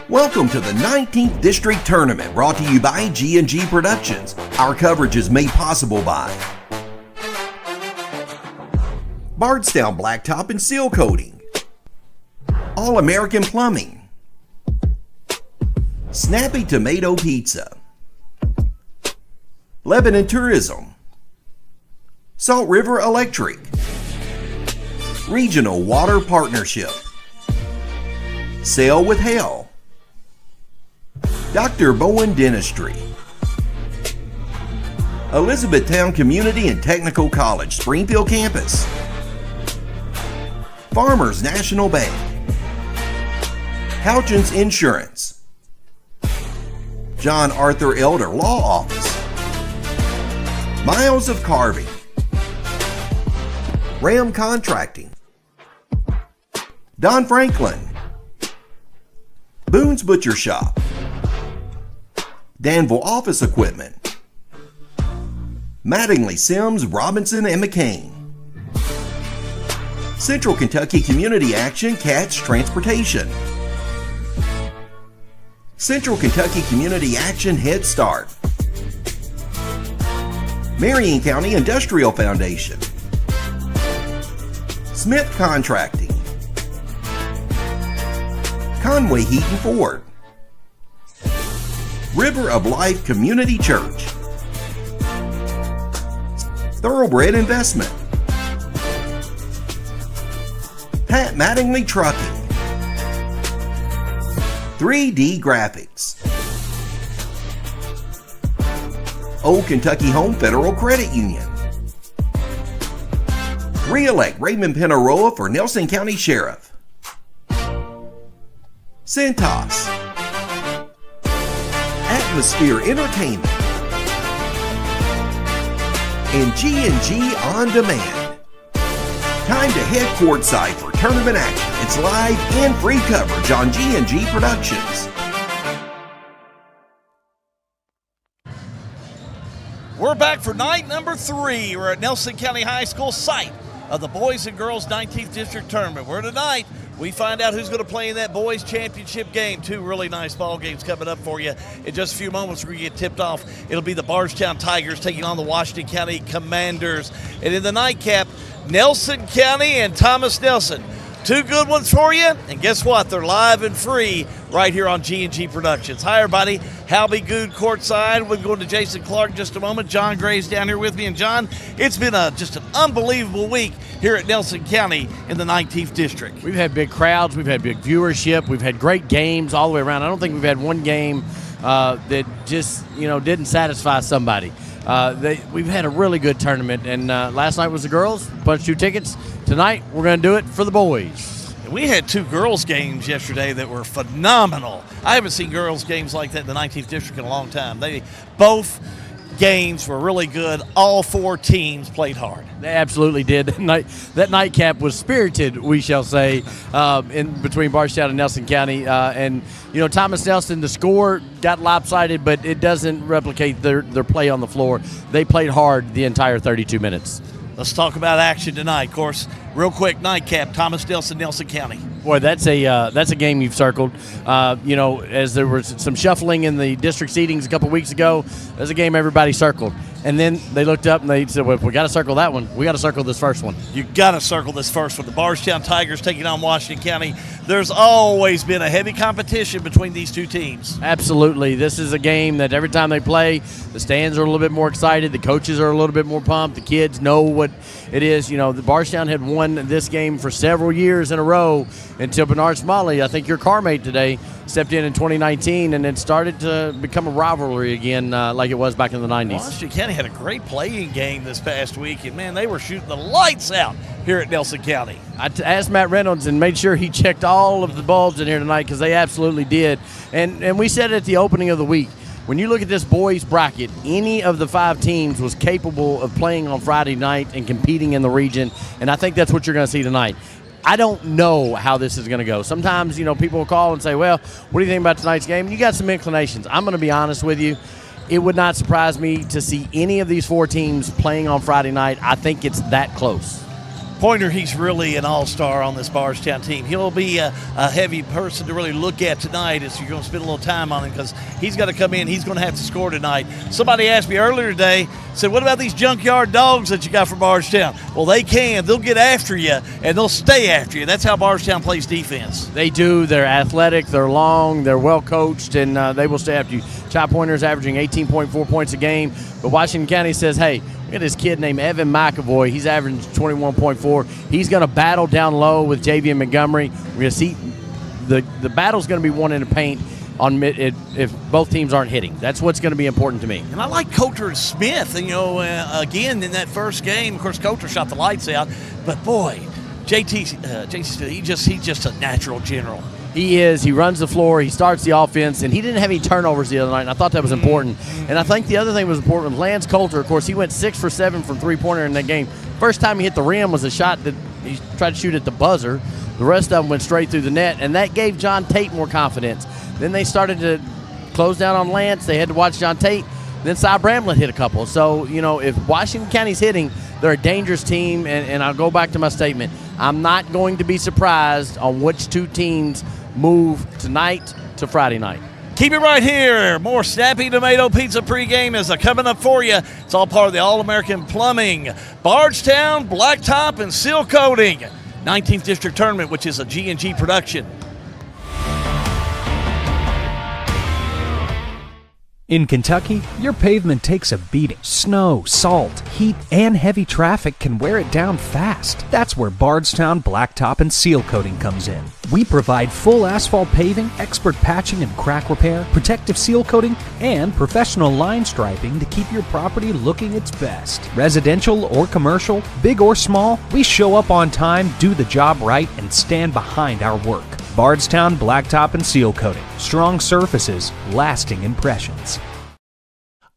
Welcome to the 19th District Tournament, brought to you by G&G Productions. Our coverage is made possible by Bardstown Blacktop and Sealcoating, All-American Plumbing, Snappy Tomato Pizza, Lebanon Tourism, Salt River Electric, Regional Water Partnership, Sail with Hell, Dr. Bowen Dentistry, Elizabethtown Community and Technical College, Springfield Campus, Farmers National Bank, Houchins Insurance, John Arthur Elder Law Office, Miles of Carving, Ram Contracting, Don Franklin, Boone's Butcher Shop, Danville Office Equipment, Mattingly, Sims, Robinson, and McCain, Central Kentucky Community Action, Cats Transportation, Central Kentucky Community Action, Head Start, Marion County Industrial Foundation, Smith Contracting, Conway Heaton Ford, River of Life Community Church, Thoroughbred Investment, Pat Mattingly Trucking, 3D Graphics, Old Kentucky Home Federal Credit Union, Re-elect Raymond Penaroa for Nelson County Sheriff, Centos, Atmosphere Entertainment, and G&G On Demand. Time to head courtside for tournament action. It's live and free coverage on G&G Productions. We're back for night number 3. We're at Nelson County High School, site of the Boys and Girls 19th District Tournament, where tonight we find out who's going to play in that boys championship game. 2 really nice ball games coming up for you in just a few moments. We're going to get tipped off. It'll be the Bardstown Tigers taking on the Washington County Commanders. And in the nightcap, Nelson County and Thomas Nelson. 2 good ones for you, and guess what? They're live and free right here on G&G Productions. Hi, everybody. Halby Good courtside. We're going to Jason Clark in just a moment. John Gray's down here with me. And, John, it's been just an unbelievable week here at Nelson County in the 19th District. We've had big crowds. We've had big viewership. We've had great games all the way around. I don't think we've had one game that just, didn't satisfy somebody. We've had a really good tournament, and last night was the girls, punched 2 tickets. Tonight, we're going to do it for the boys. We had 2 girls' games yesterday that were phenomenal. I haven't seen girls' games like that in the 19th District in a long time. Both games were really good. All 4 teams played hard. They absolutely did. That nightcap was spirited, we shall say, in between Bardstown and Nelson County. And Thomas Nelson, the score got lopsided, but it doesn't replicate their play on the floor. They played hard the entire 32 minutes. Let's talk about action tonight. Of course, real quick, nightcap, Thomas Nelson, Nelson County. Boy, that's a game you've circled. As there was some shuffling in the district seedings a couple weeks ago, there's a game everybody circled. And then they looked up and they said, well, if we got to circle that one, we got to circle this first one. You got to circle this first one. The Bardstown Tigers taking on Washington County. There's always been a heavy competition between these 2 teams. Absolutely. This is a game that every time they play, the stands are a little bit more excited. The coaches are a little bit more pumped. The kids know what it is. The Bardstown had won this game for several years in a row until Bernard Smalley, I think your car mate today, stepped in 2019, and it started to become a rivalry again like it was back in the 90s. Washington County had a great playing game this past week, and, man, they were shooting the lights out here at Nelson County. I asked Matt Reynolds and made sure he checked all of the bulbs in here tonight because they absolutely did. And we said at the opening of the week, when you look at this boys bracket, any of the 5 teams was capable of playing on Friday night and competing in the region, and I think that's what you're going to see tonight. I don't know how this is going to go. Sometimes, people will call and say, well, what do you think about tonight's game? You got some inclinations. I'm going to be honest with you. It would not surprise me to see any of these 4 teams playing on Friday night. I think it's that close. Pointer, he's really an all-star on this Bardstown team. He'll be a heavy person to really look at tonight as you're going to spend a little time on him because he's got to come in. He's going to have to score tonight. Somebody asked me earlier today, said, what about these junkyard dogs that you got from Bardstown? Well, they can. They'll get after you, and they'll stay after you. That's how Bardstown plays defense. They do. They're athletic. They're long. They're well-coached, and they will stay after you. Chai Pointer's averaging 18.4 points a game, but Washington County says, hey, look at this kid named Evan McAvoy. He's averaging 21.4. He's going to battle down low with Javian Montgomery. We're going to see the battle's going to be won in the paint on if both teams aren't hitting. That's what's going to be important to me. And I like Coulter and Smith. And, again, in that first game, of course, Coulter shot the lights out. But, boy, JT Smith, he's just a natural general. He is. He runs the floor. He starts the offense, and he didn't have any turnovers the other night, and I thought that was important. And I think the other thing was important with Lance Coulter. Of course, he went 6 for 7 from three-pointer in that game. First time he hit the rim was a shot that he tried to shoot at the buzzer. The rest of them went straight through the net, and that gave John Tate more confidence. Then they started to close down on Lance. They had to watch John Tate. Then Cy Bramlett hit a couple. So, if Washington County's hitting, they're a dangerous team, and I'll go back to my statement. I'm not going to be surprised on which two teams move tonight to Friday night. Keep it right here. More Snappy Tomato Pizza pregame is coming up for you. It's all part of the All-American Plumbing, Bardstown Blacktop and Sealcoating, 19th District Tournament, which is a G&G production. In Kentucky, your pavement takes a beating. Snow, salt, heat, and heavy traffic can wear it down fast. That's where Bardstown Blacktop and Sealcoating comes in. We provide full asphalt paving, expert patching and crack repair, protective seal coating, and professional line striping to keep your property looking its best. Residential or commercial, big or small, we show up on time, do the job right, and stand behind our work. Bardstown Blacktop and Sealcoating. Strong surfaces, lasting impressions.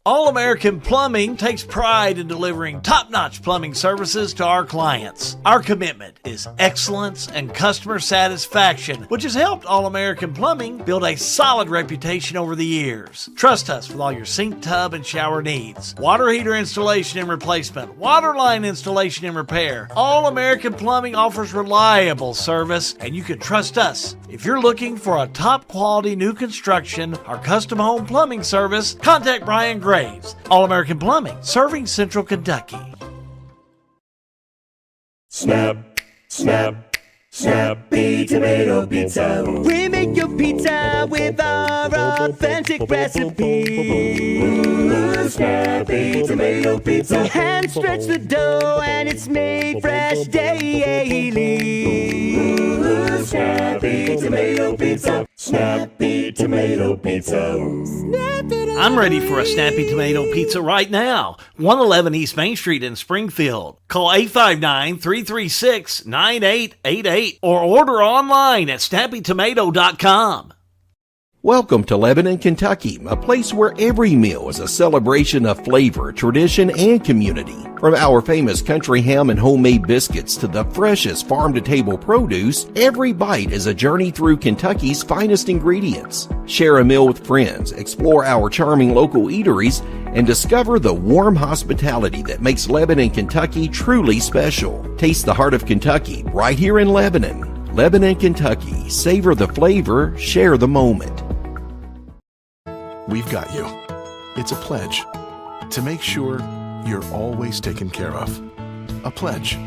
All-American Plumbing takes pride in delivering top-notch plumbing services to our clients. Our commitment is excellence and customer satisfaction, which has helped All-American Plumbing build a solid reputation over the years. Trust us with all your sink, tub, and shower needs. Water heater installation and replacement, water line installation and repair. All-American Plumbing offers reliable service, and you can trust us. If you're looking for a top-quality new construction or custom home plumbing service, contact Brian Graves. All-American Plumbing, serving Central Kentucky. Snap, snap, Snappy Tomato Pizza. We make your pizza with our authentic recipe. Ooh, Snappy Tomato Pizza. Hand stretch the dough and it's made fresh daily. Ooh, Snappy Tomato Pizza. Snappy Tomato Pizza. I'm ready for a Snappy Tomato Pizza right now. 111 East Main Street in Springfield. Call 859-336-9888 or order online at snappytomato.com. Welcome to Lebanon, Kentucky, a place where every meal is a celebration of flavor, tradition, and community. From our famous country ham and homemade biscuits to the freshest farm-to-table produce, every bite is a journey through Kentucky's finest ingredients. Share a meal with friends, explore our charming local eateries, and discover the warm hospitality that makes Lebanon, Kentucky truly special. Taste the heart of Kentucky right here in Lebanon. Lebanon, Kentucky. Savor the flavor, share the moment. We've got you. It's a pledge to make sure you're always taken care of. A pledge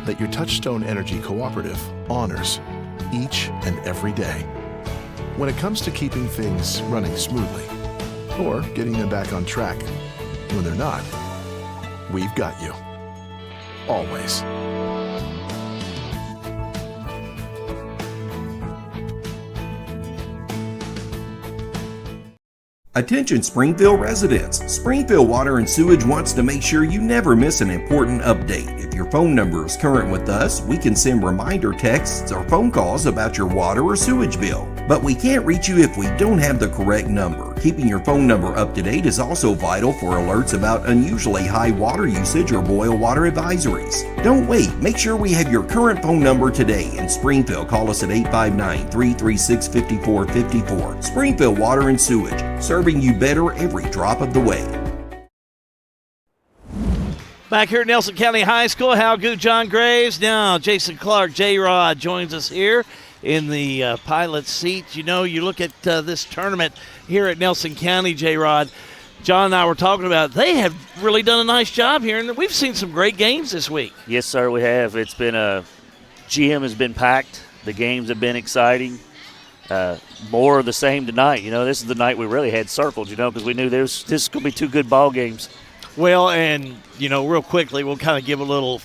that your Touchstone Energy Cooperative honors each and every day. When it comes to keeping things running smoothly or getting them back on track when they're not, we've got you. Always. Attention Springfield residents. Springfield Water and Sewage wants to make sure you never miss an important update. If your phone number is current with us, we can send reminder texts or phone calls about your water or sewage bill. But we can't reach you if we don't have the correct number. Keeping your phone number up to date is also vital for alerts about unusually high water usage or boil water advisories. Don't wait. Make sure we have your current phone number today. In Springfield, call us at 859-336-5454. Springfield Water and Sewage, serving you better every drop of the way. Back here at Nelson County High School, Hal Good, John Graves. Now Jason Clark, J-Rod joins us here in the pilot seat. You know, you look at this tournament here at Nelson County, J-Rod. John and I were talking about they have really done a nice job here, and we've seen some great games this week. Yes, sir, we have. It's been gym has been packed. The games have been exciting. More of the same tonight. You know, this is the night we really had circled, you know, because we knew this is going to be two good ball games. Well, and, you know, real quickly, we'll kind of give a little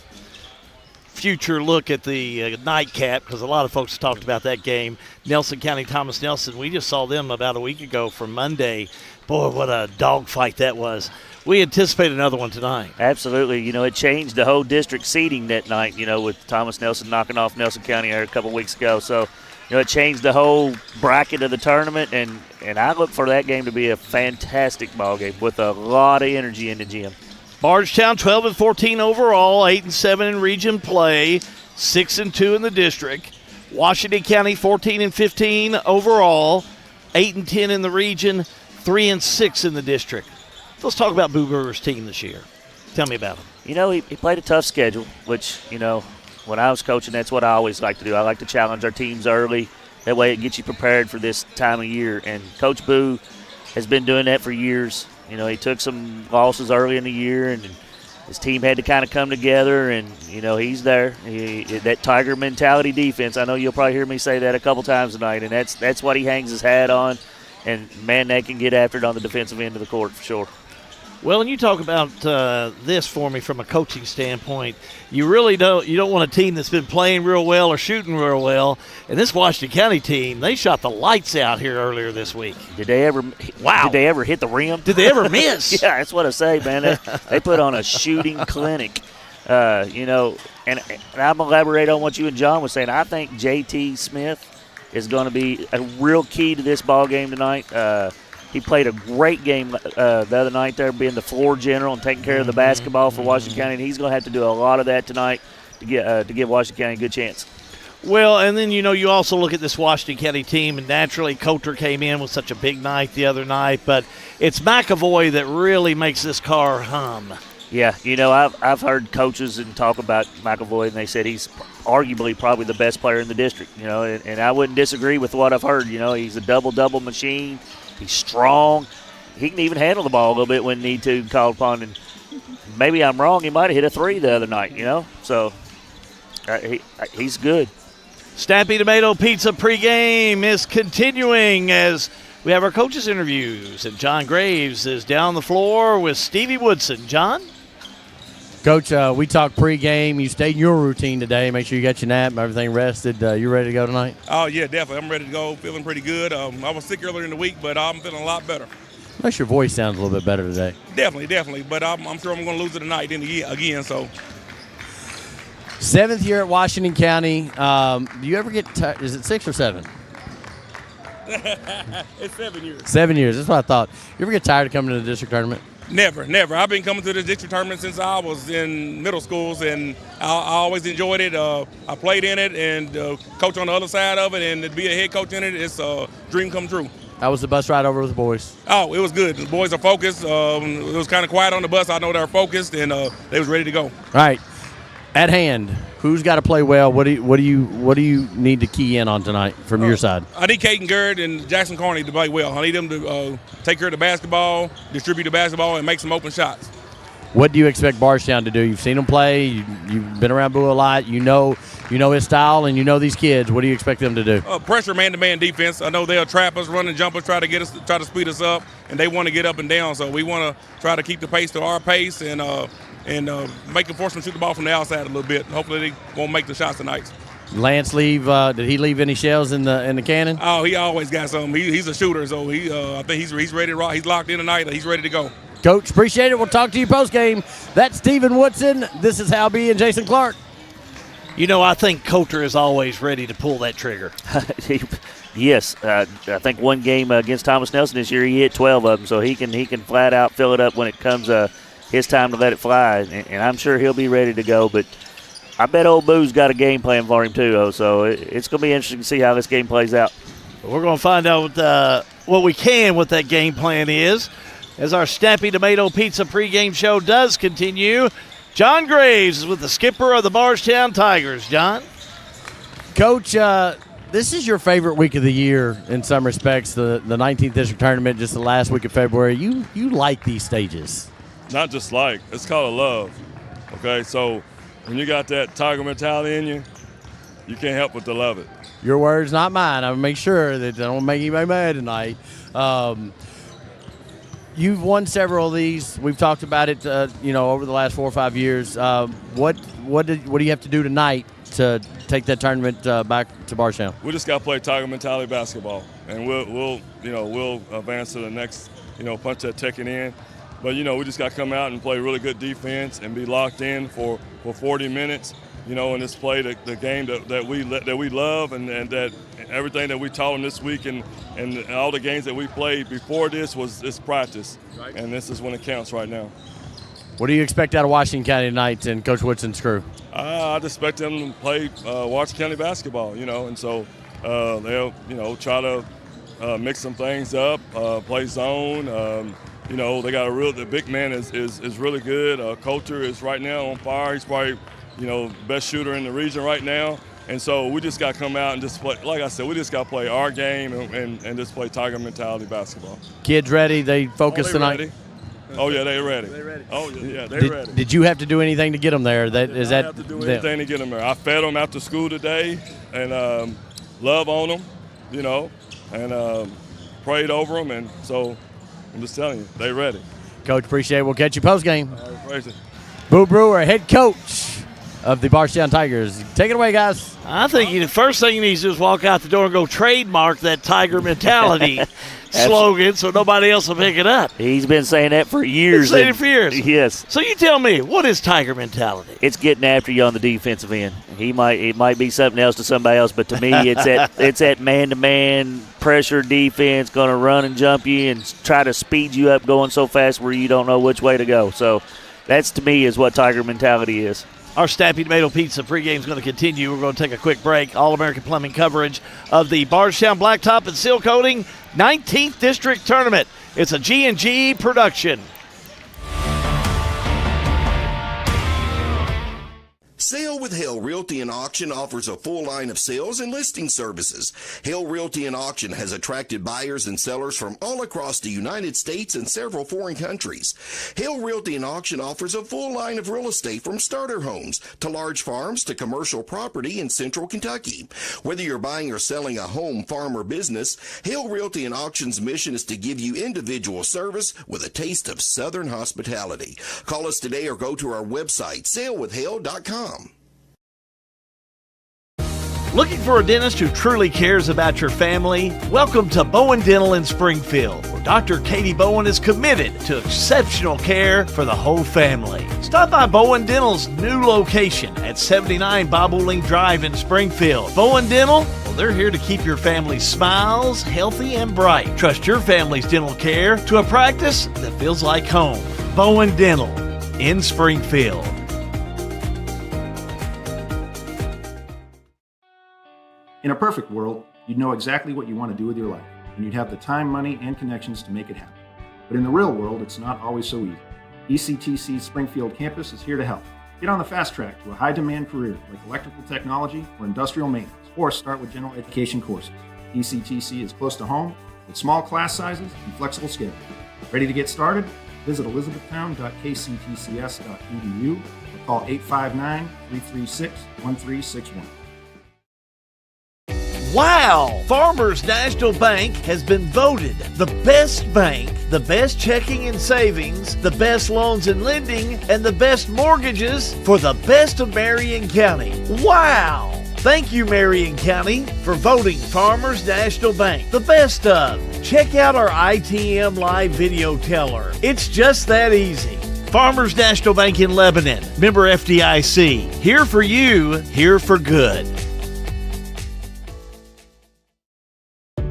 future look at the nightcap, because a lot of folks talked about that game. Nelson County, Thomas Nelson, we just saw them about a week ago from Monday. Boy, what a dogfight that was. We anticipate another one tonight. Absolutely. You know, it changed the whole district seeding that night, you know, with Thomas Nelson knocking off Nelson County a couple weeks ago. So, you know, it changed the whole bracket of the tournament, and I look for that game to be a fantastic ball game with a lot of energy in the gym. Bardstown 12-14 overall, 8-7 in region play, 6-2 in the district. Washington County 14-15 overall, 8-10 in the region, 3-6 in the district. Let's talk about Boo Burger's team this year. Tell me about him. You know, he played a tough schedule, which, you know, when I was coaching, that's what I always like to do. I like to challenge our teams early. That way it gets you prepared for this time of year. And Coach Boo has been doing that for years. You know, he took some losses early in the year, and his team had to kind of come together, and, you know, he's there. That Tiger mentality defense, I know you'll probably hear me say that a couple times tonight, and that's what he hangs his hat on. And, man, they can get after it on the defensive end of the court for sure. Well, and you talk about this for me from a coaching standpoint. You really don't want a team that's been playing real well or shooting real well. And this Washington County team, they shot the lights out here earlier this week. Did they ever? Wow. Did they ever hit the rim? Did they ever miss? Yeah, that's what I say, man. They put on a shooting clinic. You know, and I'm gonna elaborate on what you and John was saying. I think J.T. Smith is going to be a real key to this ball game tonight. He played a great game the other night there, being the floor general and taking care of the basketball for Washington County, and he's going to have to do a lot of that tonight to give Washington County a good chance. Well, and then, you know, you also look at this Washington County team, and naturally Coulter came in with such a big night the other night, but it's McAvoy that really makes this car hum. Yeah, you know, I've heard coaches and talk about McAvoy, and they said he's arguably probably the best player in the district, you know, and I wouldn't disagree with what I've heard. You know, he's a double-double machine. He's strong. He can even handle the ball a little bit when need to, called upon. And maybe I'm wrong. He might have hit a three the other night, you know. So he's good. Snappy Tomato Pizza Pre-Game is continuing as we have our coaches' interviews. And John Graves is down the floor with Stevie Woodson. John? Coach, we talked pregame. You stayed in your routine today. Make sure you got your nap, everything rested. You ready to go tonight? Oh, yeah, definitely. I'm ready to go. Feeling pretty good. I was sick earlier in the week, but I'm feeling a lot better. Makes your voice sounds a little bit better today. Definitely. But I'm sure I'm going to lose it tonight again. So. 7th year at Washington County. Do you ever get is it 6 or 7? It's 7 years. 7 years. That's what I thought. You ever get tired of coming to the district tournament? Never. I've been coming to the district tournament since I was in middle schools, and I always enjoyed it. I played in it and coach on the other side of it, and to be a head coach in it, it's a dream come true. How was the bus ride over with the boys? Oh, it was good. The boys are focused. It was kind of quiet on the bus. I know they're focused, and they was ready to go. All right. At hand, who's got to play well? What do you need to key in on tonight from your side? I need Caden Gerd and Jackson Carney to play well. I need them to take care of the basketball, distribute the basketball, and make some open shots. What do you expect Bardstown to do? You've seen them play. You've been around Boo a lot. You know his style, and you know these kids. What do you expect them to do? Pressure man-to-man defense. I know they'll trap us, run and jump us, try to speed us up, and they want to get up and down. So we want to try to keep the pace to our pace and make enforcement shoot the ball from the outside a little bit. Hopefully they won't make the shots tonight. Lance leave? Did he leave any shells in the cannon? Oh, he always got some. He's a shooter, so I think he's ready to rock. He's locked in tonight. He's ready to go. Coach, appreciate it. We'll talk to you post-game. That's Stephen Woodson. This is Hal B. and Jason Clark. You know, I think Coulter is always ready to pull that trigger. Yes, I think one game against Thomas Nelson this year, he hit 12 of them, so he can flat out fill it up when it comes his time to let it fly, and I'm sure he'll be ready to go. But I bet old Boo's got a game plan for him too, so it's going to be interesting to see how this game plays out. We're going to find out what we can what that game plan is as our Snappy Tomato Pizza pregame show does continue John Graves is with the skipper of the Bardstown Tigers. John? Coach, this is your favorite week of the year in some respects, the 19th District Tournament, just the last week of February. You like these stages. Not just like, it's called a love. Okay, so when you got that Tiger mentality in you, you can't help but to love it. Your words, not mine. I'll make sure that I don't make anybody mad tonight. You've won several of these. We've talked about it, over the last 4 or 5 years. What do you have to do tonight to take that tournament back to Bardstown? We just got to play Tiger mentality basketball, and we'll advance to the next, punch that ticket in. But we just got to come out and play really good defense and be locked in for 40 minutes. And just play the game that we love and that everything that we taught them this week and all the games that we played before this was practice. Right. And this is when it counts right now. What do you expect out of Washington County tonight and Coach Woodson's crew? I'd expect them to play Washington County basketball, and so they'll, try to mix some things up, play zone. They got the big man is really good. Coulter is right now on fire. He's probably best shooter in the region right now. And so we just got to come out and just play. Like I said, we just got to play our game and just play Tiger mentality basketball. Kids ready? They focused tonight? Ready. Oh, yeah, they're ready. Oh, yeah, they're ready. Did you have to do anything to get them there? I didn't have to do anything to get them there. I fed them after school today and love on them, and prayed over them. And so I'm just telling you, they're ready. Coach, appreciate it. We'll catch you postgame. All right, praise it. Boo Brewer, head coach of the Bardstown Tigers. Take it away, guys. I think the first thing he needs to do is walk out the door and go trademark that Tiger mentality slogan so nobody else will pick it up. He's been saying that for years. He's saying it for years. Yes. So you tell me, what is Tiger mentality? It's getting after you on the defensive end. It might be something else to somebody else, but to me, it's that man-to-man pressure defense, going to run and jump you and try to speed you up, going so fast where you don't know which way to go. So that's, to me, is what Tiger mentality is. Our Snappy Tomato Pizza pregame is going to continue. We're going to take a quick break. All-American Plumbing coverage of the Bardstown Blacktop and Sealcoating 19th District Tournament. It's a G&G production. Sale with Hale Realty and Auction offers a full line of sales and listing services. Hale Realty and Auction has attracted buyers and sellers from all across the United States and several foreign countries. Hale Realty and Auction offers a full line of real estate from starter homes to large farms to commercial property in central Kentucky. Whether you're buying or selling a home, farm, or business, Hale Realty and Auction's mission is to give you individual service with a taste of Southern hospitality. Call us today or go to our website, salewithhale.com. Looking for a dentist who truly cares about your family? Welcome to Bowen Dental in Springfield, where Dr. Katie Bowen is committed to exceptional care for the whole family. Stop by Bowen Dental's new location at 79 Bobolink Drive in Springfield. Bowen Dental, well, they're here to keep your family's smiles healthy and bright. Trust your family's dental care to a practice that feels like home. Bowen Dental in Springfield. In a perfect world, you'd know exactly what you want to do with your life, and you'd have the time, money, and connections to make it happen. But in the real world, it's not always so easy. ECTC's Springfield campus is here to help. Get on the fast track to a high-demand career like electrical technology or industrial maintenance, or start with general education courses. ECTC is close to home with small class sizes and flexible schedules. Ready to get started? Visit elizabethtown.kctcs.edu or call 859-336-1361. Wow! Farmers National Bank has been voted the best bank, the best checking and savings, the best loans and lending, and the best mortgages for the best of Marion County. Wow! Thank you, Marion County, for voting Farmers National Bank the best of. Check out our ITM live video teller. It's just that easy. Farmers National Bank in Lebanon, member FDIC. Here for you, here for good.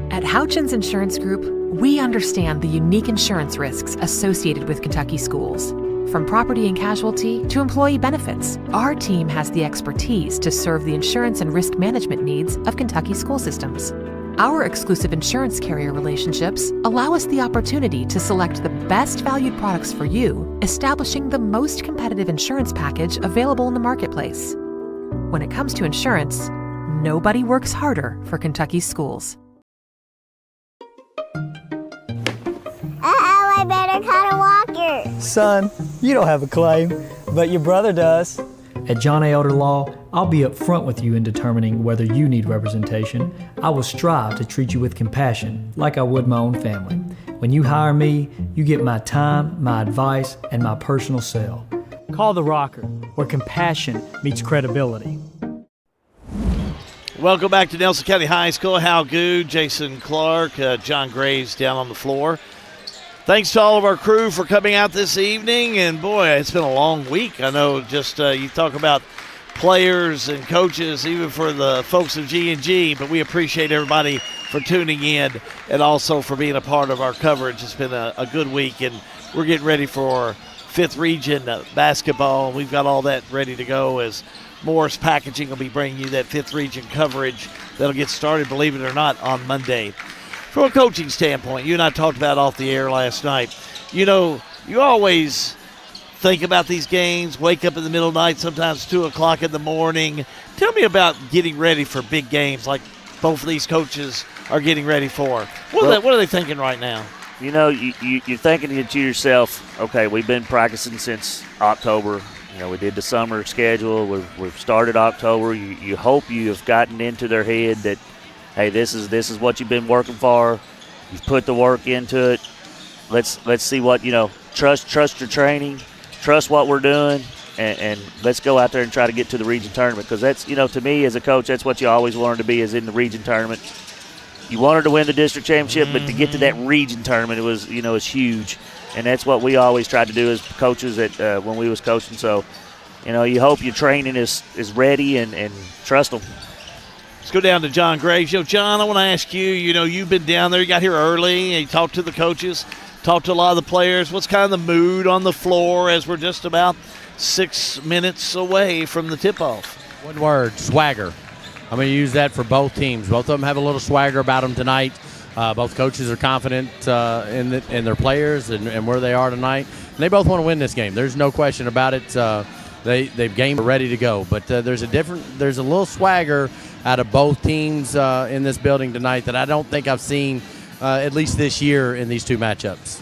At Houchins Insurance Group, we understand the unique insurance risks associated with Kentucky schools. From property and casualty to employee benefits, our team has the expertise to serve the insurance and risk management needs of Kentucky school systems. Our exclusive insurance carrier relationships allow us the opportunity to select the best valued products for you, establishing the most competitive insurance package available in the marketplace. When it comes to insurance, nobody works harder for Kentucky schools. I better cut a walker. Son, you don't have a claim, but your brother does. At John A. Elder Law, I'll be up front with you in determining whether you need representation. I will strive to treat you with compassion, like I would my own family. When you hire me, you get my time, my advice, and my personal sale. Call the Rocker, where compassion meets credibility. Welcome back to Nelson County High School. Hal Good, Jason Clark, John Graves down on the floor. Thanks to all of our crew for coming out this evening. And, boy, it's been a long week. I know just you talk about players and coaches, even for the folks of G&G, but we appreciate everybody for tuning in and also for being a part of our coverage. It's been a good week, and we're getting ready for 5th Region basketball. We've got all that ready to go as Morris Packaging will be bringing you that 5th Region coverage that'll get started, believe it or not, on Monday. From a coaching standpoint, you and I talked about off the air last night. You know, you always think about these games, wake up in the middle of the night, sometimes 2 o'clock in the morning. Tell me about getting ready for big games like both of these coaches are getting ready for. What are they thinking right now? You know, you're thinking to yourself, okay, we've been practicing since October. You know, we did the summer schedule. We've started October. You hope you have gotten into their head that, hey, this is what you've been working for. You've put the work into it. Let's see what, you know, trust your training, trust what we're doing, and let's go out there and try to get to the region tournament, because that's, you know, to me as a coach, that's what you always wanted to be, is in the region tournament. You wanted to win the district championship, but to get to that region tournament, it was, you know, it's huge. And that's what we always tried to do as coaches when we was coaching. So, you know, you hope your training is ready and trust them. Let's go down to John Graves. You know, John, I want to ask you, you know, you've been down there. You got here early. You talked to the coaches, talked to a lot of the players. What's kind of the mood on the floor as we're just about 6 minutes away from the tip-off? One word, swagger. I'm going to use that for both teams. Both of them have a little swagger about them tonight. Both coaches are confident in their players and where they are tonight. And they both want to win this game. There's no question about it. They've game ready to go. But there's a little swagger out of both teams in this building tonight that I don't think I've seen at least this year in these two matchups.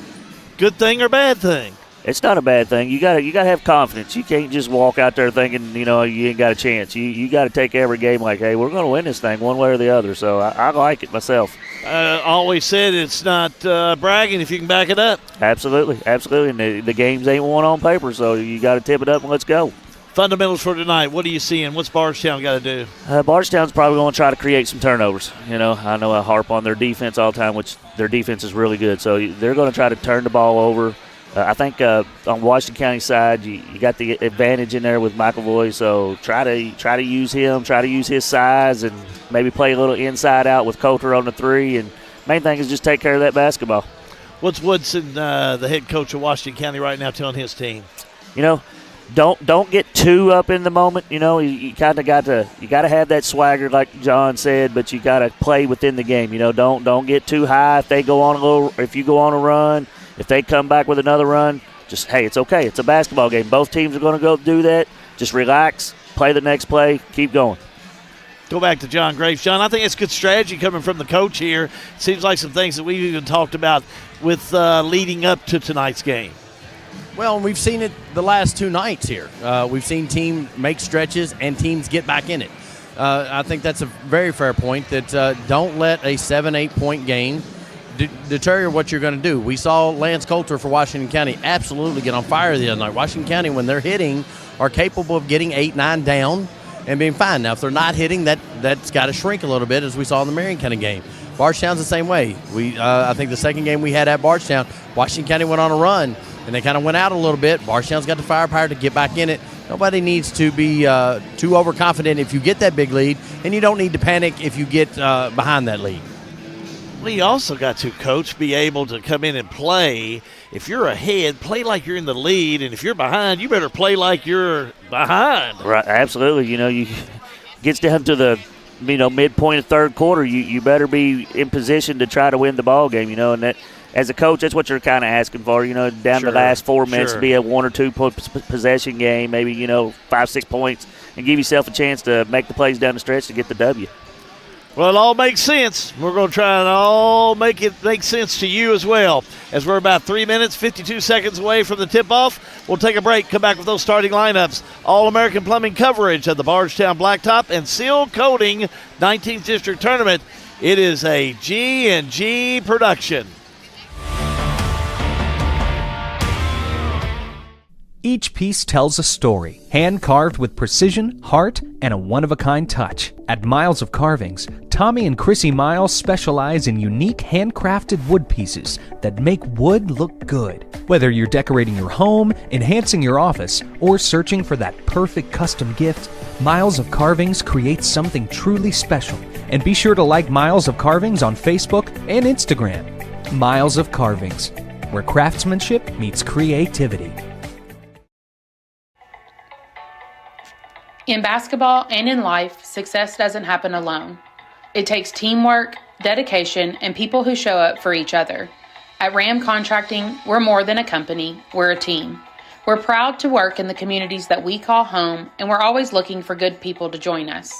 Good thing or bad thing? It's not a bad thing. You gotta have confidence. You can't just walk out there thinking, you know, you ain't got a chance. You got to take every game like, hey, we're going to win this thing one way or the other. So I like it myself. Always said it's not bragging if you can back it up. Absolutely. And the games ain't won on paper, so you got to tip it up and let's go. Fundamentals for tonight, what are you seeing? What's Bardstown got to do? Bardstown's probably going to try to create some turnovers. You know, I know I harp on their defense all the time, which their defense is really good. So they're going to try to turn the ball over. I think on Washington County side, you got the advantage in there with McAvoy, so try to use him, try to use his size, and maybe play a little inside out with Coulter on the 3. And main thing is just take care of that basketball. What's Woodson, the head coach of Washington County, right now telling his team? You know, don't get too up in the moment. You know, you kind of got to have that swagger, like John said, but you got to play within the game. You know, don't get too high. If you go on a run. If they come back with another run, just, hey, it's okay. It's a basketball game. Both teams are going to go do that. Just relax, play the next play, keep going. Go back to John Graves. John, I think it's good strategy coming from the coach here. Seems like some things that we've even talked about with leading up to tonight's game. Well, we've seen it the last 2 nights here. We've seen teams make stretches and teams get back in it. I think that's a very fair point that don't let a 7-8 point game deter what you're going to do. We saw Lance Coulter for Washington County absolutely get on fire the other night. Washington County, when they're hitting, are capable of getting 8-9 down and being fine. Now, if they're not hitting, that's got to shrink a little bit, as we saw in the Marion County game. Bardstown's the same way. I think the second game we had at Bardstown, Washington County went on a run, and they kind of went out a little bit. Bardstown's got the firepower to get back in it. Nobody needs to be too overconfident if you get that big lead, and you don't need to panic if you get behind that lead. Well, you also got to, Coach, be able to come in and play. If you're ahead, play like you're in the lead, and if you're behind, you better play like you're behind. Right, absolutely. You know, you gets down to the midpoint of third quarter, you better be in position to try to win the ball game, and that as a coach, that's what you're kind of asking for, down the last 4 minutes to be a 1 or 2 possession game, maybe, 5-6 points, and give yourself a chance to make the plays down the stretch to get the W. Well, it all makes sense. We're going to try and all make it make sense to you as well. As we're about 3 minutes, 52 seconds away from the tip-off, we'll take a break, come back with those starting lineups. All-American Plumbing coverage of the Bardstown Blacktop and Sealcoating 19th District Tournament. It is a G&G production. Each piece tells a story, hand-carved with precision, heart, and a one-of-a-kind touch. At Miles of Carvings, Tommy and Chrissy Miles specialize in unique handcrafted wood pieces that make wood look good. Whether you're decorating your home, enhancing your office, or searching for that perfect custom gift, Miles of Carvings creates something truly special. And be sure to like Miles of Carvings on Facebook and Instagram. Miles of Carvings, where craftsmanship meets creativity. In basketball and in life, success doesn't happen alone. It takes teamwork, dedication, and people who show up for each other. At Ram Contracting, we're more than a company, we're a team. We're proud to work in the communities that we call home, and we're always looking for good people to join us.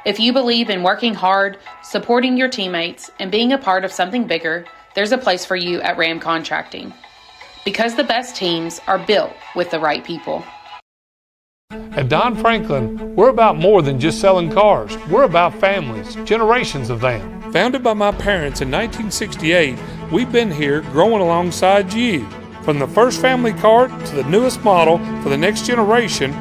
If you believe in working hard, supporting your teammates, and being a part of something bigger, there's a place for you at Ram Contracting. Because the best teams are built with the right people. At Don Franklin, we're about more than just selling cars. We're about families, generations of them. Founded by my parents in 1968, we've been here growing alongside you. From the first family car to the newest model for the next generation,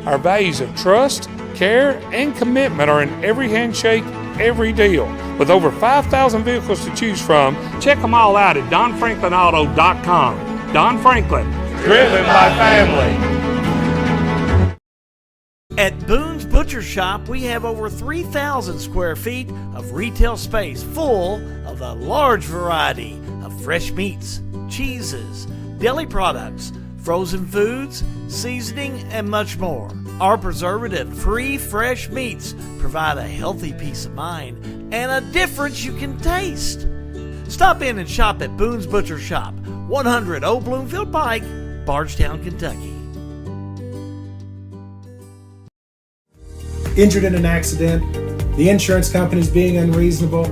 our values of trust, care, and commitment are in every handshake, every deal. With over 5,000 vehicles to choose from, check them all out at DonFranklinAuto.com. Don Franklin, driven by family. At Boone's Butcher Shop, we have over 3,000 square feet of retail space full of a large variety of fresh meats, cheeses, deli products, frozen foods, seasoning, and much more. Our preservative-free fresh meats provide a healthy peace of mind and a difference you can taste. Stop in and shop at Boone's Butcher Shop, 100 Old Bloomfield Pike, Bardstown, Kentucky. Injured in an accident, the insurance company's being unreasonable,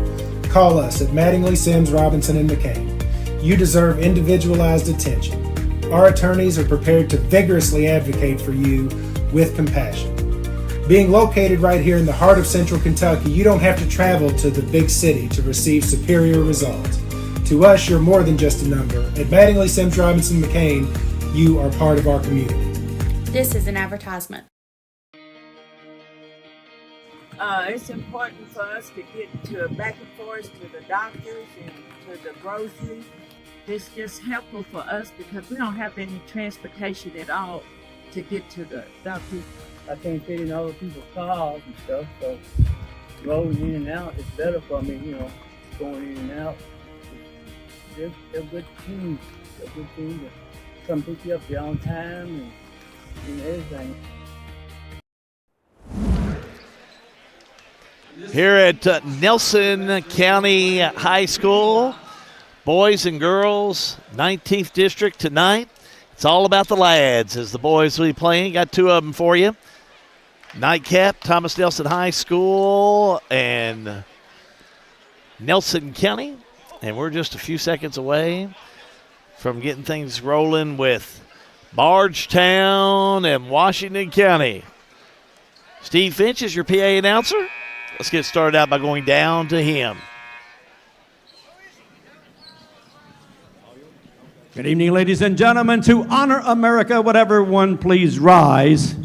call us at Mattingly, Sims, Robinson, and McCain. You deserve individualized attention. Our attorneys are prepared to vigorously advocate for you with compassion. Being located right here in the heart of Central Kentucky, you don't have to travel to the big city to receive superior results. To us, you're more than just a number. At Mattingly, Sims, Robinson, McCain, you are part of our community. This is an advertisement. It's important for us to get to back and forth to the doctors and to the grocery. It's just helpful for us because we don't have any transportation at all to get to the doctors. I can't fit in other people's cars and stuff, so rolling in and out is better for me, going in and out. They're good teams. They're good teams that come pick you up there on time and everything. Here at Nelson County High School, boys and girls, 19th District tonight. It's all about the lads as the boys will be playing. Got two of them for you. Nightcap, Thomas Nelson High School and Nelson County. And we're just a few seconds away from getting things rolling with Bardstown and Washington County. Steve Finch is your PA announcer. Let's get started out by going down to him. Good evening, ladies and gentlemen. To honor America, would everyone please rise?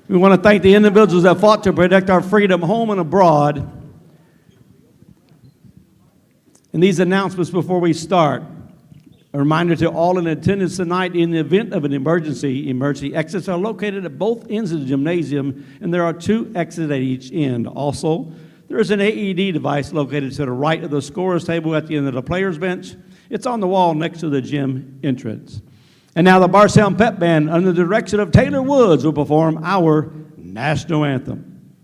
We want to thank the individuals that fought to protect our freedom home and abroad. And these announcements before we start. A reminder to all in attendance tonight, in the event of an emergency exits are located at both ends of the gymnasium, and there are 2 exits at each end. Also, there is an AED device located to the right of the scorer's table at the end of the player's bench. It's on the wall next to the gym entrance. And now the Bardstown Pep Band, under the direction of Taylor Woods, will perform our national anthem.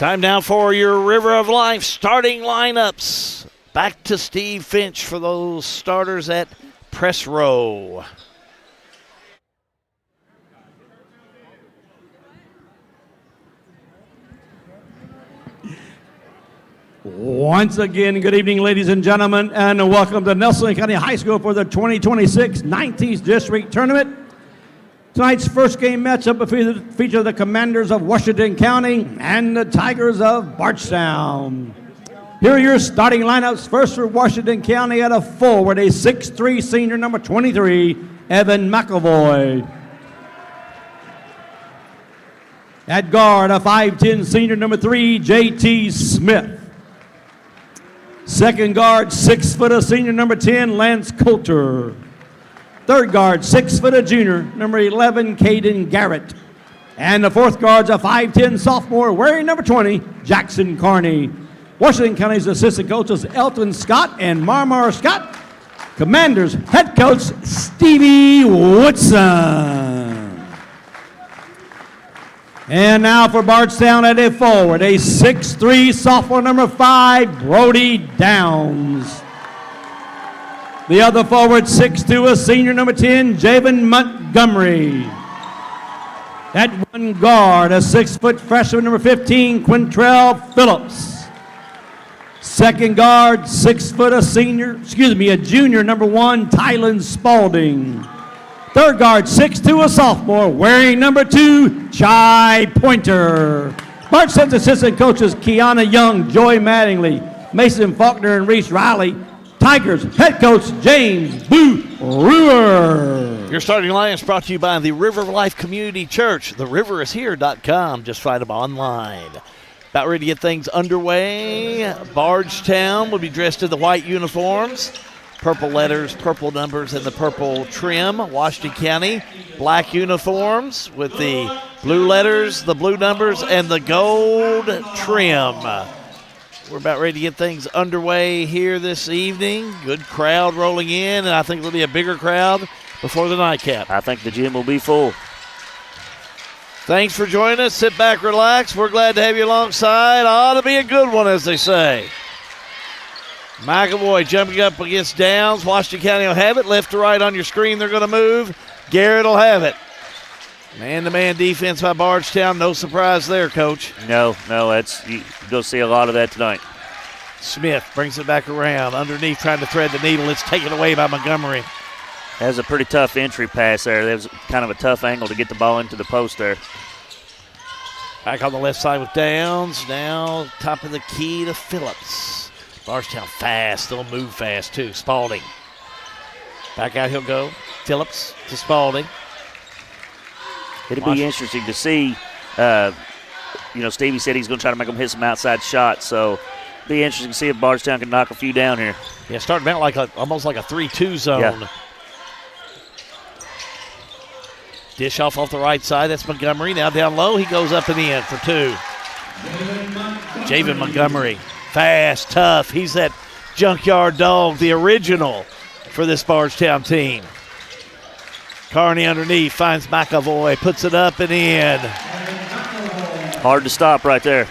Time now for your River of Life starting lineups. Back to Steve Finch for those starters at press row. Once again, good evening, ladies and gentlemen, and welcome to Nelson County High School for the 2026 19th District Tournament. Tonight's first game matchup will feature the Commanders of Washington County and the Tigers of Bardstown. Here are your starting lineups. First for Washington County at a forward, a 6'3" senior, number 23, Evan McAvoy. At guard, a 5'10" senior, number 3, J.T. Smith. Second guard, 6 foot senior, number 10, Lance Coulter. Third guard, 6 foot junior, number 11, Caden Garrett. And the fourth guard's a 5'10" sophomore, wearing number 20, Jackson Carney. Washington County's assistant coaches Elton Scott and Marmar Scott. Commanders head coach Stevie Woodson. And now for Bardstown at a forward, a 6'3" sophomore, number 5, Brody Downs. The other forward, 6'2", a senior, number 10, Javen Montgomery. At one guard, a 6 foot freshman, number 15, Quintrell Phillips. Second guard, 6 foot a junior, number 1, Tylen Spalding. Third guard, 6'2", a sophomore, wearing number 2, Chai Pointer. Bardstown's assistant coaches Kiana Young, Joy Mattingly, Mason Faulkner, and Reese Riley. Tigers head coach James Booth Brewer. Your starting lineup is brought to you by the River of Life Community Church, theriverishere.com. Just find them online. About ready to get things underway. Bardstown will be dressed in the white uniforms. Purple letters, purple numbers, and the purple trim. Washington County, black uniforms with the blue letters, the blue numbers, and the gold trim. We're about ready to get things underway here this evening. Good crowd rolling in, and I think it'll be a bigger crowd before the nightcap. I think the gym will be full. Thanks for joining us. Sit back, relax. We're glad to have you alongside. Ought to be a good one, as they say. McAvoy jumping up against Downs. Washington County will have it. Left to right on your screen, they're going to move. Garrett will have it. Man-to-man defense by Bardstown. No surprise there, Coach. No, you're going to see a lot of that tonight. Smith brings it back around. Underneath, trying to thread the needle. It's taken away by Montgomery. That was a pretty tough entry pass there. That was kind of a tough angle to get the ball into the post there. Back on the left side with Downs. Now top of the key to Phillips. Bardstown fast. They'll move fast, too. Spalding. Back out he'll go. Phillips to Spalding. It'll be interesting to see. Stevie said he's going to try to make them hit some outside shots, so it'll be interesting to see if Bardstown can knock a few down here. Yeah, starting out almost like a 3-2 zone. Yeah. Dish off the right side. That's Montgomery. Now down low, he goes up and in for 2. Javen Montgomery. Fast, tough. He's that junkyard dog, the original for this Bardstown team. Carney underneath, finds McAvoy, puts it up and in. Hard to stop right there.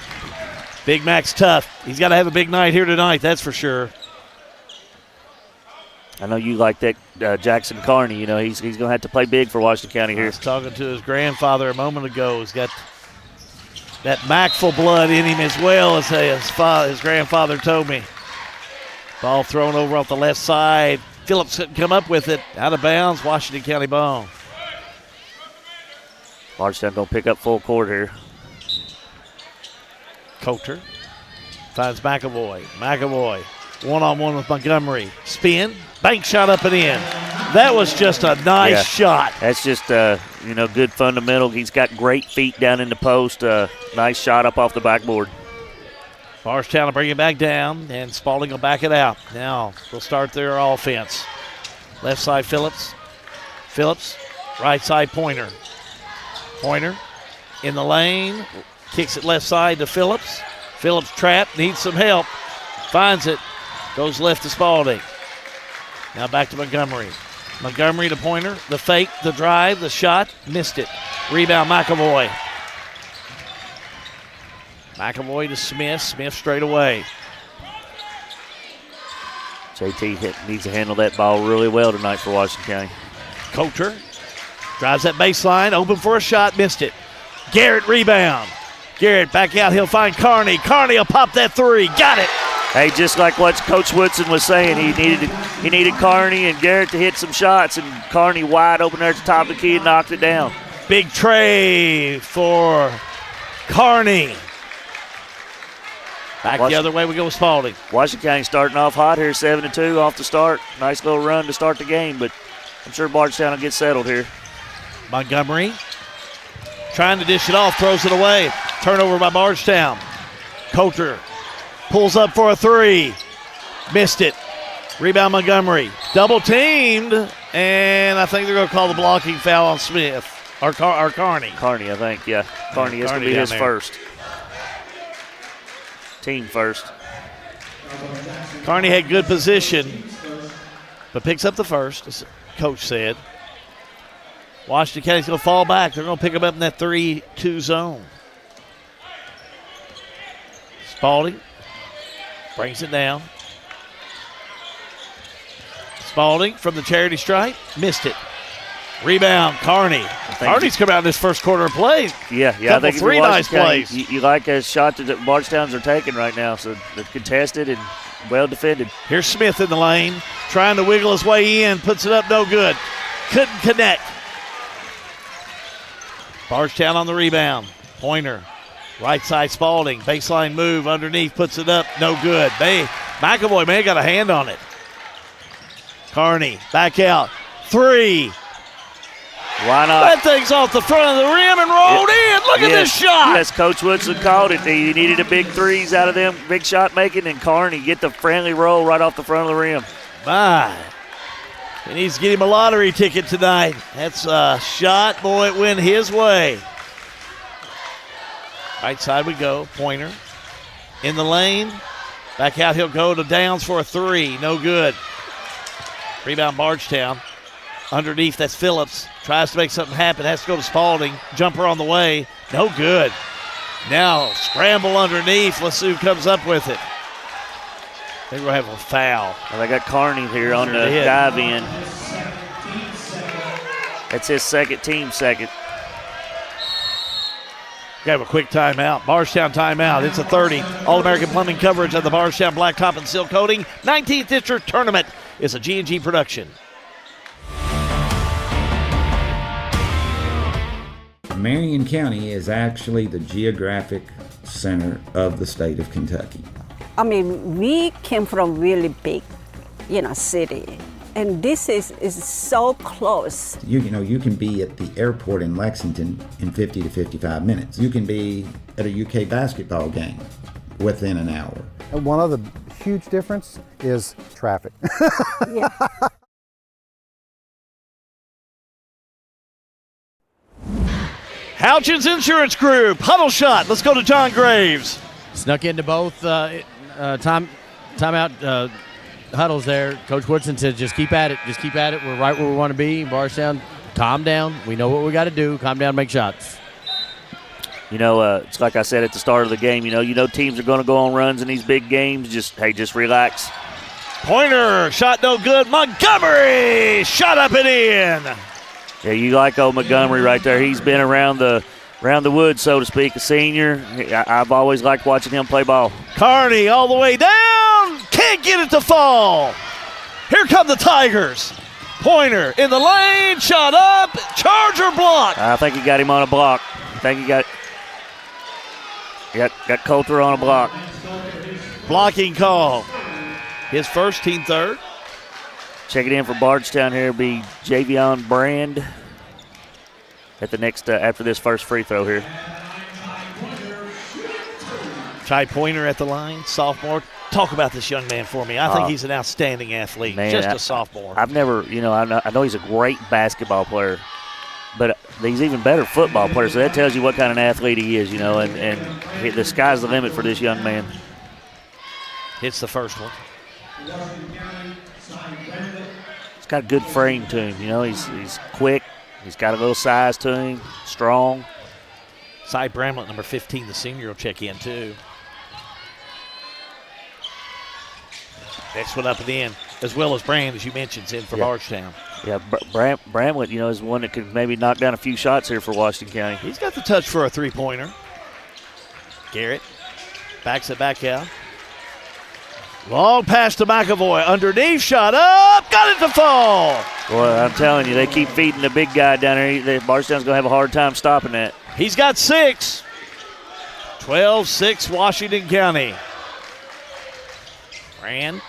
Big Mac's tough. He's got to have a big night here tonight, that's for sure. I know you like that Jackson Carney. He's going to have to play big for Washington County here. I was talking to his grandfather a moment ago. He's got that Macful blood in him as well, as his grandfather told me. Ball thrown over off the left side. Phillips couldn't come up with it. Out of bounds, Washington County ball. Bardstown going to pick up full court here. Coulter finds McAvoy. McAvoy one-on-one with Montgomery. Spin, bank shot up and in. That was just a nice shot. That's just, good fundamental. He's got great feet down in the post. Nice shot up off the backboard. Bardstown will bring it back down, and Spalding will back it out. Now we'll start their offense. Left side, Phillips. Phillips, right side, Pointer. Pointer in the lane, kicks it left side to Phillips. Phillips trapped, needs some help. Finds it, goes left to Spalding. Now back to Montgomery. Montgomery to Pointer, the fake, the drive, the shot, missed it. Rebound, McAvoy. McAvoy to Smith. Smith straight away. JT needs to handle that ball really well tonight for Washington County. Coulter drives that baseline, open for a shot, missed it. Garrett rebound. Garrett back out, he'll find Carney. Carney will pop that three, got it. Hey, just like what Coach Woodson was saying, he needed Carney and Garrett to hit some shots, and Carney wide open there at the top of the key and knocked it down. Big tray for Carney. Back the other way we go with Spalding. Washington County starting off hot here, 7-2 off the start. Nice little run to start the game, but I'm sure Bardstown will get settled here. Montgomery trying to dish it off, throws it away. Turnover by Bardstown. Coulter pulls up for a three. Missed it. Rebound Montgomery. Double teamed, and I think they're going to call the blocking foul on Smith. Or Carney. Carney, I think, yeah. Carney is going to be his first. Team first. Carney had good position, but picks up the first, as Coach said. Washington County's going to fall back. They're going to pick him up in that 3-2 zone. Spalding brings it down. Spalding from the charity stripe. Missed it. Rebound, Carney. Carney's come out in this first quarter of play. Yeah. I think three nice plays. You like a shot that Bardstowns are taking right now, so they're contested and well defended. Here's Smith in the lane, trying to wiggle his way in, puts it up, no good. Couldn't connect. Bardstown on the rebound. Pointer, right side Spalding, baseline move underneath, puts it up, no good. McAvoy may have got a hand on it. Carney, back out, three. Why not? That thing's off the front of the rim and rolled in. Look at this shot. Yes, Coach Woodson called it. He needed a big threes out of them, big shot making, and Carney get the friendly roll right off the front of the rim. My. He needs to get him a lottery ticket tonight. That's a shot. Boy, it went his way. Right side we go. Pointer in the lane. Back out, he'll go to Downs for a three. No good. Rebound Bardstown. Underneath, that's Phillips. Tries to make something happen. Has to go to Spalding. Jumper on the way. No good. Now, scramble underneath. Let's see who comes up with it. I think we'll have a foul. Well, they got Carney here on the dive in. That's his team second. We have a quick timeout. Bardstown timeout. It's a 30. All-American Plumbing coverage of the Bardstown Blacktop and Sealcoating 19th District Tournament is a G&G production. Marion County is actually the geographic center of the state of Kentucky. I mean, we came from really big, city, and this is so close. You can be at the airport in Lexington in 50 to 55 minutes. You can be at a UK basketball game within an hour. And one other huge difference is traffic. Yeah. Houchins Insurance Group, huddle shot. Let's go to John Graves. Snuck into both timeout huddles there. Coach Woodson said, just keep at it. Just keep at it. We're right where we want to be. Bardstown, calm down. We know what we got to do. Calm down, make shots. It's like I said at the start of the game. Teams are going to go on runs in these big games. Just relax. Pointer, shot no good. Montgomery, shot up and in. Yeah, you like old Montgomery right there. He's been around the woods, so to speak, a senior. I've always liked watching him play ball. Carney all the way down. Can't get it to fall. Here come the Tigers. Pointer in the lane, shot up, Charger block. I think he got him on a block. I think he got Coulter on a block. Blocking call. His first, team third. Check it in for Bardstown here will be Javion Brand at the next after this first free throw here. Ty Pointer at the line, sophomore. Talk about this young man for me. I think he's an outstanding athlete, just a sophomore. I've never, I know he's a great basketball player, but he's even better football player, so that tells you what kind of athlete he is, and the sky's the limit for this young man. Hits the first one. He's got a good frame to him, he's quick. He's got a little size to him, strong. Cy Bramlett, number 15, the senior, will check in too. Next one up and in, as well as Brand, as you mentioned, is in for Bardstown. Yeah, Bramlett, is one that could maybe knock down a few shots here for Washington County. He's got the touch for a three-pointer. Garrett backs it back out. Long pass to McAvoy. Underneath, shot up, got it to fall. Boy, I'm telling you, they keep feeding the big guy down there. Bardstown's going to have a hard time stopping that. He's got 6. 12-6 Washington County. Brand.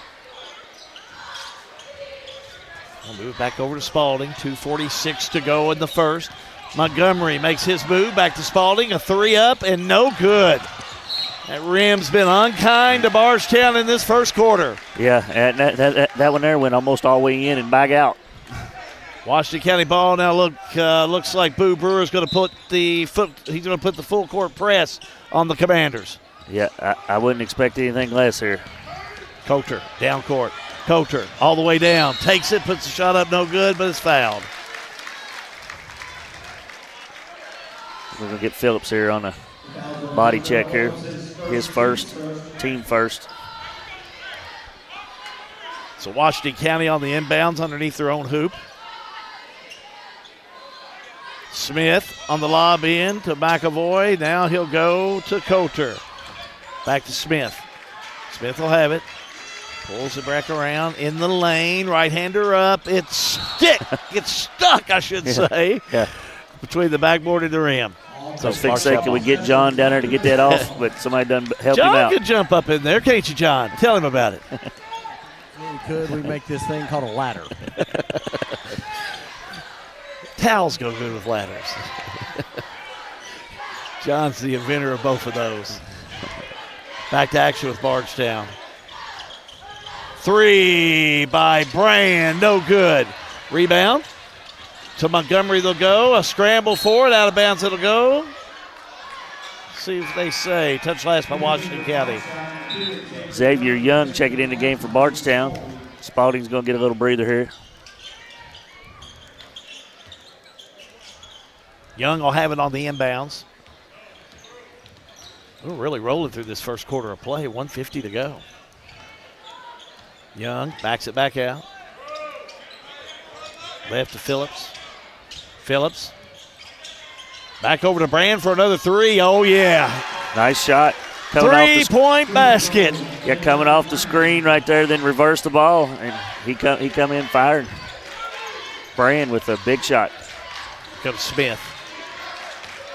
We'll move back over to Spalding. 2:46 to go in the first. Montgomery makes his move back to Spalding. A 3 up and no good. That rim's been unkind to Bardstown in this first quarter. Yeah, and that one there went almost all the way in and back out. Washington County ball now looks like Boo Brewer's going to put the full court press on the Commanders. Yeah, I wouldn't expect anything less here. Coulter down court. Coulter all the way down, takes it, puts the shot up, no good, but it's fouled. We're going to get Phillips here on a body check here. His first, team first. So Washington County on the inbounds underneath their own hoop. Smith on the lob in to McAvoy. Now he'll go to Coulter. Back to Smith. Smith will have it. Pulls it back around in the lane. Right-hander up. It's stuck, I should say, between the backboard and the rim. So I was fixing to say, can we get John down there to get that off? But somebody done help him out. John could jump up in there, can't you, John? Tell him about it. We could. We make this thing called a ladder. Towels go good with ladders. John's the inventor of both of those. Back to action with Bardstown. 3 by Brand, no good. Rebound to Montgomery, they'll go. A scramble for it, out of bounds it'll go. See what they say. Touch last by Washington County. Xavier Young checking in the game for Bardstown. Spalding's going to get a little breather here. Young will have it on the inbounds. We're really rolling through this first quarter of play. 1:50 to go. Young backs it back out. Left to Phillips. Phillips. Back over to Brand for another 3. Oh, yeah. Nice shot. 3-point basket. Yeah, coming off the screen right there, then reverse the ball. And he come in firing. Brand with a big shot. Here comes Smith.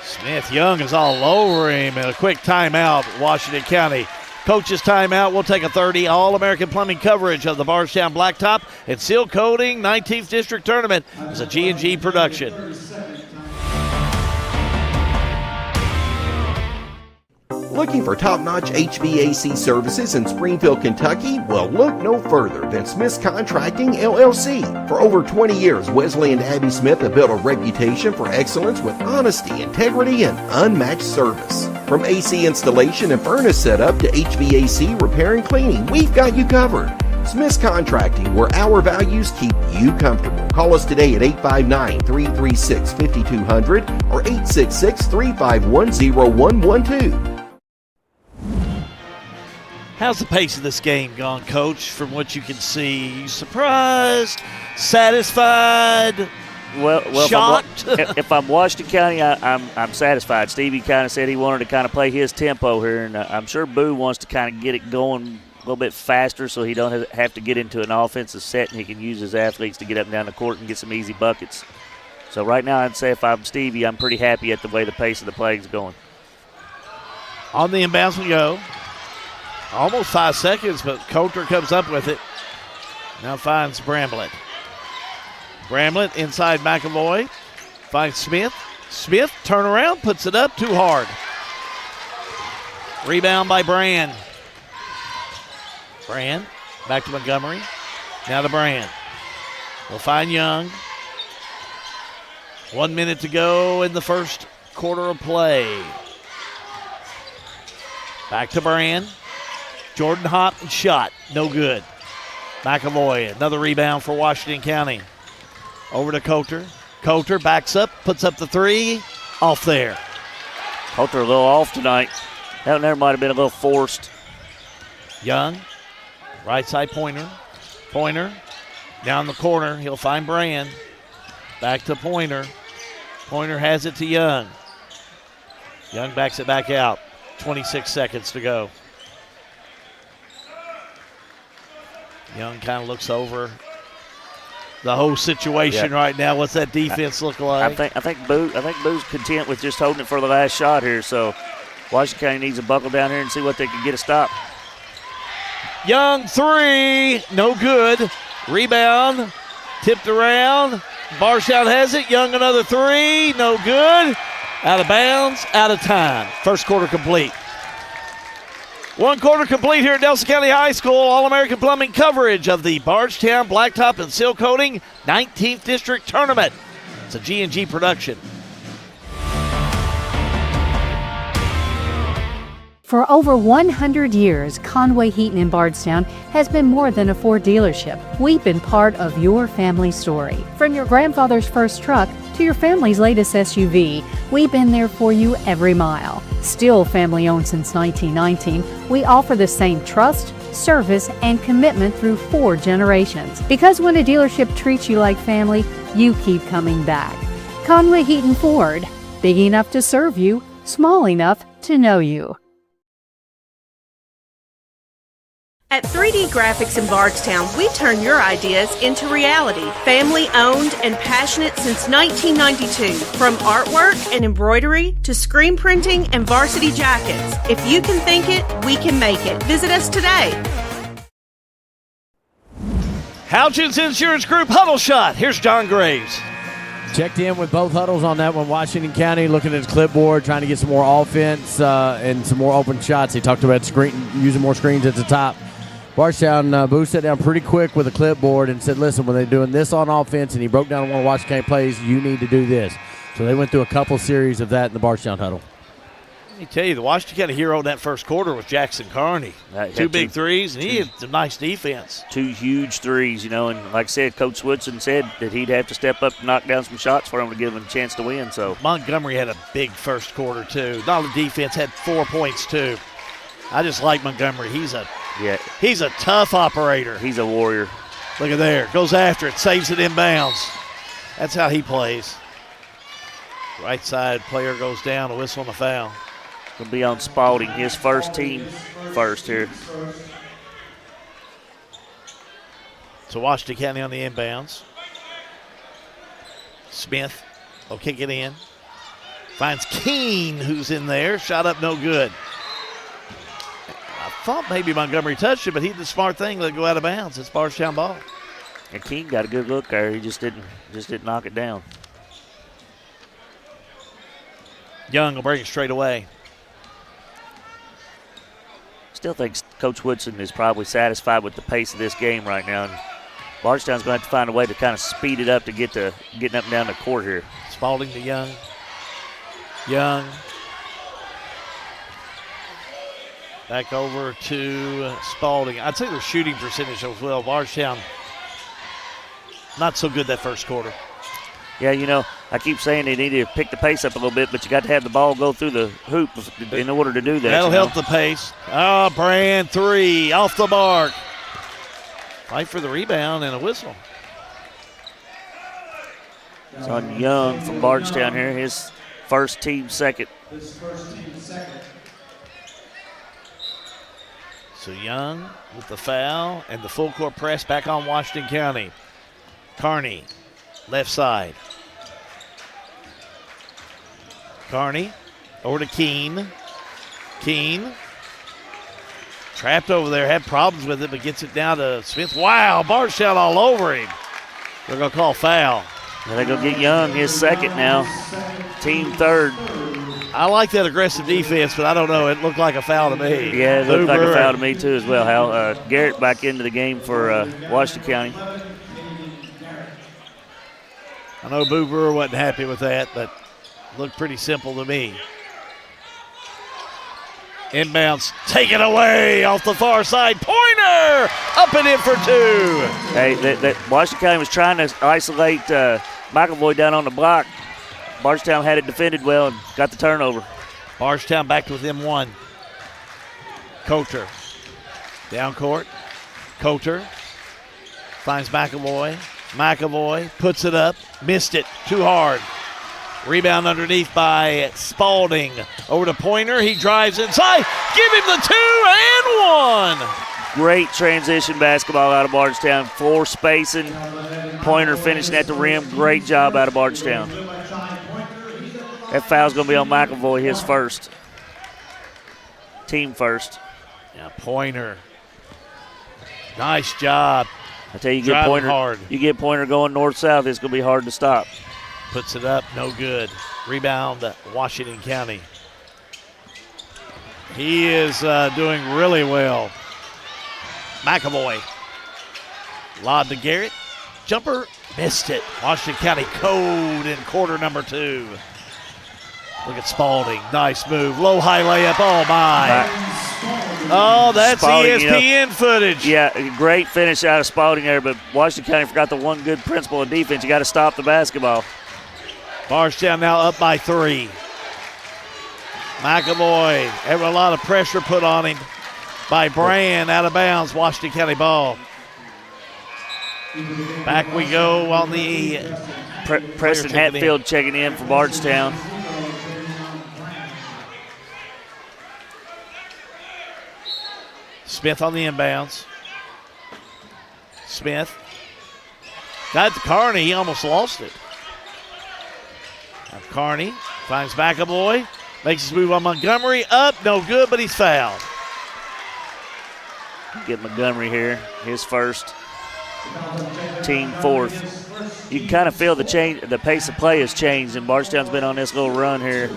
Smith, Young is all over him, and a quick timeout, Washington County. Coach's timeout. We'll take a 30. All-American Plumbing coverage of the Bardstown Blacktop and Sealcoating 19th District Tournament is a G&G production. Looking for top-notch HVAC services in Springfield, Kentucky? Well, look no further than Smith's Contracting, LLC. For over 20 years, Wesley and Abby Smith have built a reputation for excellence with honesty, integrity, and unmatched service. From AC installation and furnace setup to HVAC repair and cleaning, we've got you covered. Smith's Contracting, where our values keep you comfortable. Call us today at 859-336-5200 or 866-351-0112. How's the pace of this game gone, Coach, from what you can see? You surprised? Satisfied? Well, shocked? If I'm Washington County, I'm satisfied. Stevie kind of said he wanted to kind of play his tempo here, and I'm sure Boo wants to kind of get it going a little bit faster so he don't have to get into an offensive set and he can use his athletes to get up and down the court and get some easy buckets. So right now I'd say if I'm Stevie, I'm pretty happy at the way the pace of the play is going. On the inbounds we go. Almost 5 seconds, but Coulter comes up with it. Now finds Bramlett. Bramlett inside McAvoy. Finds Smith. Smith, turn around, puts it up, too hard. Rebound by Brand. Brand, back to Montgomery. Now to Brand. We'll find Young. 1 minute to go in the first quarter of play. Back to Brand. Jordan hopped and shot. No good. McAvoy, another rebound for Washington County. Over to Coulter. Coulter backs up, puts up the 3. Off there. Coulter a little off tonight. That one there might have been a little forced. Young, right side Pointer. Pointer, down the corner. He'll find Brand. Back to Pointer. Pointer has it to Young. Young backs it back out. 26 seconds to go. Young kind of looks over the whole situation right now. What's that defense look like? I think Boo's content with just holding it for the last shot here. So Washington County needs to buckle down here and see what they can get a stop. Young three, no good. Rebound, tipped around. Bardstown has it. Young another three, no good. Out of bounds, out of time. First quarter complete. 1 quarter complete here at Nelson County High School. All-American Plumbing coverage of the Bardstown Blacktop and Sealcoating 19th District Tournament. It's a G&G production. For over 100 years, Conway Heaton in Bardstown has been more than a Ford dealership. We've been part of your family story. From your grandfather's first truck to your family's latest SUV, we've been there for you every mile. Still family owned since 1919, we offer the same trust, service, and commitment through 4 generations. Because when a dealership treats you like family, you keep coming back. Conway Heaton Ford, big enough to serve you, small enough to know you. At 3D Graphics in Bardstown, we turn your ideas into reality. Family owned and passionate since 1992. From artwork and embroidery to screen printing and varsity jackets. If you can think it, we can make it. Visit us today. Houchins Insurance Group huddle shot. Here's John Graves. Checked in with both huddles on that one. Washington County looking at his clipboard, trying to get some more offense and some more open shots. He talked about using more screens at the top. Bardstown, Boo sat down pretty quick with a clipboard and said, listen, when they're doing this on offense, and he broke down one of Washington County plays, you need to do this. So they went through a couple series of that in the Bardstown huddle. Let me tell you, the Washington County hero in that first quarter was Jackson Carney. 2 big threes, and he had some nice defense. 2 huge threes, and like I said, Coach Woodson said that he'd have to step up and knock down some shots for him to give him a chance to win. So Montgomery had a big first quarter, too. Not the defense, had 4 points, too. I just like Montgomery. He's a tough operator. He's a warrior. Look at there. Goes after it. Saves it inbounds. That's how he plays. Right side player goes down. A whistle and a foul. Going to be on Spalding. His first team first here. So Washington County on the inbounds. Smith will kick it in. Finds Keene, who's in there. Shot up, no good. I thought maybe Montgomery touched it, but he did the smart thing, let it go out of bounds. It's Bardstown ball. And Keene got a good look there. He just didn't knock it down. Young will bring it straight away. Still think Coach Woodson is probably satisfied with the pace of this game right now. And Bardstown's going to have to find a way to kind of speed it up to getting up and down the court here. Spalding to Young. Young. Back over to Spalding. I'd say their shooting percentage as well. Bardstown, not so good that first quarter. Yeah, I keep saying they need to pick the pace up a little bit, but you got to have the ball go through the hoop in order to do that. That'll help the pace. Brand 3 off the mark. Fight for the rebound and a whistle. It's on Young from Bardstown here, his first team second. So Young with the foul and the full court press back on Washington County. Carney, left side. Carney over to Keene. Keene trapped over there, had problems with it, but gets it down to Smith. Wow, Bardstown all over him. They're going to call foul. And they're going to get Young his second now. Team third. I like that aggressive defense, but I don't know. It looked like a foul to me. Yeah, it looked like a foul to me too as well, Hal. Garrett back into the game for Washington County. I know Boo Brewer wasn't happy with that, but looked pretty simple to me. Inbounds, taken away off the far side. Pointer up and in for 2. Hey, that Washington County was trying to isolate McAvoy down on the block. Bardstown had it defended well and got the turnover. Bardstown back within one. Coulter. Down court. Coulter finds McAvoy. McAvoy puts it up. Missed it. Too hard. Rebound underneath by Spalding. Over to Pointer. He drives inside. Give him the 2 and 1. Great transition basketball out of Bardstown. Floor spacing. Pointer finishing at the rim. Great job out of Bardstown. That foul's going to be on McAvoy, his first. Team first. Yeah, Pointer. Nice job. I tell you, you get Pointer going north-south, it's going to be hard to stop. Puts it up, no good. Rebound, Washington County. He is doing really well. McAvoy. Lob to Garrett. Jumper, missed it. Washington County code in quarter number 2. Look at Spalding. Nice move. Low high layup. Oh, my. Oh, that's Spalding, ESPN footage. Yeah, great finish out of Spalding there, but Washington County forgot the one good principle of defense. You got to stop the basketball. Bardstown now up by 3. McAvoy having a lot of pressure put on him by Brand, out of bounds. Washington County ball. Back we go on the Preston Hatfield checking in for Bardstown. Smith on the inbounds. Smith got to Carney. He almost lost it. Now Carney finds McAvoy. Makes his move on Montgomery. Up, no good, but he's fouled. Get Montgomery here. His first. Team fourth. You can kind of feel the pace of play has changed, and Bardstown's been on this little run here.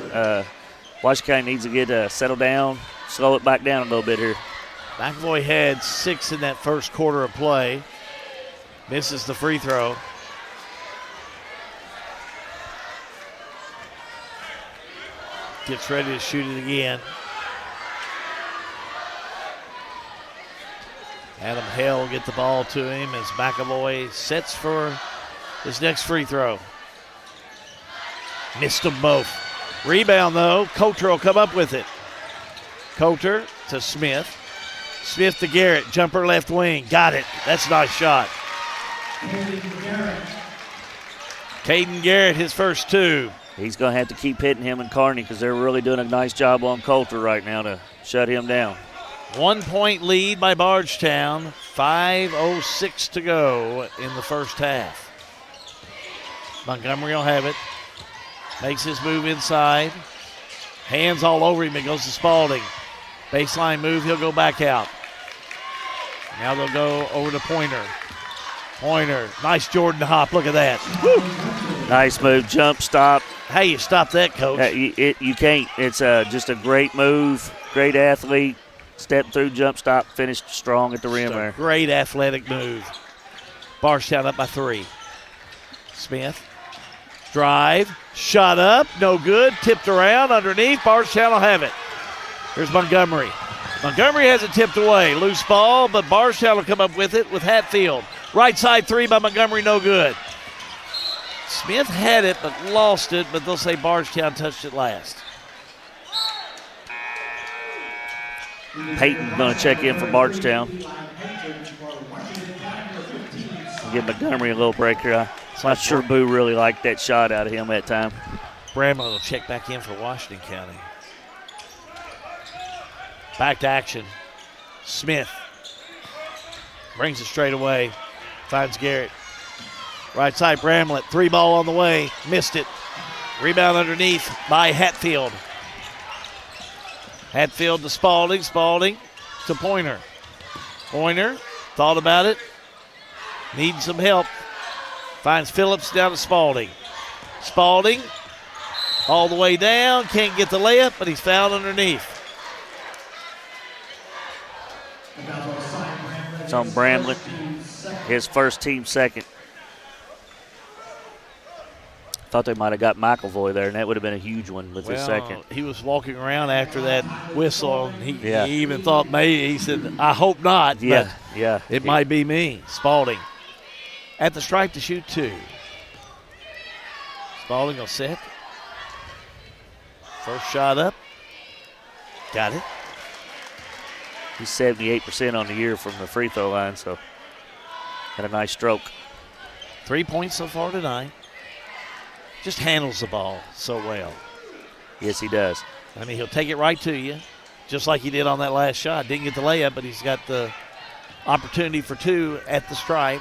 Washington County needs to get settled down, slow it back down a little bit here. McAvoy had 6 in that first quarter of play. Misses the free throw. Gets ready to shoot it again. Adam Hale will get the ball to him as McAvoy sets for his next free throw. Missed them both. Rebound, though. Coulter will come up with it. Coulter to Smith. Smith to Garrett. Jumper left wing. Got it. That's a nice shot. Caden Garrett, his first 2. He's going to have to keep hitting him and Carney because they're really doing a nice job on Coulter right now to shut him down. 1 point lead by Bardstown. 5:06 to go in the first half. Montgomery will have it. Makes his move inside. Hands all over him. It goes to Spalding. Baseline move. He'll go back out. Now they'll go over to Pointer. Pointer. Nice Jordan hop. Look at that. Woo. Nice move. Jump stop. How you stop that, Coach? You can't. It's just a great move. Great athlete. Step through, jump stop, finished strong at the rim there. Great athletic move. Bardstown up by 3. Smith. Drive. Shot up. No good. Tipped around underneath. Bardstown will have it. Here's Montgomery. Montgomery has it tipped away. Loose ball, but Bardstown will come up with it with Hatfield. Right side 3 by Montgomery. No good. Smith had it but lost it, but they'll say Bardstown touched it last. Peyton going to check in for Bardstown. Give Montgomery a little break here. I'm not sure Boo really liked that shot out of him that time. Bramlett will check back in for Washington County. Back to action. Smith brings it straight away. Finds Garrett. Right side, Bramlett. 3 ball on the way. Missed it. Rebound underneath by Hatfield. Hatfield to Spalding. Spalding to Pointer. Pointer thought about it. Needing some help. Finds Phillips down to Spalding. Spalding all the way down. Can't get the layup, but he's fouled underneath. It's on Bramlett. His first, team second. Thought they might have got McAvoy there, and that would have been a huge one with his second. He was walking around after that whistle, and he even thought maybe, he said, I hope not, but it might be me. Spalding at the stripe to shoot 2. Spalding will set. First shot up, Got it. He's 78% on the year from the free throw line, so had a nice stroke. 3 points so far tonight. Just handles the ball so well. Yes, he does. I mean, he'll take it right to you, just like he did on that last shot. Didn't get the layup, but he's got the opportunity for 2 at the stripe.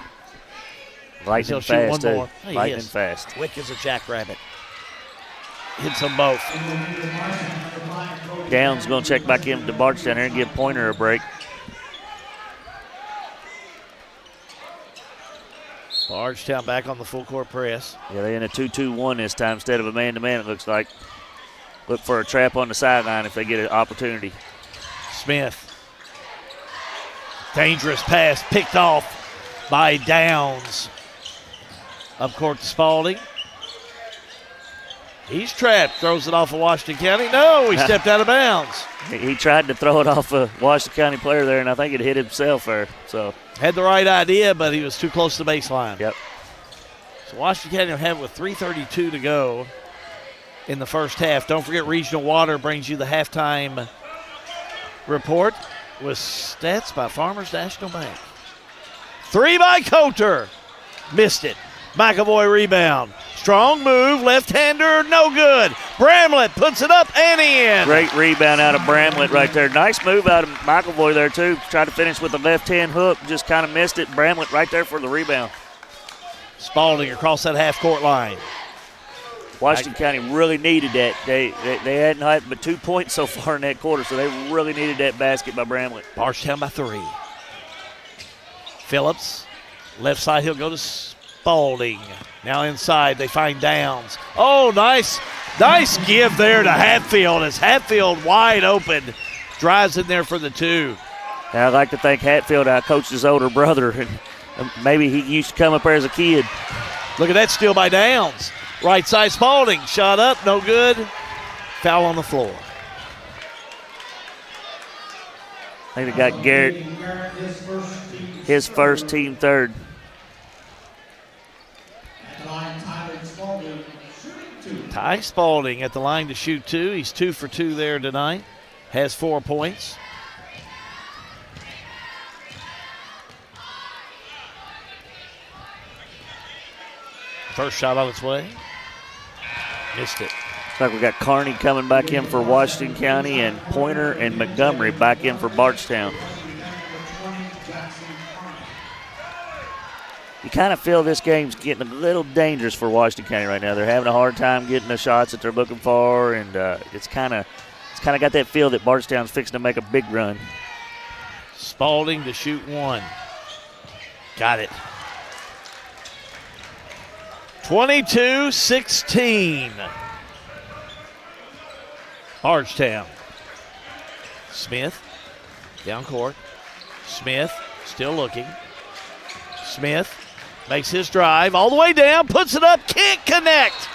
Lightning fast, too. Lightning fast. Quick as a jackrabbit. Hits them both. Downs going to check back in to Bardstown here and give Pointer a break. Bardstown back on the full court press. Yeah, they're in a 2-2-1 this time instead of a man-to-man, it looks like. Look for a trap on the sideline if they get an opportunity. Smith. Dangerous pass picked off by Downs. Up court to Spalding. He's trapped. Throws it off of Washington County. No, he stepped out of bounds. He tried to throw it off a Washington County player there, and I think it hit himself there. So had the right idea, but he was too close to the baseline. Yep. So Washington County will have it with 3:32 to go in the first half. Don't forget, Regional Water brings you the halftime report with stats by Farmers National Bank. 3 by Coulter. Missed it. McAvoy rebound. Strong move, left-hander, no good. Bramlett puts it up and in. Great rebound out of Bramlett right there. Nice move out of McAvoy there, too. Tried to finish with a left-hand hook, just kind of missed it. Bramlett right there for the rebound. Spalding across that half-court line. Washington County really needed that. They hadn't had but 2 points so far in that quarter, so they really needed that basket by Bramlett. Bardstown by 3. Phillips, left side, he'll go to Spalding. Now inside, they find Downs. Oh, nice give there to Hatfield as Hatfield wide open. Drives in there for the 2. And I'd like to thank Hatfield. I coached his older brother, and maybe he used to come up there as a kid. Look at that steal by Downs. Right side Spalding. Shot up, no good. Foul on the floor. I think they got Garrett, his first, team third. Ty Spalding at the line to shoot 2. He's 2 for 2 there tonight. Has 4 points. First shot on its way. Missed it. Looks like we got Kearney coming back in for Washington County and Pointer and Montgomery back in for Bardstown. You kind of feel this game's getting a little dangerous for Washington County right now. They're having a hard time getting the shots that they're looking for, and it's kind of got that feel that Bardstown's fixing to make a big run. Spalding to shoot 1. Got it. 22-16. Bardstown. Smith down court. Smith still looking. Smith makes his drive all the way down, puts it up, can't connect.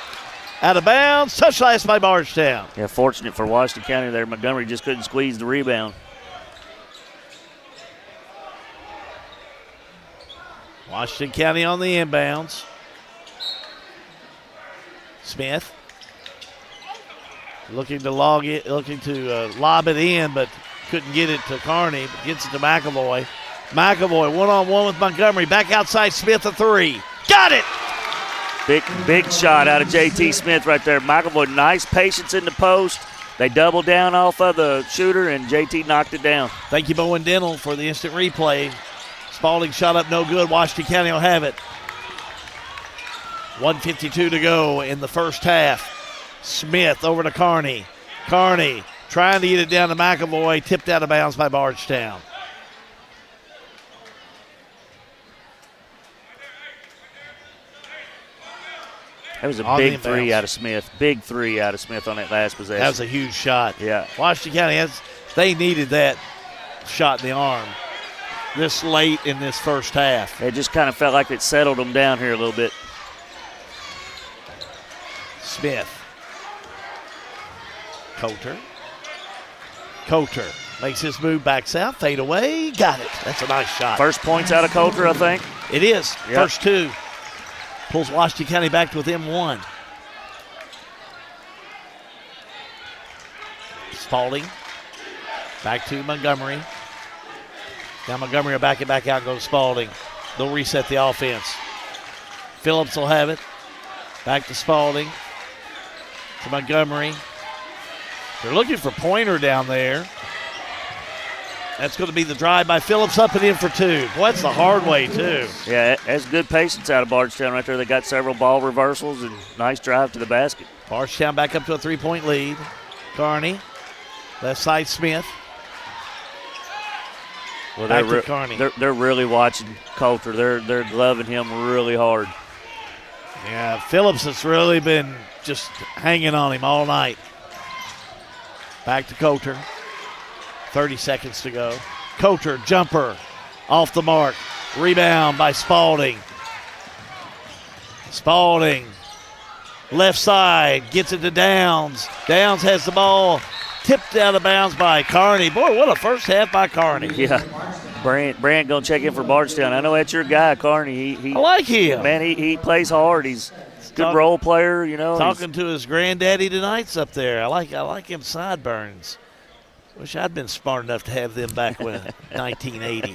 Out of bounds, touch last by Bardstown. Yeah, fortunate for Washington County there. Montgomery just couldn't squeeze the rebound. Washington County on the inbounds. Smith looking to lob it in, but couldn't get it to Kearney, but gets it to McAvoy. McAvoy one-on-one with Montgomery. Back outside, Smith a 3. Got it! Big shot out of J.T. Smith right there. McAvoy, nice patience in the post. They doubled down off of the shooter, and J.T. knocked it down. Thank you, Bowen Dental, for the instant replay. Spalding shot up no good. Washington County will have it. 1:52 to go in the first half. Smith over to Kearney. Kearney trying to get it down to McAvoy. Tipped out of bounds by Bardstown. That was a big 3 out of Smith. Big 3 out of Smith on that last possession. That was a huge shot. Yeah. Washington County, they needed that shot in the arm this late in this first half. It just kind of felt like it settled them down here a little bit. Smith. Coulter makes his move back south, fade away, got it. That's a nice shot. First points out of Coulter, I think. It is. Yep. First 2. Pulls Washington County back to within 1. Spalding Back to Montgomery. Now Montgomery will back it back out and go to Spalding. They'll reset the offense. Phillips will have it. Back to Spalding. To Montgomery. They're looking for Pointer down there. That's going to be the drive by Phillips, up and in for two. Boy, that's the hard way, too. Yeah, that's good patience out of Bardstown right there. They got several ball reversals and nice drive to the basket. Bardstown back up to a 3-point lead. Carney, left side Smith. Well, back to Carney. They're really watching Coulter. They're gloving him really hard. Yeah, Phillips has really been just hanging on him all night. Back to Coulter. 30 seconds to go. Coulter, jumper, off the mark. Rebound by Spalding. Spalding, left side, gets it to Downs. Downs has the ball tipped out of bounds by Carney. Boy, what a first half by Carney. Yeah, Brant going to check in for Bardstown. I know that's your guy, Carney. He I like him. Man, he plays hard. He's a good role player, you know. Talking to his granddaddy tonight's up there. I like him sideburns. Wish I'd been smart enough to have them back when 1980.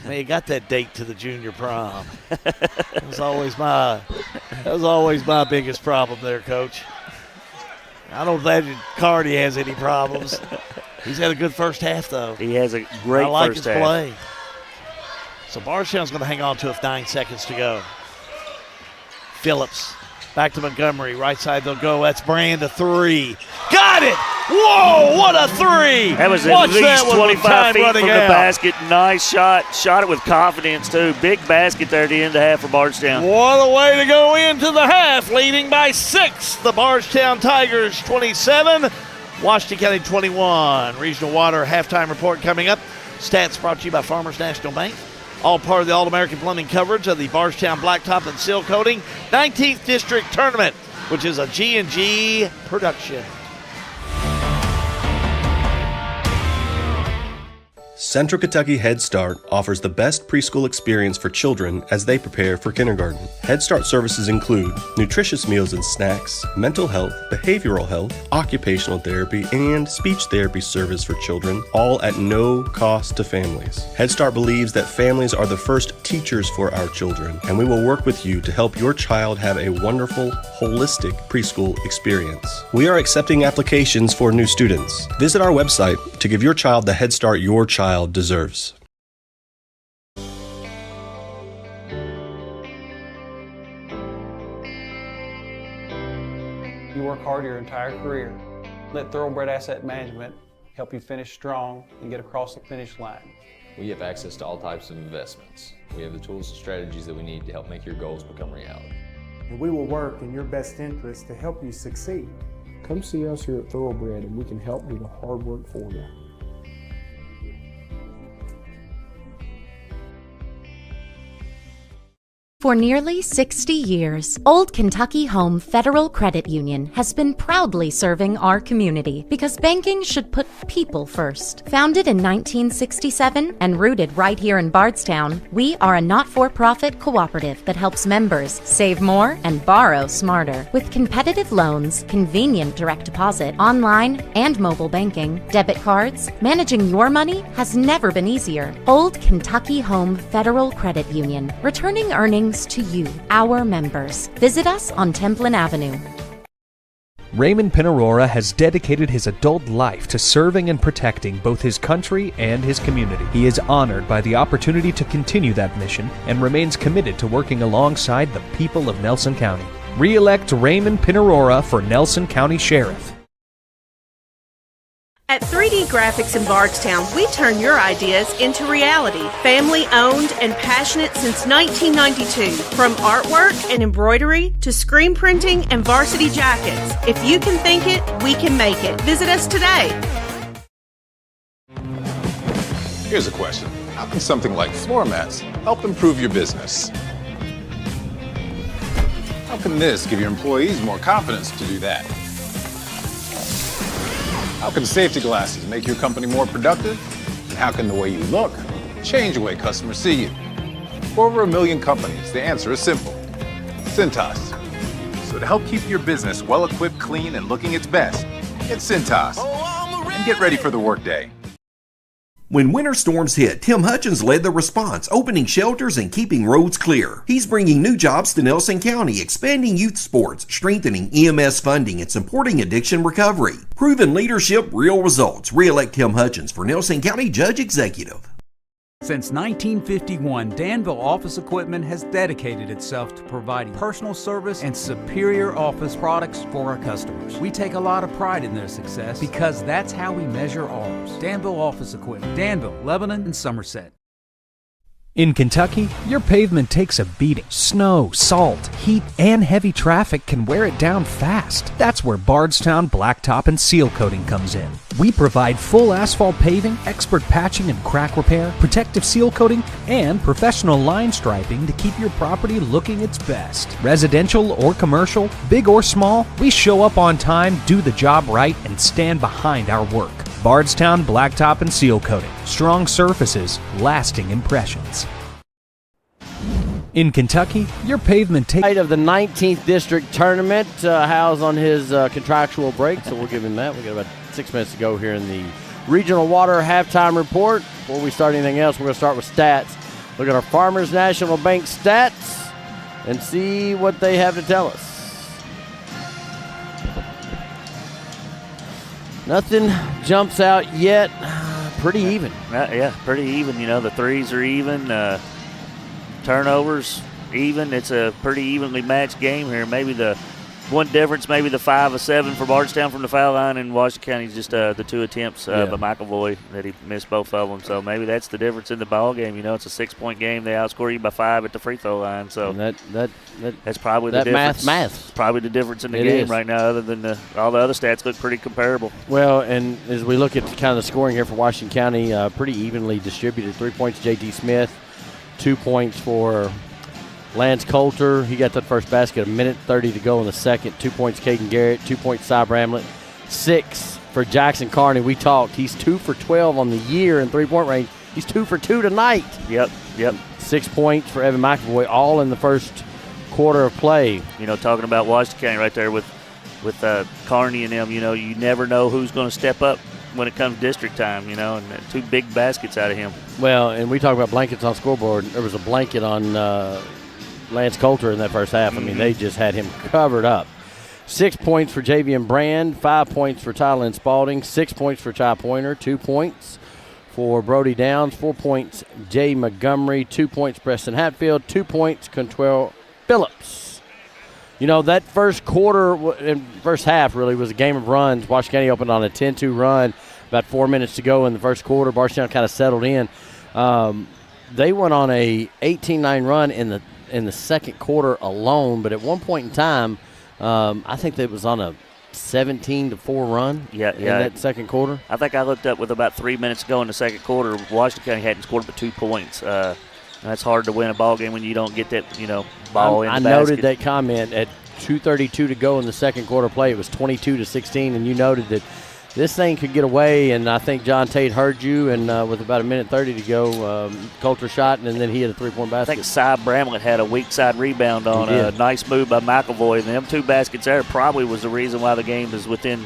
Man, you got that date to the junior prom. That was always my biggest problem there, Coach. I don't think Carney has any problems. He's had a good first half, though. He has a great his first half. play. So Bardstown's going to hang on to it with 9 seconds to go. Phillips back to Montgomery. Right side they'll go. That's Brand, a three. Got it! Whoa, what a three! That was at least 25 feet from the basket. Nice shot. Shot it with confidence, too. Big basket there at the end of the half for Bardstown. What a way to go into the half, leading by 6. The Bardstown Tigers 27, Washington County 21. Regional Water halftime report coming up. Stats brought to you by Farmers National Bank. All part of the All-American Plumbing coverage of the Bardstown Blacktop and Sealcoating 19th District Tournament, which is a G&G production. Central Kentucky Head Start offers the best preschool experience for children as they prepare for kindergarten. Head Start services include nutritious meals and snacks, mental health, behavioral health, occupational therapy, and speech therapy service for children, all at no cost to families. Head Start believes that families are the first teachers for our children, and we will work with you to help your child have a wonderful, holistic preschool experience. We are accepting applications for new students. Visit our website to give your child the Head Start your child deserves. You work hard your entire career. Let Thoroughbred Asset Management help you finish strong and get across the finish line. We have access to all types of investments. We have the tools and strategies that we need to help make your goals become reality. And we will work in your best interest to help you succeed. Come see us here at Thoroughbred and we can help do the hard work for you. For nearly 60 years, Old Kentucky Home Federal Credit Union has been proudly serving our community because banking should put people first. Founded in 1967 and rooted right here in Bardstown, we are a not-for-profit cooperative that helps members save more and borrow smarter. With competitive loans, convenient direct deposit, online and mobile banking, debit cards, managing your money has never been easier. Old Kentucky Home Federal Credit Union, returning earnings to you, our members. Visit us on Templin Avenue. Raymond Pinarora has dedicated his adult life to serving and protecting both his country and his community. He is honored by the opportunity to continue that mission and remains committed to working alongside the people of Nelson County. Re-elect Raymond Pinarora for Nelson County Sheriff. At 3D Graphics in Bardstown, we turn your ideas into reality. Family owned and passionate since 1992. From artwork and embroidery to screen printing and varsity jackets. If you can think it, we can make it. Visit us today. Here's a question. How can something like floor mats help improve your business? How can this give your employees more confidence to do that? How can safety glasses make your company more productive? And how can the way you look change the way customers see you? For over 1 million companies, the answer is simple. Cintas. So to help keep your business well-equipped, clean, and looking its best, get Cintas. And and get ready for the workday. When winter storms hit, Tim Hutchins led the response, opening shelters and keeping roads clear. He's bringing new jobs to Nelson County, expanding youth sports, strengthening EMS funding, and supporting addiction recovery. Proven leadership, real results. Re-elect Tim Hutchins for Nelson County Judge Executive. Since 1951, Danville Office Equipment has dedicated itself to providing personal service and superior office products for our customers. We take a lot of pride in their success because that's how we measure ours. Danville Office Equipment, Danville, Lebanon, and Somerset. In Kentucky, your pavement takes a beating. Snow, salt, heat, and heavy traffic can wear it down fast. That's where Bardstown Blacktop and Sealcoating comes in. We provide full asphalt paving, expert patching and crack repair, protective seal coating, and professional line striping to keep your property looking its best. Residential or commercial, big or small, we show up on time, do the job right, and stand behind our work. Bardstown Blacktop and Sealcoating. Strong surfaces, lasting impressions. In Kentucky, your pavement takes... Of the 19th District Tournament, Hal's on his contractual break, so we'll give him that. We've got about 6 minutes to go here in the Regional Water Halftime Report. Before we start anything else, we're going to start with stats. Look at our Farmers National Bank stats and see what they have to tell us. Nothing jumps out yet. Pretty even. Yeah, pretty even. You know, the threes are even. Turnovers even. It's a pretty evenly matched game here. Maybe the one difference, maybe the 5 of 7 for Bardstown from the foul line, and Washington County just the 2 attempts by McAvoy that he missed both of them. So maybe that's the difference in the ball game. You know, it's a 6-point game. They outscore you by 5 at the free throw line. So that's probably the difference. Math. It's probably the difference in the game right now. Other than all the other stats look pretty comparable. Well, and as we look at kind of the scoring here for Washington County, pretty evenly distributed. 3 points, J.D. Smith. 2 points for Lance Coulter. He got that first basket, 1:30 to go in the second. 2 points, Caden Garrett. 2 points, Cy Bramlett. 6 for Jackson Carney. We talked. He's 2 for 12 on the year in three-point range. He's 2 for 2 tonight. Yep. 6 points for Evan McAvoy, all in the first quarter of play. You know, talking about Washington County right there with Carney and them, you know, you never know who's going to step up when it comes district time, you know, and 2 big baskets out of him. Well, and we talk about blankets on scoreboard. There was a blanket on Lance Coulter in that first half. I mean, they just had him covered up. 6 points for Javian Brand, 5 points for Tylen Spalding, 6 points for Ty Pointer, 2 points for Brody Downs, 4 points Jay Montgomery, 2 points Preston Hatfield, 2 points Contrell Phillips. You know, that first quarter and first half really was a game of runs. Washington County opened on a 10-2 run. About 4 minutes to go in the first quarter. Bardstown kind of settled in. They went on a 18-9 run in the second quarter alone, but at one point in time, I think that was on a 17-4 run in that second quarter. I think I looked up with about 3 minutes to go in the second quarter. Washington County hadn't scored but 2 points. That's hard to win a ball game when you don't get that, ball in the basket. I noted that comment at 2:32 to go in the second quarter play. It was 22-16, and you noted that this thing could get away, and I think John Tate heard you, and with about 1:30 to go, Coulter shot, and then he hit a 3-point basket. I think Cy Bramlett had a weak side rebound on a nice move by McAvoy, and them 2 baskets there probably was the reason why the game is within,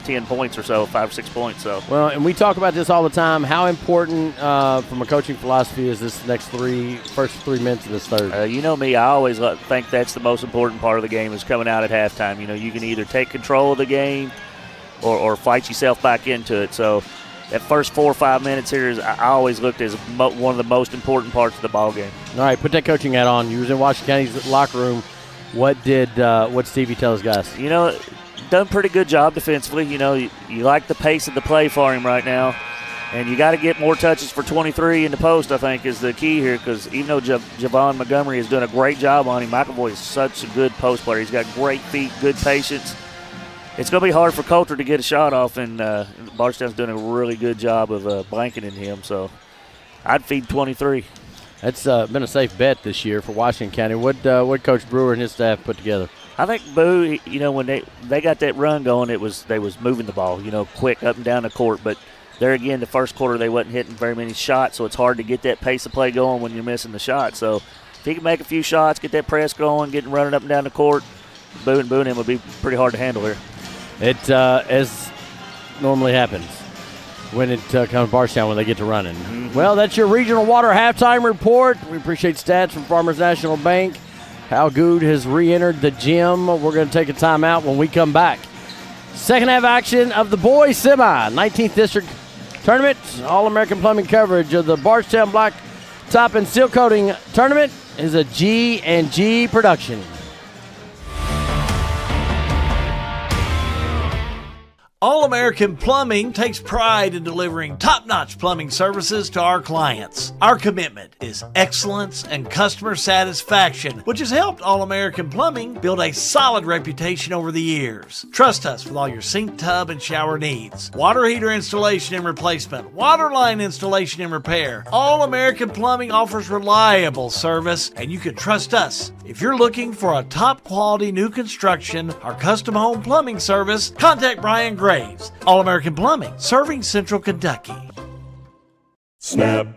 10 points or so, 5 or 6 points. So well, and we talk about this all the time. How important from a coaching philosophy is this first 3 minutes of this third? You know me, I always think that's the most important part of the game is coming out at halftime. You can either take control of the game or fight yourself back into it. So that first 4 or 5 minutes here I always looked as one of the most important parts of the ball game. All right, put that coaching hat on. You was in Washington County's locker room. What did Stevie tell his guys? Done a pretty good job defensively. You like the pace of the play for him right now. And you got to get more touches for 23 in the post, I think, is the key here, because even though Javon Montgomery has done a great job on him, McAvoy is such a good post player. He's got great feet, good patience. It's going to be hard for Coulter to get a shot off, and Bardstown's doing a really good job of blanketing him. So I'd feed 23. That's been a safe bet this year for Washington County. What Coach Brewer and his staff put together? I think Boo, when they got that run going, they was moving the ball, quick up and down the court. But there again, the first quarter they wasn't hitting very many shots, so it's hard to get that pace of play going when you're missing the shot. So if he can make a few shots, get that press going, running up and down the court, Boo and him would be pretty hard to handle here. It as normally happens. when it comes to Bardstown when they get to running. Well, that's your regional water halftime report. We appreciate stats from Farmers National Bank. Hal Good has re-entered the gym. We're going to take a timeout when we come back. Second half action of the boys semi, 19th District Tournament. All-American Plumbing coverage of the Bardstown Blacktop and Sealcoating Tournament is a G&G production. All-American Plumbing takes pride in delivering top-notch plumbing services to our clients. Our commitment is excellence and customer satisfaction, which has helped All-American Plumbing build a solid reputation over the years. Trust us with all your sink, tub, and shower needs. Water heater installation and replacement, water line installation and repair. All-American Plumbing offers reliable service, and you can trust us. If you're looking for a top-quality new construction or custom home plumbing service, contact Brian Graves. All-American Plumbing, serving Central Kentucky. Snappy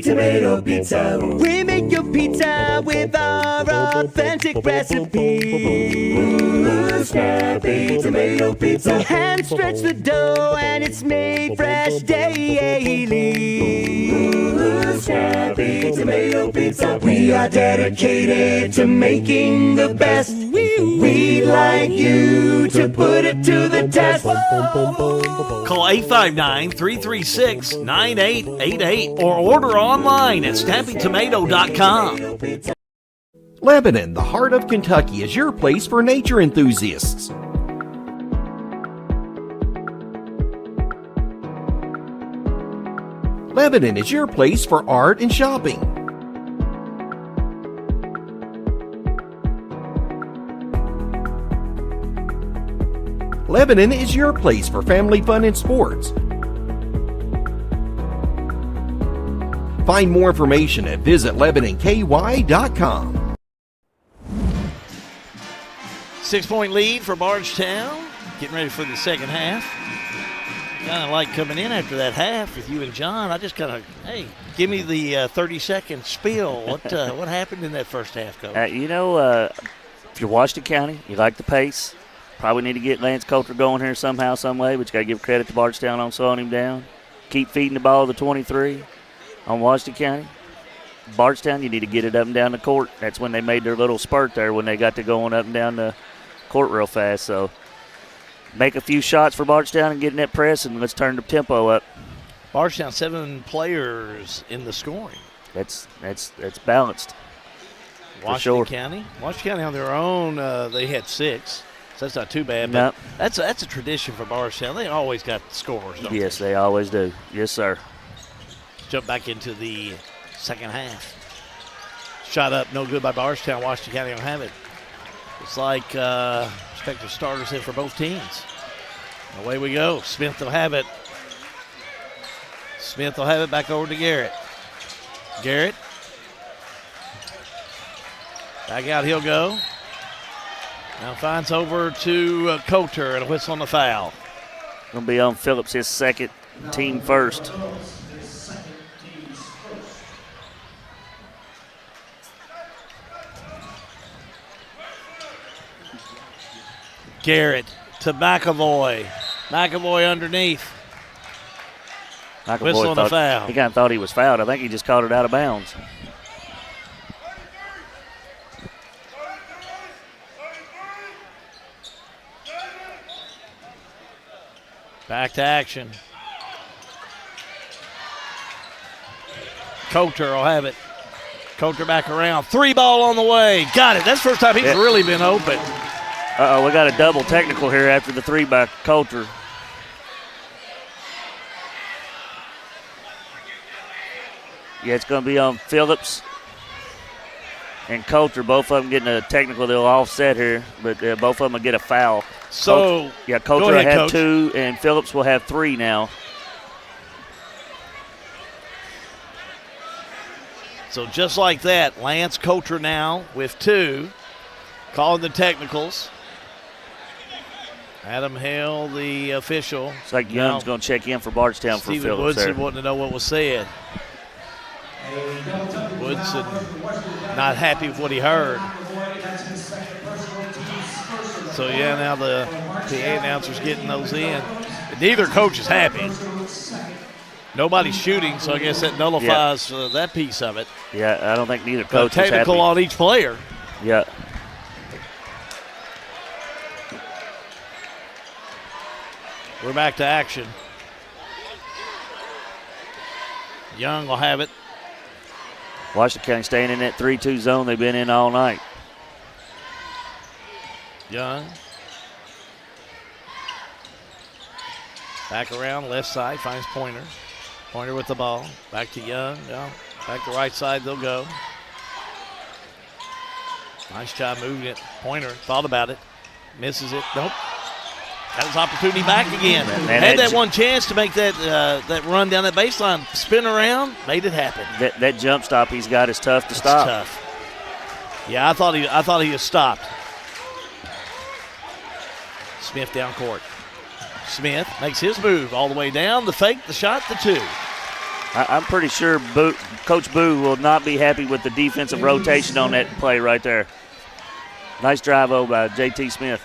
Tomato Pizza. We make your pizza with our authentic recipe. Snappy Tomato Pizza. Hand stretch the dough and it's made fresh daily. Snappy Tomato Pizza. We are dedicated to making the best. We'd like you to put it to the test. Call 859-336-9888 or order online at snappytomato.com. Lebanon, the heart of Kentucky, is your place for nature enthusiasts. Lebanon is your place for art and shopping. Lebanon is your place for family fun and sports. Find more information at visitlebanonky.com. 6-point lead for Bardstown. Getting ready for the second half. Kind of like coming in after that half with you and John. I just kind of, hey, give me the 30-second spiel. What happened in that first half, Coach? If you're Washington County, you like the pace. Probably need to get Lance Coulter going here somehow, some way, but you got to give credit to Bardstown on slowing him down. Keep feeding the ball to the 23 on Washington County. Bardstown, you need to get it up and down the court. That's when they made their little spurt there when they got to going up and down the court real fast. So make a few shots for Bardstown and get in that press, and let's turn the tempo up. Bardstown, 7 players in the scoring. That's balanced. Washington County on their own, they had 6. So that's not too bad. But that's a tradition for Bardstown. They always got scores, don't they? Yes, they always do. Yes, sir. Jump back into the second half. Shot up, no good by Bardstown. Washington County don't have it. It's like respective starters hit for both teams. Away we go. Smith will have it. Smith will have it back over to Garrett. Garrett. Back out he'll go. Now finds over to Coulter and a whistle on the foul. Going to be on Phillips, his second, team first. Garrett to McAvoy. McAvoy underneath. Whistle on the foul. He kind of thought he was fouled. I think he just caught it out of bounds. Back to action. Coulter will have it. Coulter back around. 3 ball on the way. Got it. That's the first time he's really been open. Uh-oh, we got a double technical here after the 3 by Coulter. Yeah, it's going to be on Phillips and Coulter. Both of them getting a technical. They'll offset here, but both of them will get a foul. So, Coulter will have 2, and Phillips will have 3 now. So just like that, Lance Coulter now with 2, calling the technicals. Adam Hale, the official. It's like Young's going to check in for Bardstown for Stephen Phillips. Woodson wanting to know what was said. Woodson not happy with what he heard. So, yeah, now the announcer's getting those in. It neither coach is happy. Nobody's shooting, so I guess that nullifies that piece of it. Yeah, I don't think neither coach is happy. Technical on each player. Yeah. We're back to action. Young will have it. Washington County staying in that 3-2 zone they've been in all night. Young. Back around, left side, finds Pointer. Pointer with the ball. Back to Young. Back to right side, they'll go. Nice job moving it. Pointer thought about it. Misses it. Nope. Got his opportunity back again. Had that one chance to make that run down that baseline, spin around, made it happen. That jump stop he's got is tough to stop. Tough. Yeah, I thought he was stopped. Smith down court. Smith makes his move all the way down. The fake, the shot, the two. I'm pretty sure Coach Boo will not be happy with the defensive rotation on that play right there. Nice drive by J.T. Smith.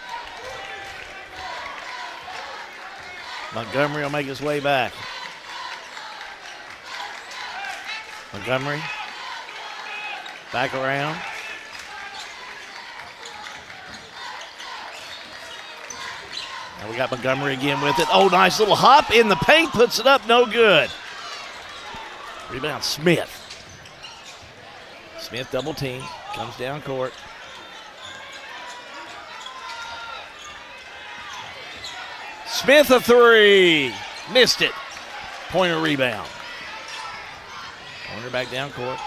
Montgomery will make his way back. Montgomery. Back around. Now we got Montgomery again with it. Oh, nice little hop in the paint. Puts it up. No good. Rebound Smith. Smith double team. Comes down court. Smith a three. Missed it. Pointer rebound. Pointer back down court.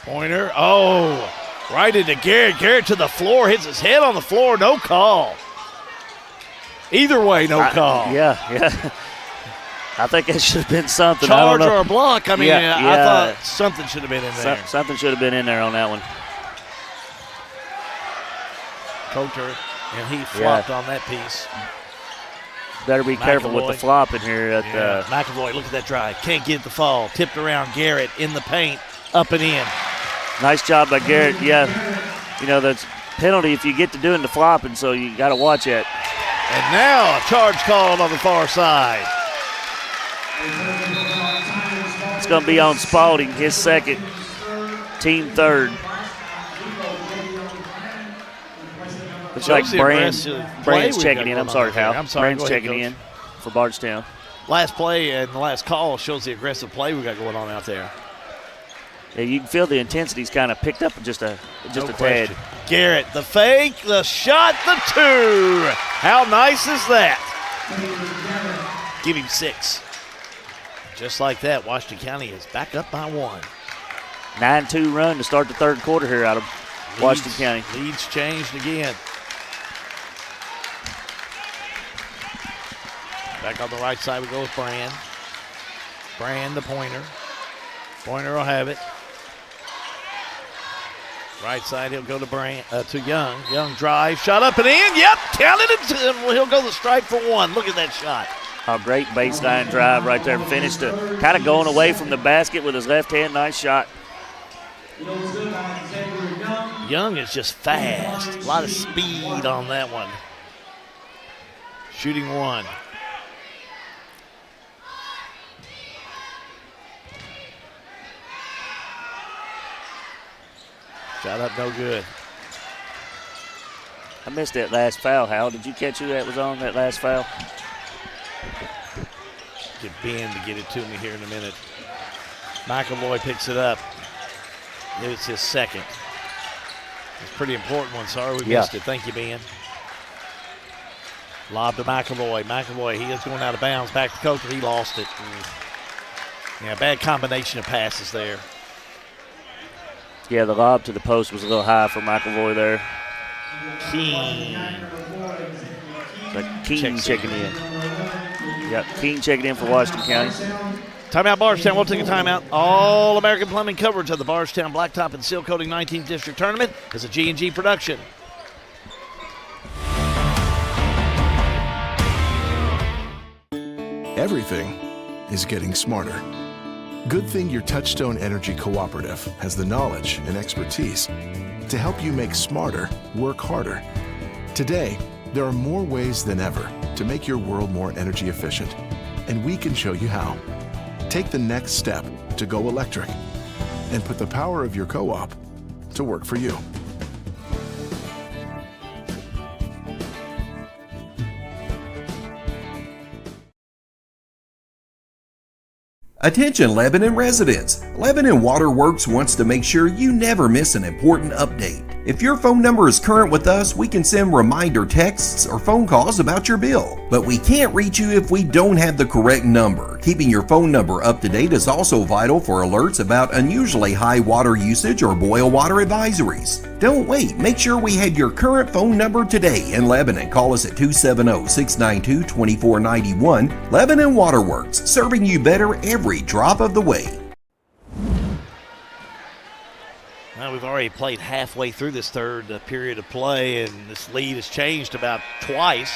Pointer. Oh, right into Garrett. Garrett to the floor. Hits his head on the floor. No call. Either way, no call. Yeah. I think it should have been something. Charge I don't know. or a block. I mean, I thought something should have been in there. Something should have been in there on that one. Coulter, and he flopped on that piece. Better be careful with the flop in here. McAvoy, look at that drive. Can't get the fall. Tipped around Garrett in the paint, up and in. Nice job by Garrett. Yeah, that's penalty if you get to doing the flopping, so you got to watch it. And now a charge called on the far side. It's going to be on Spalding, his second, team third. Looks like Brand's checking in. I'm sorry, Hal. Brand's checking in for Bardstown. Last play and the last call shows the aggressive play we got going on out there. Yeah, you can feel the intensity's kind of picked up just a tad. Garrett, the fake, the shot, the two. How nice is that? Give him 6. Just like that, Washington County is back up by 1. 9-2 run to start the third quarter here out of Washington County. Leads changed again. Back on the right side we go with Brand. Brand the Pointer. Pointer will have it. Right side, he'll go to to Young. Young drive, shot up and in. Yep, counted it. He'll go the strike for 1. Look at that shot. A great baseline drive right there. Finished kind of going away from the basket with his left hand. Nice shot. Young is just fast. A lot of speed on that one. Shooting 1. Shot up, no good. I missed that last foul, Hal. Did you catch who that was on, that last foul? Get Ben to get it to me here in a minute. McAvoy picks it up. It's his second. It's a pretty important one. Sorry we missed it. Thank you, Ben. Lob to McAvoy. McAvoy, he is going out of bounds. Back to Coulter. He lost it. Yeah, bad combination of passes there. Yeah, the lob to the post was a little high for McAvoy there. Keene checking in. Yep, Keene checking in for Washington County. Timeout, Bardstown. We'll take a timeout. All-American Plumbing coverage of the Bardstown Blacktop and Sealcoating 19th District Tournament is a G&G production. Everything is getting smarter. Good thing your Touchstone Energy Cooperative has the knowledge and expertise to help you make smarter work harder. Today, There are more ways than ever to make your world more energy efficient, and we can show you how. Take the next step to go electric and put the power of your co-op to work for you. Attention Lebanon residents! Lebanon Waterworks wants to make sure you never miss an important update. If your phone number is current with us, we can send reminder texts or phone calls about your bill. But we can't reach you if we don't have the correct number. Keeping your phone number up to date is also vital for alerts about unusually high water usage or boil water advisories. Don't wait, make sure we have your current phone number today in Lebanon. Call us at 270-692-2491. Lebanon Waterworks, serving you better every drop of the way. Well, we've already played halfway through this third period of play, and this lead has changed about twice.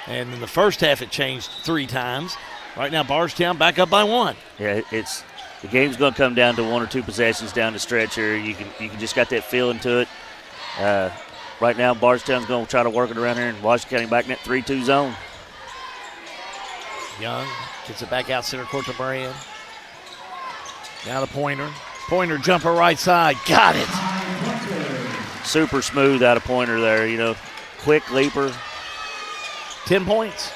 And in the first half, it changed 3 times. Right now, Bardstown back up by 1. Yeah, the game's going to come down to 1 or 2 possessions down the stretch here. You can just got that feeling to it. Right now, Bardstown's going to try to work it around here, and Washington County back in that 3-2 zone. Young gets it back out center court to Brand. Now to Pointer. Pointer jumper right side. Got it. Super smooth out of Pointer there, quick leaper. 10 points.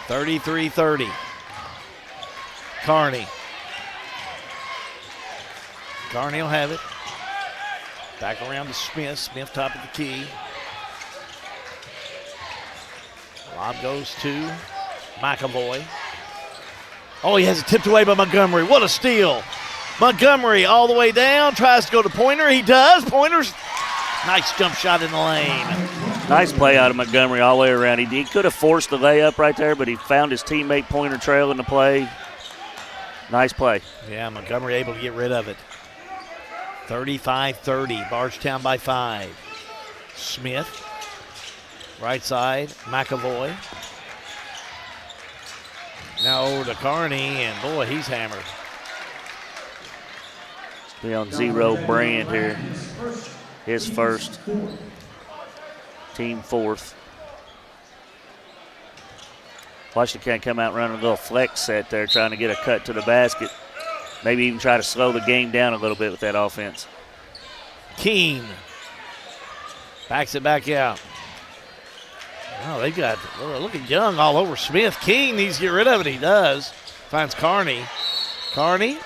33-30. Carney. Carney will have it. Back around to Smith. Smith top of the key. Lob goes to McAvoy. Oh, he has it tipped away by Montgomery. What a steal. Montgomery all the way down, tries to go to Pointer. He does. Pointer's nice jump shot in the lane. Nice play out of Montgomery all the way around. He could have forced the layup right there, but he found his teammate Pointer trailing the play. Nice play. Yeah, Montgomery able to get rid of it. 35-30, Bardstown by 5. Smith, right side, McAvoy. Now over to Carney, and boy, he's hammered. Be on 0 Brand here. His first. Team 4th. Washington County come out running a little flex set there, trying to get a cut to the basket. Maybe even try to slow the game down a little bit with that offense. Keene backs it back out. Oh, they've got, look at Young all over Smith. Keene needs to get rid of it. He does. Finds Carney. Carney.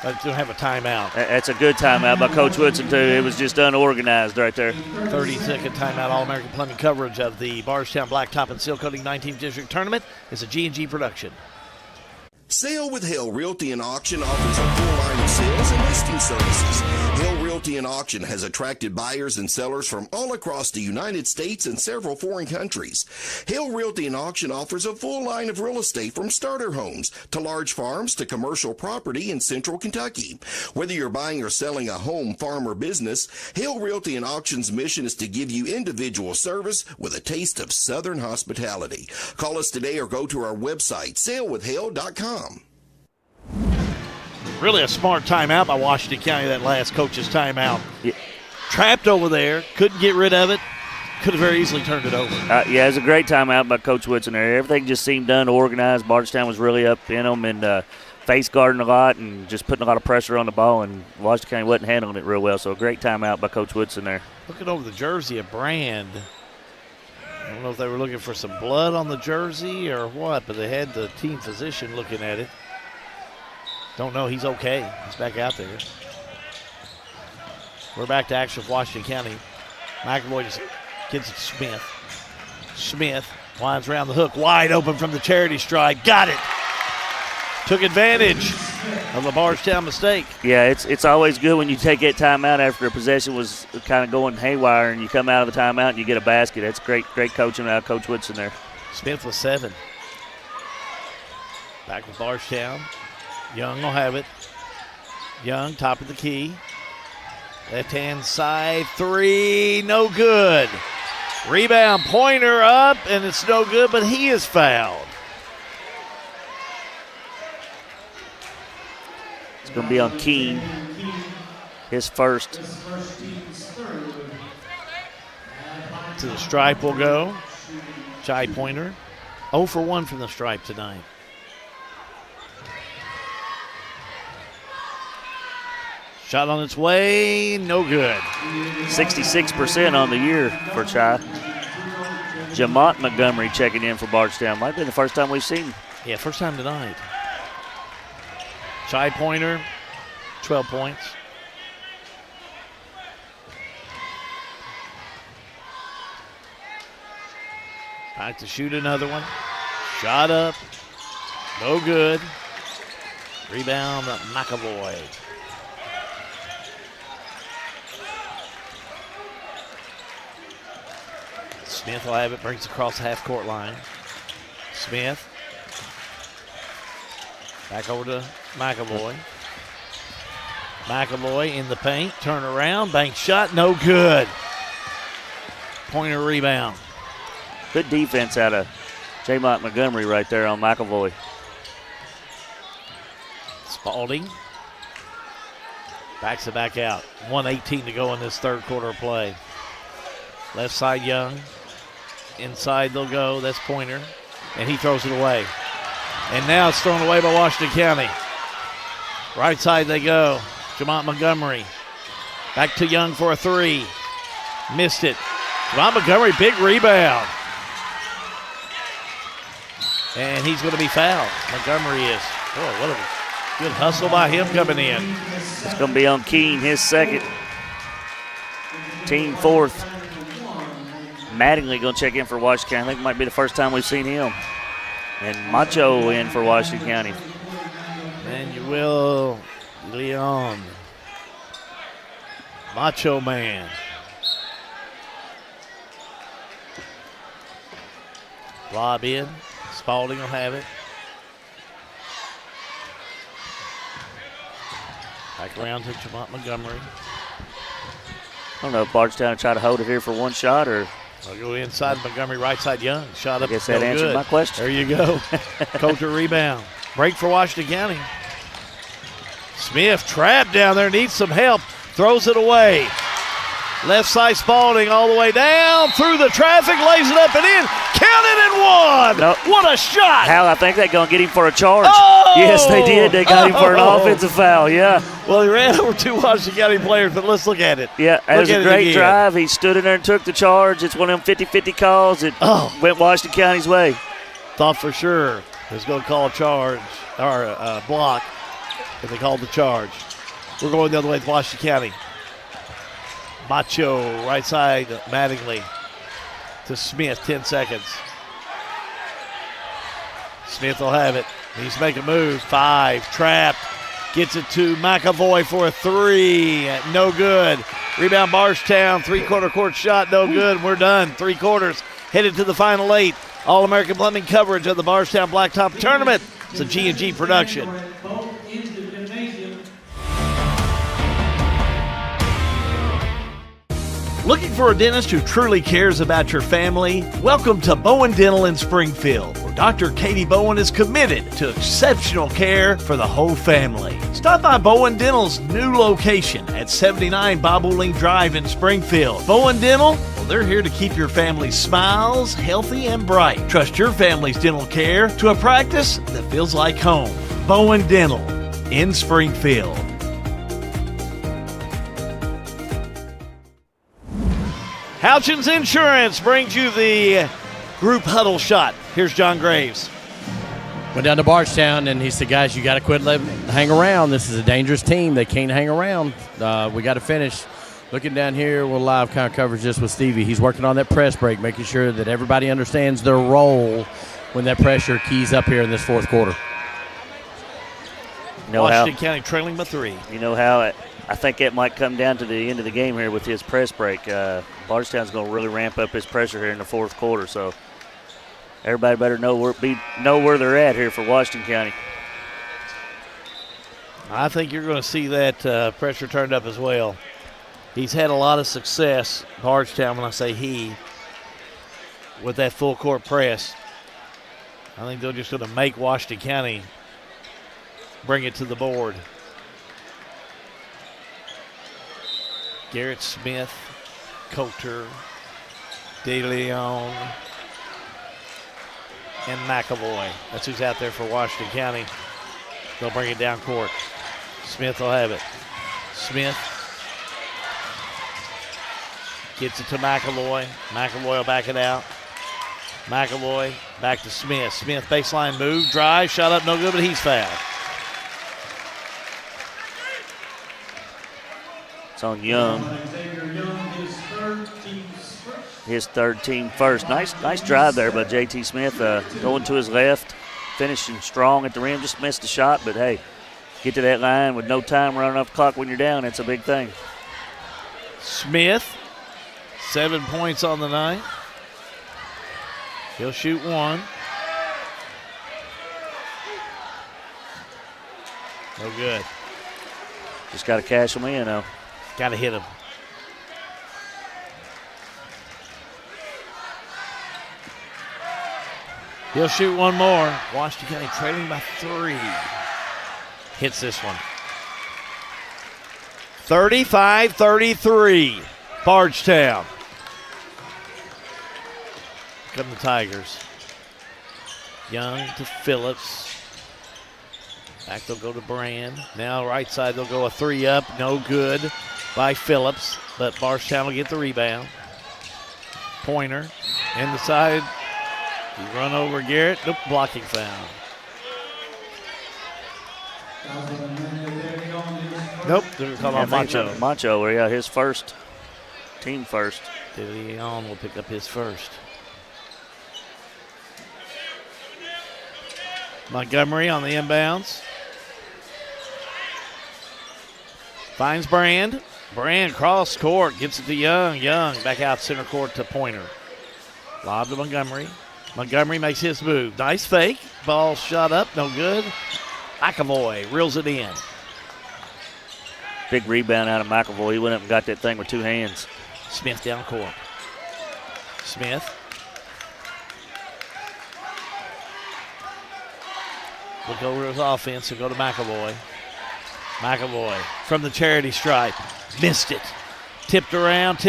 But don't have a timeout. That's a good timeout by Coach Woodson, too. It was just unorganized right there. 30-second timeout. All-American Plumbing coverage of the Bardstown Blacktop and Sealcoating 19th District Tournament is a G&G production. Sale with Hill Realty and Auction offers a full line of sales and listing services. Hill Realty and Auction has attracted buyers and sellers from all across the United States and several foreign countries. Hill Realty and Auction offers a full line of real estate from starter homes to large farms to commercial property in central Kentucky. Whether you're buying or selling a home, farm, or business, Hill Realty and Auction's mission is to give you individual service with a taste of Southern hospitality. Call us today or go to our website, salewithhill.com. Really a smart timeout by Washington County, that last coach's timeout. Yeah. Trapped over there, couldn't get rid of it, could have very easily turned it over. Yeah, it was a great timeout by Coach Woodson there. Everything just seemed unorganized. Bardstown was really up in them and face guarding a lot and just putting a lot of pressure on the ball, and Washington County wasn't handling it real well. So a great timeout by Coach Woodson there. Looking over the jersey of Brand. I don't know if they were looking for some blood on the jersey or what, but they had the team physician looking at it. Don't know. He's okay. He's back out there. We're back to action with Washington County. McAvoy just gets it to Smith. Smith winds around the hook. Wide open from the charity stripe. Got it. Took advantage of the Bardstown mistake. Yeah, it's always good when you take that timeout after a possession was kind of going haywire and you come out of the timeout and you get a basket. That's great coaching out of Coach Woodson there. Smith with 7. Back with Bardstown. Young will have it. Young, top of the key. Left-hand side, 3, no good. Rebound, Pointer up, and it's no good, but he is fouled. It's going to be on Keene, his first. To the stripe will go. Chai Pointer, 0 for 1 from the stripe tonight. Shot on its way, no good. 66% on the year for Chai. Jamont Montgomery checking in for Bardstown. Might be the first time we've seen him. Yeah, first time tonight. Chai Pointer, 12 points. Back to shoot another one. Shot up. No good. Rebound, McAvoy. Smith will have it, brings across the half-court line. Smith. Back over to McAvoy. McAvoy in the paint, turn around, bank shot, no good. Pointer rebound. Good defense out of Jamont Montgomery right there on McAvoy. Spalding backs it back out. 1:18 to go in this third quarter of play. Left side Young. Inside they'll go. That's Pointer. And he throws it away. And now it's thrown away by Washington County. Right side they go. Jamont Montgomery. Back to Young for a three. Missed it. Jamont Montgomery, big rebound. And he's going to be fouled. Montgomery is. Boy, what a good hustle by him coming in. It's going to be on Keene, his second. Team fourth. Mattingly going to check in for Washington County. I think it might be the first time we've seen him. And Macho in for Washington County. Manuel Leon. Macho Man. Lob in. Spalding will have it. Back around to Jamont Montgomery. I don't know if Bardstown will try to hold it here for one shot or. I'll go inside Montgomery, right side Young. Shot up. I guess that answered my question. There you go. Coulter rebound. Break for Washington County. Smith trapped down there, needs some help. Throws it away. Left side Spalding all the way down through the traffic, lays it up and in. Count it and one. Nope. What a shot. Hal, I think they're going to get him for a charge. Oh! Yes, they did. They got him for an offensive foul, yeah. Well, he ran over two Washington County players, but let's look at it. Yeah, it was a great drive. He stood in there and took the charge. It's one of them 50-50 calls. It went Washington County's way. Thought for sure he was going to call a charge or a block if they called the charge. We're going the other way to Washington County. Macho, right side, Mattingly to Smith, 10 seconds. Smith will have it. He's making a move. 5, trapped. Gets it to McAvoy for a three. No good. Rebound Bardstown, three-quarter court shot, no good. We're done. 3 quarters. Headed to the final 8. All-American Plumbing coverage of the Bardstown Blacktop Tournament. It's a G&G production. Looking for a dentist who truly cares about your family? Welcome to Bowen Dental in Springfield, where Dr. Katie Bowen is committed to exceptional care for the whole family. Stop by Bowen Dental's new location at 79 Bobolink Drive in Springfield. Bowen Dental, well, they're here to keep your family's smiles healthy and bright. Trust your family's dental care to a practice that feels like home. Bowen Dental in Springfield. Houchins Insurance brings you the group huddle shot. Here's John Graves. Went down to Bardstown, and he said, guys, you got to quit letting them hang around. This is a dangerous team. They can't hang around. We got to finish. Looking down here, we'll live kind of coverage this with Stevie. He's working on that press break, making sure that everybody understands their role when that pressure keys up here in this fourth quarter. Washington County trailing by 3. You know how I think it might come down to the end of the game here with his press break. Bardstown's going to really ramp up his pressure here in the fourth quarter, so everybody better know where they're at here for Washington County. I think you're going to see that pressure turned up as well. He's had a lot of success, Bardstown, when I say he, with that full court press. I think they're just going to make Washington County bring it to the board. Garrett Smith, Coulter, De Leon and McAvoy. That's who's out there for Washington County. They'll bring it down court. Smith will have it. Smith gets it to McAvoy. McAvoy will back it out. McAvoy back to Smith. Smith baseline move, drive, shot up, no good, but he's fouled. It's on Young. His third team first. Nice drive there by J.T. Smith. Going to his left, finishing strong at the rim. Just missed the shot, but hey, get to that line with no time running off the clock when you're down. It's a big thing. Smith, 7 points on the night. He'll shoot one. No good. Just got to cash him in, though. Got to hit him. He'll shoot one more. Washington County trailing by 3. Hits this one. 35-33. Bardstown. Come the Tigers. Young to Phillips. Back they'll go to Brand. Now right side they'll go a 3 up. No good by Phillips, but Bardstown will get the rebound. Pointer in the side. You run over Garrett. Nope, blocking foul. Nope, they're going to call on Macho. Macho, yeah, his first. Team first. De Leon will pick up his first. Montgomery on the inbounds. Finds Brand. Brand cross court, gets it to Young. Young back out center court to Pointer. Lob to Montgomery. Montgomery makes his move. Nice fake. Ball shot up, no good. McAvoy reels it in. Big rebound out of McAvoy. He went up and got that thing with 2 hands. Smith down court. Smith. Look over his offense and go to McAvoy. McAvoy from the charity stripe. Missed it. Tipped around.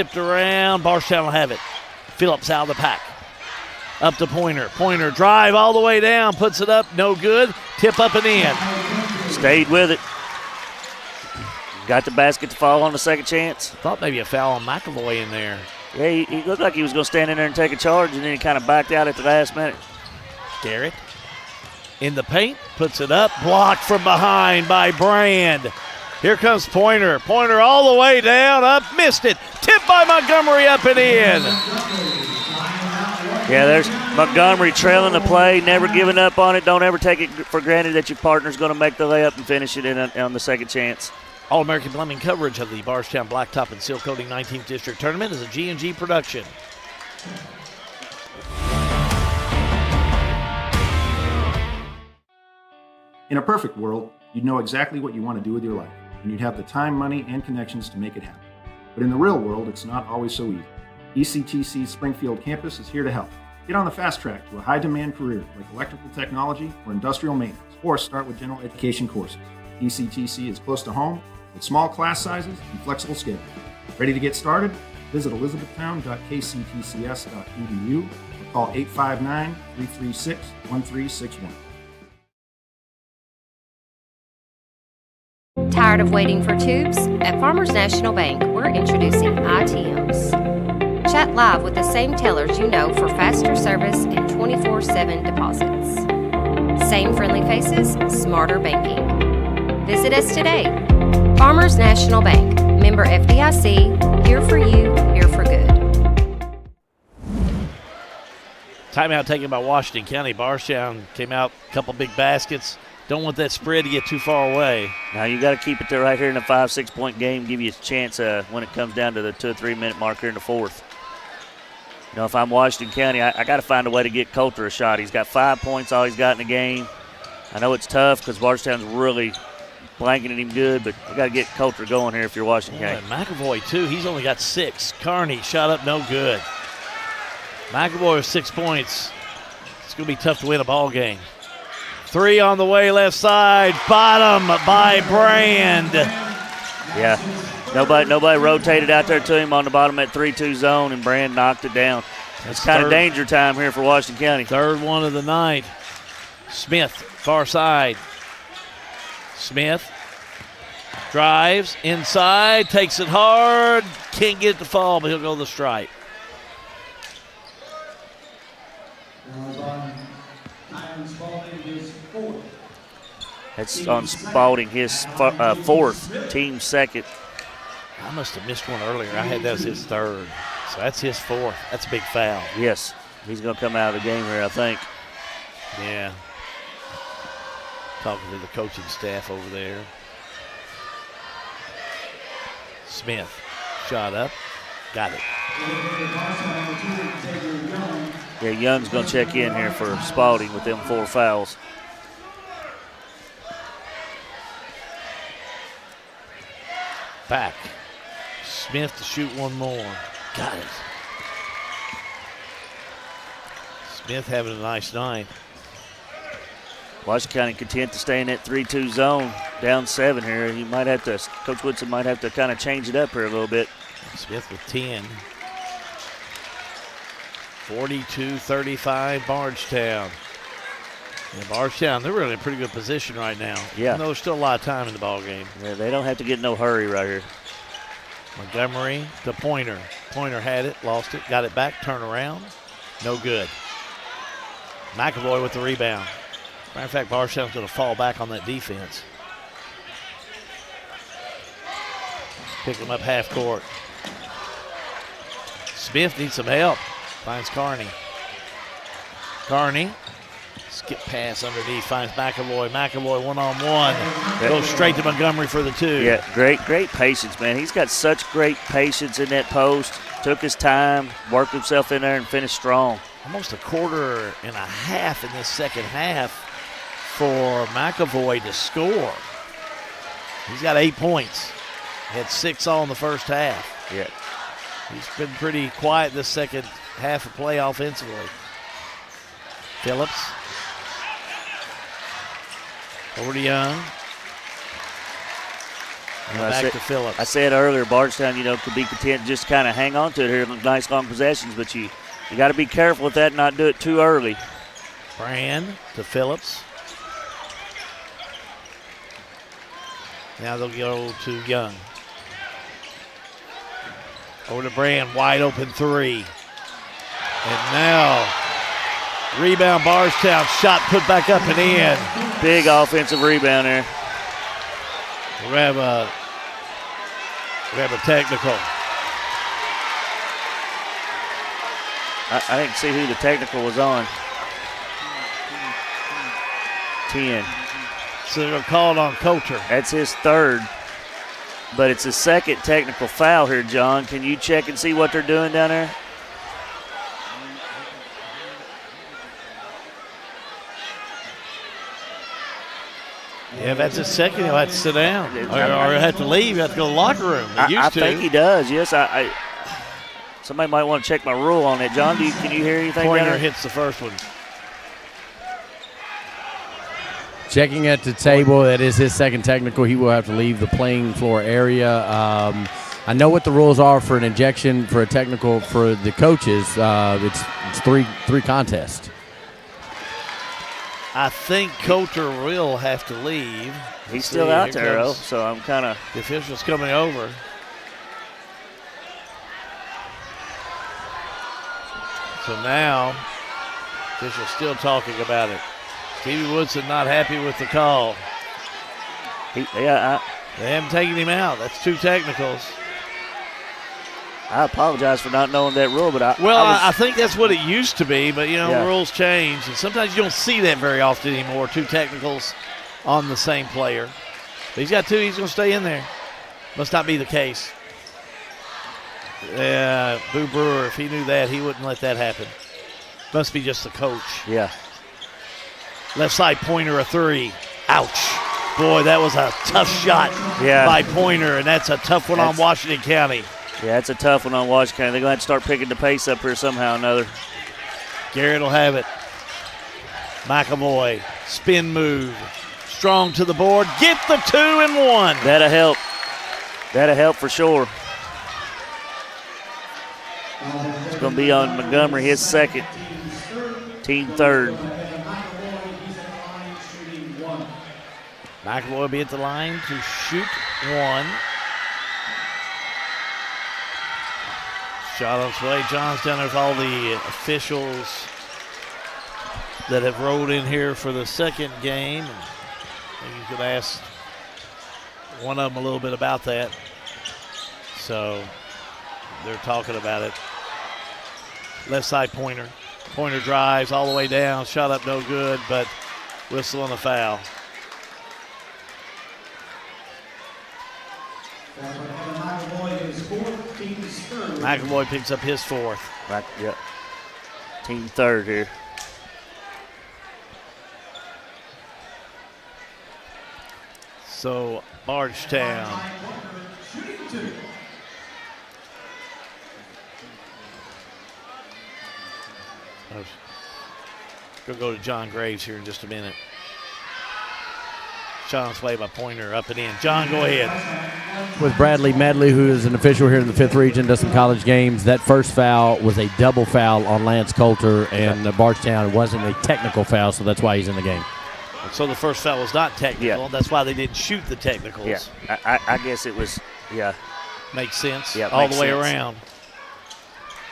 Bardstown will have it. Phillips out of the pack. Up to Pointer. Pointer drive all the way down. Puts it up. No good. Tip up and in. Stayed with it. Got the basket to fall on the second chance. Thought maybe a foul on McAvoy in there. Yeah, he looked like he was going to stand in there and take a charge, and then he kind of backed out at the last minute. Garrett in the paint. Puts it up. Blocked from behind by Brand. Here comes Pointer. Pointer all the way down. Up. Missed it. Tipped by Montgomery up and in. Yeah, there's Montgomery trailing the play, never giving up on it. Don't ever take it for granted that your partner's going to make the layup and finish it on the second chance. All-American Plumbing coverage of the Bardstown Blacktop and Sealcoating 19th District Tournament is a G&G production. In a perfect world, you'd know exactly what you want to do with your life, and you'd have the time, money, and connections to make it happen. But in the real world, it's not always so easy. ECTC's Springfield campus is here to help. Get on the fast track to a high-demand career like electrical technology or industrial maintenance, or start with general education courses. ECTC is close to home with small class sizes and flexible schedules. Ready to get started? Visit elizabethtown.kctcs.edu or call 859-336-1361. Tired of waiting for tubes? At Farmers National Bank, we're introducing ITMs. Chat live with the same tellers you know for faster service and 24/7 deposits. Same friendly faces, smarter banking. Visit us today. Farmers National Bank, member FDIC, here for you, here for good. Timeout taken by Washington County. Bardstown came out, a couple big baskets. Don't want that spread to get too far away. Now you got to keep it there right here in a 5-6 point game, give you a chance when it comes down to the 2 or 3 minute mark here in the fourth. You know, if I'm Washington County, I got to find a way to get Coulter a shot. He's got 5 points, all he's got in the game. I know it's tough because Bardstown's really blanketing him good, but you got to get Coulter going here if you're Washington County. McAvoy, too. He's only got 6. Carney shot up no good. McAvoy with 6 points. It's going to be tough to win a ball game. 3 on the way, left side. Bottom by Brand. Yeah. Nobody rotated out there to him on the bottom at 3-2 zone, and Brand knocked it down. It's kind of danger time here for Washington County. Third one of the night. Smith, far side. Smith drives inside, takes it hard. Can't get it to fall, but he'll go the stripe. That's on Spalding, his fourth, team second. I must have missed one earlier. I had that as his third. So that's his fourth. That's a big foul. Yes, he's going to come out of the game here, I think. Yeah. Talking to the coaching staff over there. Smith, shot up, got it. Yeah, Young's going to check in here for Spalding with them 4 fouls. Back. Smith to shoot one more. Got it. Smith having a nice night. Washington County content to stay in that 3-2 zone, down 7 here. He might have to, Coach Woodson might have to kind of change it up here a little bit. Smith with 10. 42-35 Bardstown. And Bardstown, they're really in a pretty good position right now. Yeah. Even though there's still a lot of time in the ball game. Yeah, they don't have to get no hurry right here. Montgomery to Pointer. Pointer had it, lost it, got it back, turn around. No good. McAvoy with the rebound. Matter of fact, Bardstown's going to fall back on that defense. Pick him up half court. Smith needs some help. Finds Carney. Carney. Skip pass underneath. Finds McAvoy. McAvoy one-on-one. Goes straight to Montgomery for the 2. Yeah, great patience, man. He's got such great patience in that post. Took his time, worked himself in there, and finished strong. Almost a quarter and a half in this second half for McAvoy to score. He's got 8 points. Had 6 all in the first half. Yeah. He's been pretty quiet this second half of play offensively. Phillips. Over to Young. And back to Phillips. I said earlier, Bardstown, could be content just kind of hang on to it here in nice long possessions, but you got to be careful with that and not do it too early. Brand to Phillips. Now they'll go to Young. Over to Brand, wide open 3. And now, rebound Bardstown, shot put back up and in. Big offensive rebound there. We have a technical. I didn't see who the technical was on. 10. So they're called on Coulter. That's his third. But it's a second technical foul here, John. Can you check and see what they're doing down there? Yeah, if that's his second, he'll have to sit down. Or he'll have to leave. He'll have to go to the locker room. I think he does, yes. Somebody might want to check my rule on that. John, can you hear anything? Pointer hits the first one. Checking at the table, that is his second technical. He will have to leave the playing floor area. I know what the rules are for an ejection for a technical for the coaches. It's three contests. I think Coulter will have to leave. He's still out there, though, so I'm kind of. The official's coming over. So now, official's still talking about it. Stevie Woodson not happy with the call. They haven't taken him out. That's 2 technicals. I apologize for not knowing that rule, but I think that's what it used to be, but rules change, and sometimes you don't see that very often anymore. 2 technicals on the same player. But he's got 2. He's going to stay in there. Must not be the case. Boo Brewer, if he knew that, he wouldn't let that happen. Must be just the coach. Yeah. Left side Pointer, a 3. Ouch. Boy, that was a tough shot by Pointer, and that's a tough one on Washington County. Yeah, it's a tough one on Washington County. They're going to have to start picking the pace up here somehow or another. Garrett will have it. McAvoy, spin move. Strong to the board. Get the 2 and 1. That'll help. That'll help for sure. going to be on Montgomery, his second, team third. McAvoy will be at the line to shoot one. Shot on its way. John's down there with all the officials that have rolled in here for the second game. And you could ask one of them a little bit about that. So they're talking about it. Left side Pointer. Pointer drives all the way down. Shot up no good, but whistle on the foul. McAvoy picks up his fourth. Right, yep. Team third here. So Bardstown. We'll go to John Graves here in just a minute. John's way by Pointer, up and in. John, go ahead. With Bradley Medley, who is an official here in the 5th region, does some college games. That first foul was a double foul on Lance Coulter, and Bardstown wasn't a technical foul, so that's why he's in the game. So the first foul was not technical. Yeah. That's why they didn't shoot the technicals. Yeah, I guess it was, yeah. Makes sense. Yeah, all makes the way sense. around.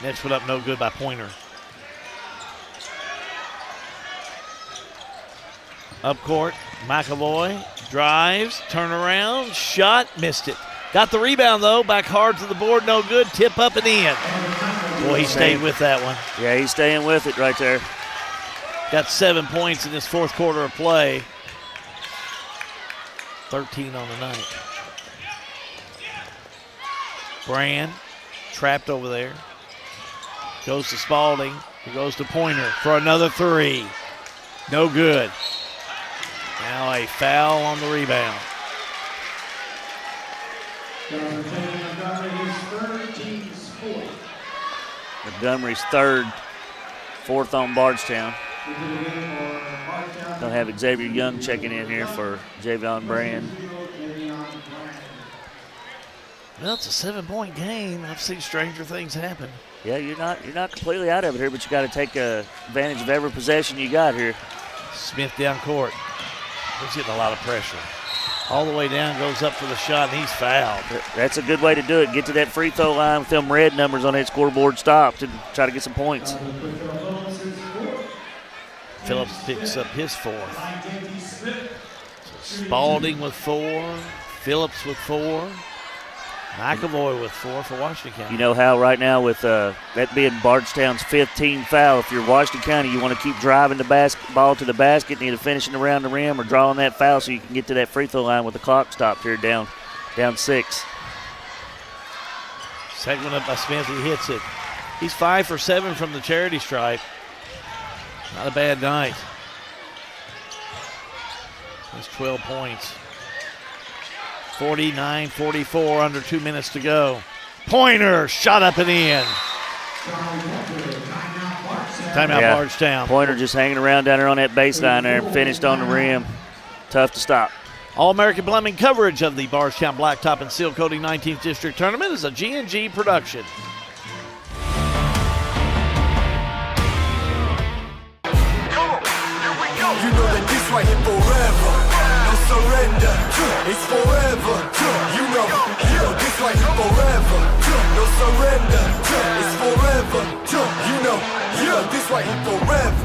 Next one up, no good by Pointer. Up court, McAvoy drives, turn around, shot, missed it. Got the rebound, though. Back hard to the board, no good. Tip up and in. Boy, he stayed with that one. Yeah, he's staying with it right there. Got 7 points in this fourth quarter of play. 13 on the night. Brand trapped over there. Goes to Spalding. Who goes to Pointer for another three. No good. Now a foul on the rebound. Montgomery's third, fourth on Bardstown. They'll have Xavier Young checking in here for Javion Brand. Well, it's a 7-point game. I've seen stranger things happen. Yeah, you're not completely out of it here, but you got to take advantage of every possession you got here. Smith down court. He's getting a lot of pressure. All the way down, goes up for the shot, and he's fouled. That's a good way to do it. Get to that free throw line with them red numbers on that scoreboard stop to try to get some points. Phillips picks up his fourth. So Spalding with 4. Phillips with 4. McAvoy with 4 for Washington County. You know how right now with that being Bardstown's 5th team foul, if you're Washington County, you want to keep driving the basketball to the basket and either finishing around the rim or drawing that foul so you can get to that free throw line with the clock stopped here down 6. Second one up by Smith. He hits it. He's 5 for 7 from the charity stripe. Not a bad night. That's 12 points. 49-44, under 2 minutes to go. Pointer, shot up and in. Timeout, Bardstown. Pointer just hanging around down there on that baseline there and finished on the rim. Tough to stop. All-American Plumbing coverage of the Bardstown Blacktop and Sealcoating 19th District Tournament is a G&G production. You know that this right here forever. No surrender. It's forever. You know this right here forever. No surrender. It's forever. You know this right here forever.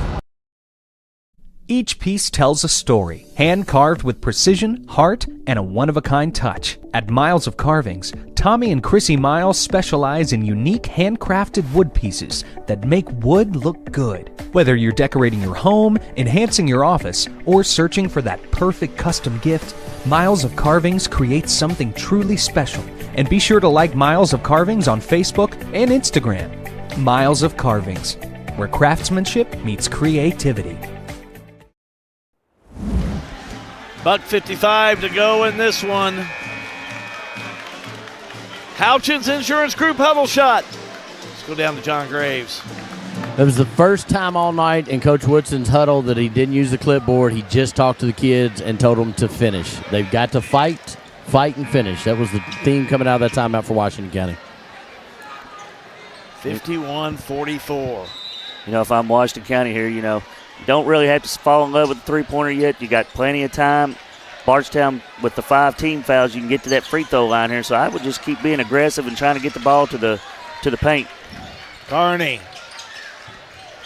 Each piece tells a story, hand-carved with precision, heart, and a one-of-a-kind touch. At Miles of Carvings, Tommy and Chrissy Miles specialize in unique handcrafted wood pieces that make wood look good. Whether you're decorating your home, enhancing your office, or searching for that perfect custom gift, Miles of Carvings creates something truly special. And be sure to like Miles of Carvings on Facebook and Instagram. Miles of Carvings, where craftsmanship meets creativity. $1.55 to go in this one. Houchins Insurance Group huddle shot. Let's go down to John Graves. It was the first time all night in Coach Woodson's huddle that he didn't use the clipboard. He just talked to the kids and told them to finish. They've got to fight, and finish. That was the theme coming out of that timeout for Washington County. 51-44. You know, if I'm Washington County here, you know, you don't really have to fall in love with the three-pointer yet. You got plenty of time. Bardstown, with the 5 team fouls, you can get to that free throw line here. So I would just keep being aggressive and trying to get the ball to the paint. Carney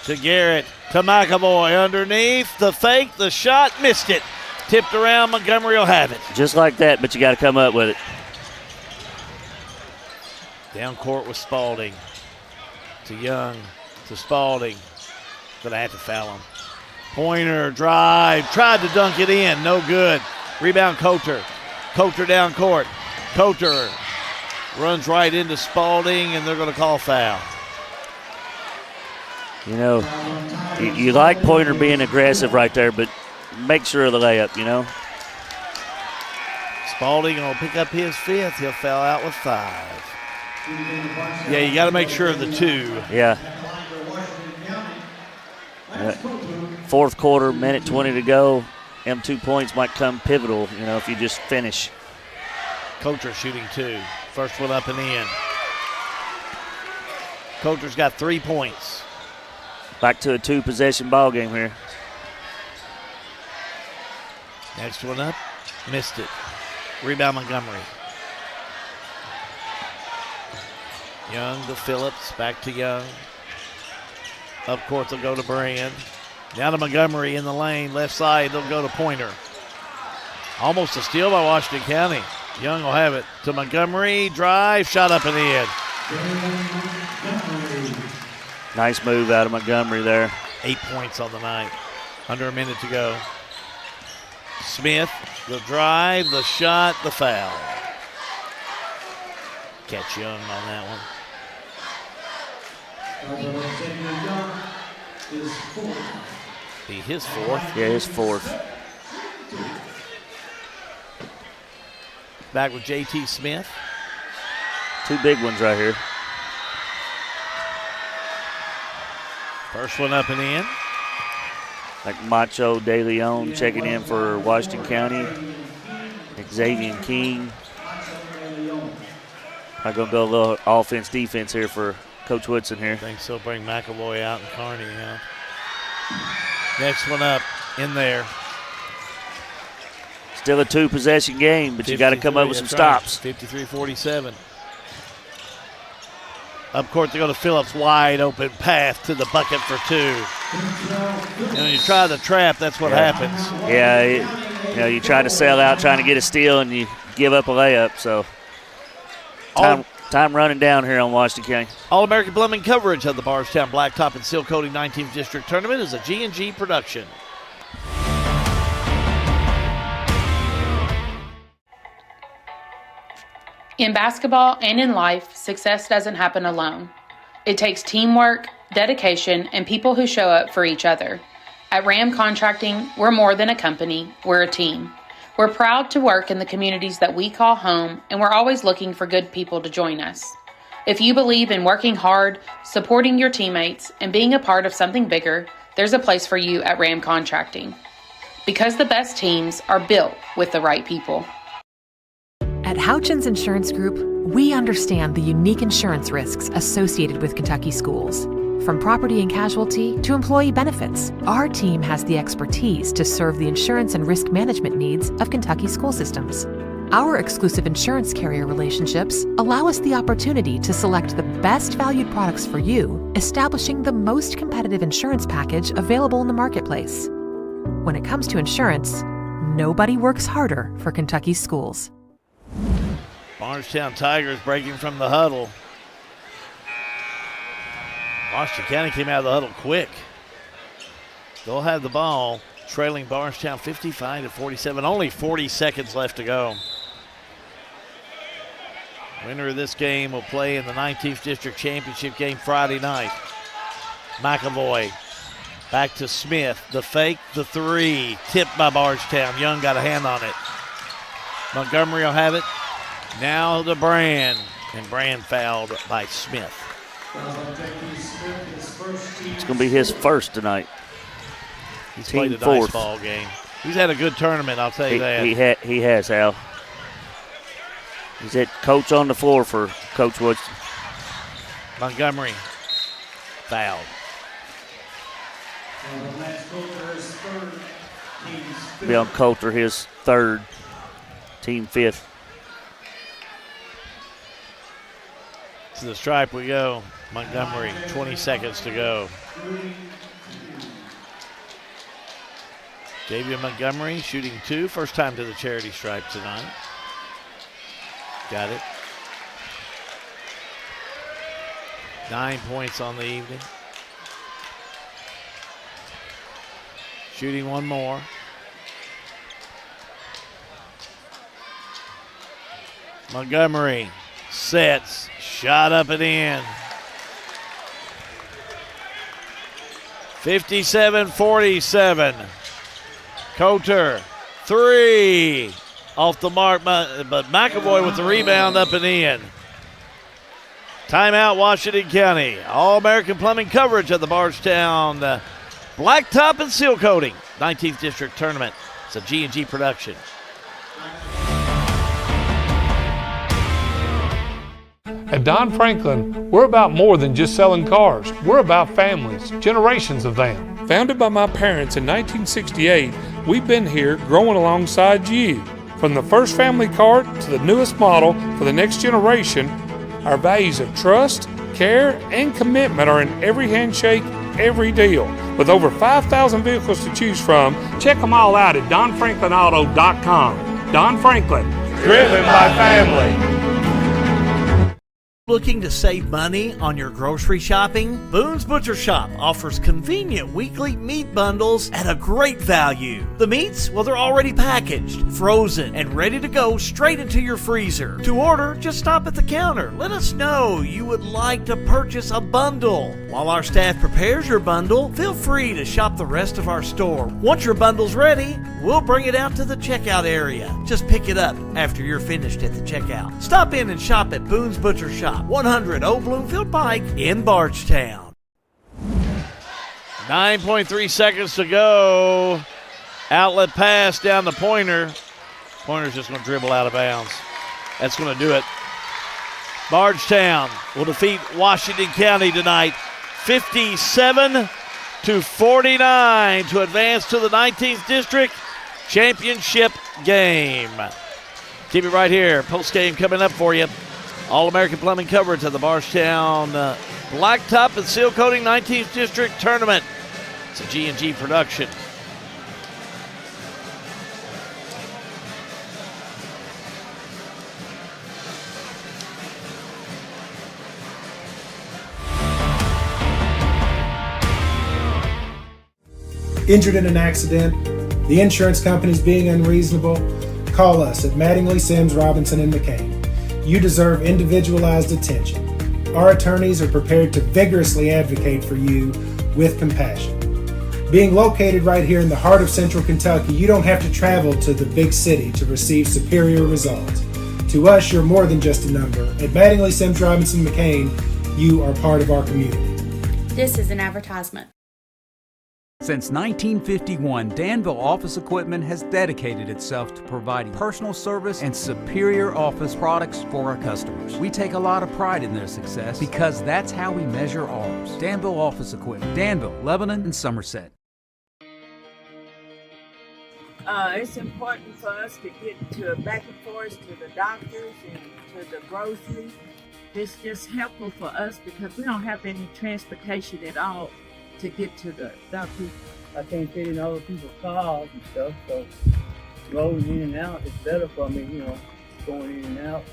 to Garrett to McAvoy underneath. The fake, the shot, missed it. Tipped around, Montgomery will have it. Just like that, but you got to come up with it. Down court with Spalding. To Young, to Spalding. Gonna have to foul him. Pointer, drive, tried to dunk it in, no good. Rebound Coulter. Coulter down court. Coulter runs right into Spalding, and they're gonna call foul. You know, you like Pointer being aggressive right there, but make sure of the layup, you know. Spalding will pick up his 5th. He'll foul out with 5. Yeah, you got to make sure of the 2. Yeah. Fourth quarter, minute 20 to go. Them 2 points might come pivotal, you know, if you just finish. Coulter shooting 2. First one up and in. Coulter's got 3 points. Back to a 2-possession ball game here. Next one up, missed it. Rebound Montgomery. Young to Phillips, back to Young. Up court they'll go to Brand. Down to Montgomery in the lane, left side, they'll go to Pointer. Almost a steal by Washington County. Young will have it to Montgomery, drive, shot up and in. Nice move out of Montgomery there. 8 points on the night. Under a minute to go. Smith, the drive, the shot, the foul. Catch Young on that one. Be his 4th. Yeah, his 4th. Back with J.T. Smith. 2 big ones right here. First one up and in. Like Macho De Leon checking in for Washington County. Xavier King. I'm going to go a little offense-defense here for Coach Woodson here. I think so. Bring McAvoy out and Carney out. Next one up in there. Still a 2-possession game, but you got to come up with some stops. 53-47. Up court they go to Phillips, wide open path to the bucket for 2. You know, you try the trap, that's what happens. Yeah, you know, you try to sail out trying to get a steal and you give up a layup. So time running down here on Washington County. All-American Plumbing coverage of the Bardstown Blacktop and Sealcoating 19th District Tournament is a G&G production. In basketball and in life, success doesn't happen alone. It takes teamwork, dedication, and people who show up for each other. At Ram Contracting, we're more than a company, we're a team. We're proud to work in the communities that we call home, and we're always looking for good people to join us. If you believe in working hard, supporting your teammates, and being a part of something bigger, there's a place for you at Ram Contracting. Because the best teams are built with the right people. At Houchins Insurance Group, we understand the unique insurance risks associated with Kentucky schools. From property and casualty to employee benefits, our team has the expertise to serve the insurance and risk management needs of Kentucky school systems. Our exclusive insurance carrier relationships allow us the opportunity to select the best valued products for you, establishing the most competitive insurance package available in the marketplace. When it comes to insurance, nobody works harder for Kentucky schools. Bardstown Tigers breaking from the huddle. Washington County came out of the huddle quick. They'll have the ball, trailing Bardstown 55-47. Only 40 seconds left to go. Winner of this game will play in the 19th District Championship game Friday night. McAvoy back to Smith. The fake, the 3. Tipped by Bardstown. Young got a hand on it. Montgomery will have it. Now to Brand. And Brand fouled by Smith. It's going to be his first tonight. He's played a nice ball game. He's had a good tournament, I'll tell you that. He has, Al. He's at coach on the floor for Coach Woodson. Montgomery fouled. Be on Coulter, his third, team fifth. To the stripe we go. Montgomery, 20 seconds to go. Javier Montgomery shooting 2, first time to the charity stripe tonight. Got it. 9 points on the evening. Shooting one more. Montgomery sets, shot up and in. 57-47. Coulter, 3. Off the mark, but McAvoy with the rebound up and in. Timeout, Washington County. All-American Plumbing coverage of the Bardstown Blacktop and Sealcoating 19th District Tournament. It's a G&G production. At Don Franklin, we're about more than just selling cars. We're about families, generations of them. Founded by my parents in 1968, we've been here growing alongside you. From the first family car to the newest model for the next generation, our values of trust, care, and commitment are in every handshake, every deal. With over 5,000 vehicles to choose from, check them all out at DonFranklinAuto.com. Don Franklin, driven by family. Looking to save money on your grocery shopping? Boone's Butcher Shop offers convenient weekly meat bundles at a great value. The meats, well, they're already packaged, frozen, and ready to go straight into your freezer. To order, just stop at the counter. Let us know you would like to purchase a bundle. While our staff prepares your bundle, feel free to shop the rest of our store. Once your bundle's ready, we'll bring it out to the checkout area. Just pick it up after you're finished at the checkout. Stop in and shop at Boone's Butcher Shop, 100 Old Bloomfield Pike in Bardstown. 9.3 seconds to go. Outlet pass down the Pointer. Pointer's just going to dribble out of bounds. That's going to do it. Bardstown will defeat Washington County tonight, 57-49 to advance to the 19th District Championship game. Keep it right here. Post game coming up for you. All-American Plumbing coverage of the Bardstown Blacktop and Sealcoating 19th District Tournament. It's a G&G production. Injured in an accident, the insurance company's being unreasonable, call us at Mattingly, Sims, Robinson, and McCain. You deserve individualized attention. Our attorneys are prepared to vigorously advocate for you with compassion. Being located right here in the heart of Central Kentucky, you don't have to travel to the big city to receive superior results. To us, you're more than just a number. At Mattingly, Sims, Robinson, McCain, you are part of our community. This is an advertisement. Since 1951, Danville Office Equipment has dedicated itself to providing personal service and superior office products for our customers. We take a lot of pride in their success because that's how we measure ours. Danville Office Equipment, Danville, Lebanon, and Somerset. It's important for us to get back and forth to the doctors and to the grocery. It's just helpful for us because we don't have any transportation at all to get to the doctor. I can't fit in other people's cars and stuff, so rolling in and out is better for me, going in and out.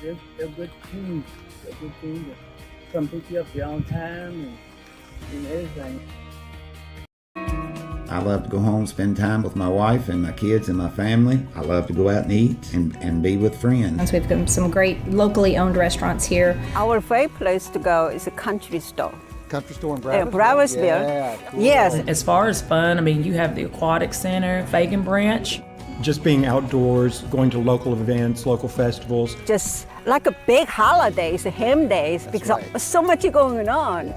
They're good teams. They're good teams to come pick you up there on time and everything. I love to go home, spend time with my wife and my kids and my family. I love to go out and eat and be with friends. We've got some great locally owned restaurants here. Our favorite place to go is a country store. Country store in Brownsville? Brownsville. Yeah, cool. Yes. As far as fun, you have the Aquatic Center, Fagan Branch. Just being outdoors, going to local events, local festivals. Just like a big holidays, hymn days, because so much going on.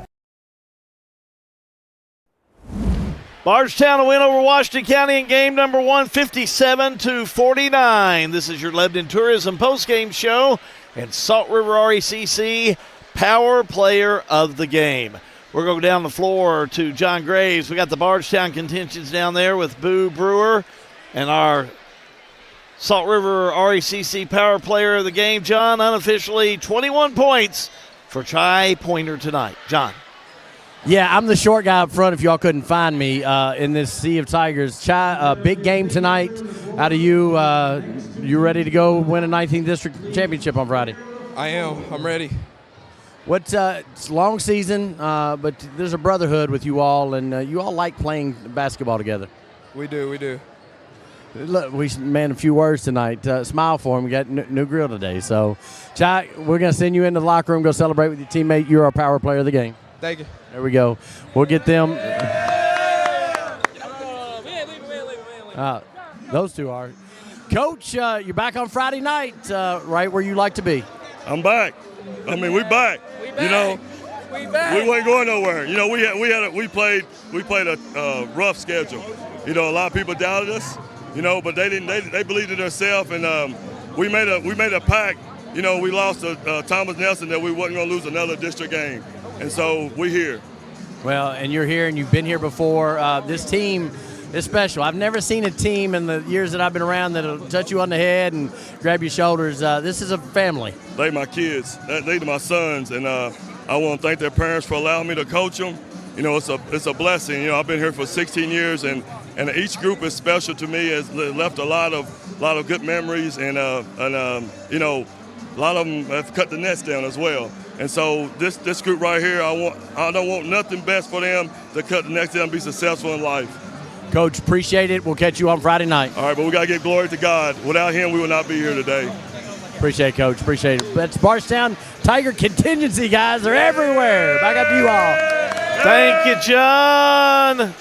Bardstown a win over Washington County in game number 1, 57-49. This is your Lebanon Tourism postgame show, and Salt River RECC Power Player of the Game. We're going to go down the floor to John Graves. We got the Bardstown contentions down there with Boo Brewer and our Salt River RECC Power Player of the Game. John, unofficially 21 points for Chi Pointer tonight. John. Yeah, I'm the short guy up front if y'all couldn't find me in this sea of Tigers. Chi, big game tonight out of you. You ready to go win a 19th District Championship on Friday? I am. I'm ready. It's a long season, but there's a brotherhood with you all, and you all like playing basketball together. We do. Look, we man a few words tonight. Smile for him. We got new grill today. So, Chi, we're going to send you into the locker room. Go celebrate with your teammate. You're our power player of the game. Thank you. There we go. We'll get them. Those two are. Coach, you're back on Friday night, right where you like to be. I'm back. I mean, we back. You know, we wasn't going nowhere. You know, we played a rough schedule. You know, a lot of people doubted us. You know, but they didn't. They believed in themselves, and we made a pact. You know, we lost to Thomas Nelson that we wasn't going to lose another district game, and so we're here. Well, and you're here, and you've been here before. This team is special. I've never seen a team in the years that I've been around that'll touch you on the head and grab your shoulders. This is a family. They my kids. They my sons, and I want to thank their parents for allowing me to coach them. You know, it's a blessing. You know, I've been here for 16 years, and each group is special to me. Has left a lot of good memories, and you know, a lot of them have cut the nets down as well. And so this group right here, I don't want nothing best for them to cut the nets down and be successful in life. Coach, appreciate it. We'll catch you on Friday night. All right, but we got to give glory to God. Without him, we would not be here today. Appreciate it, Coach. Appreciate it. That's Bardstown Tiger contingency, guys. They're everywhere. Back up to you all. Thank you, John.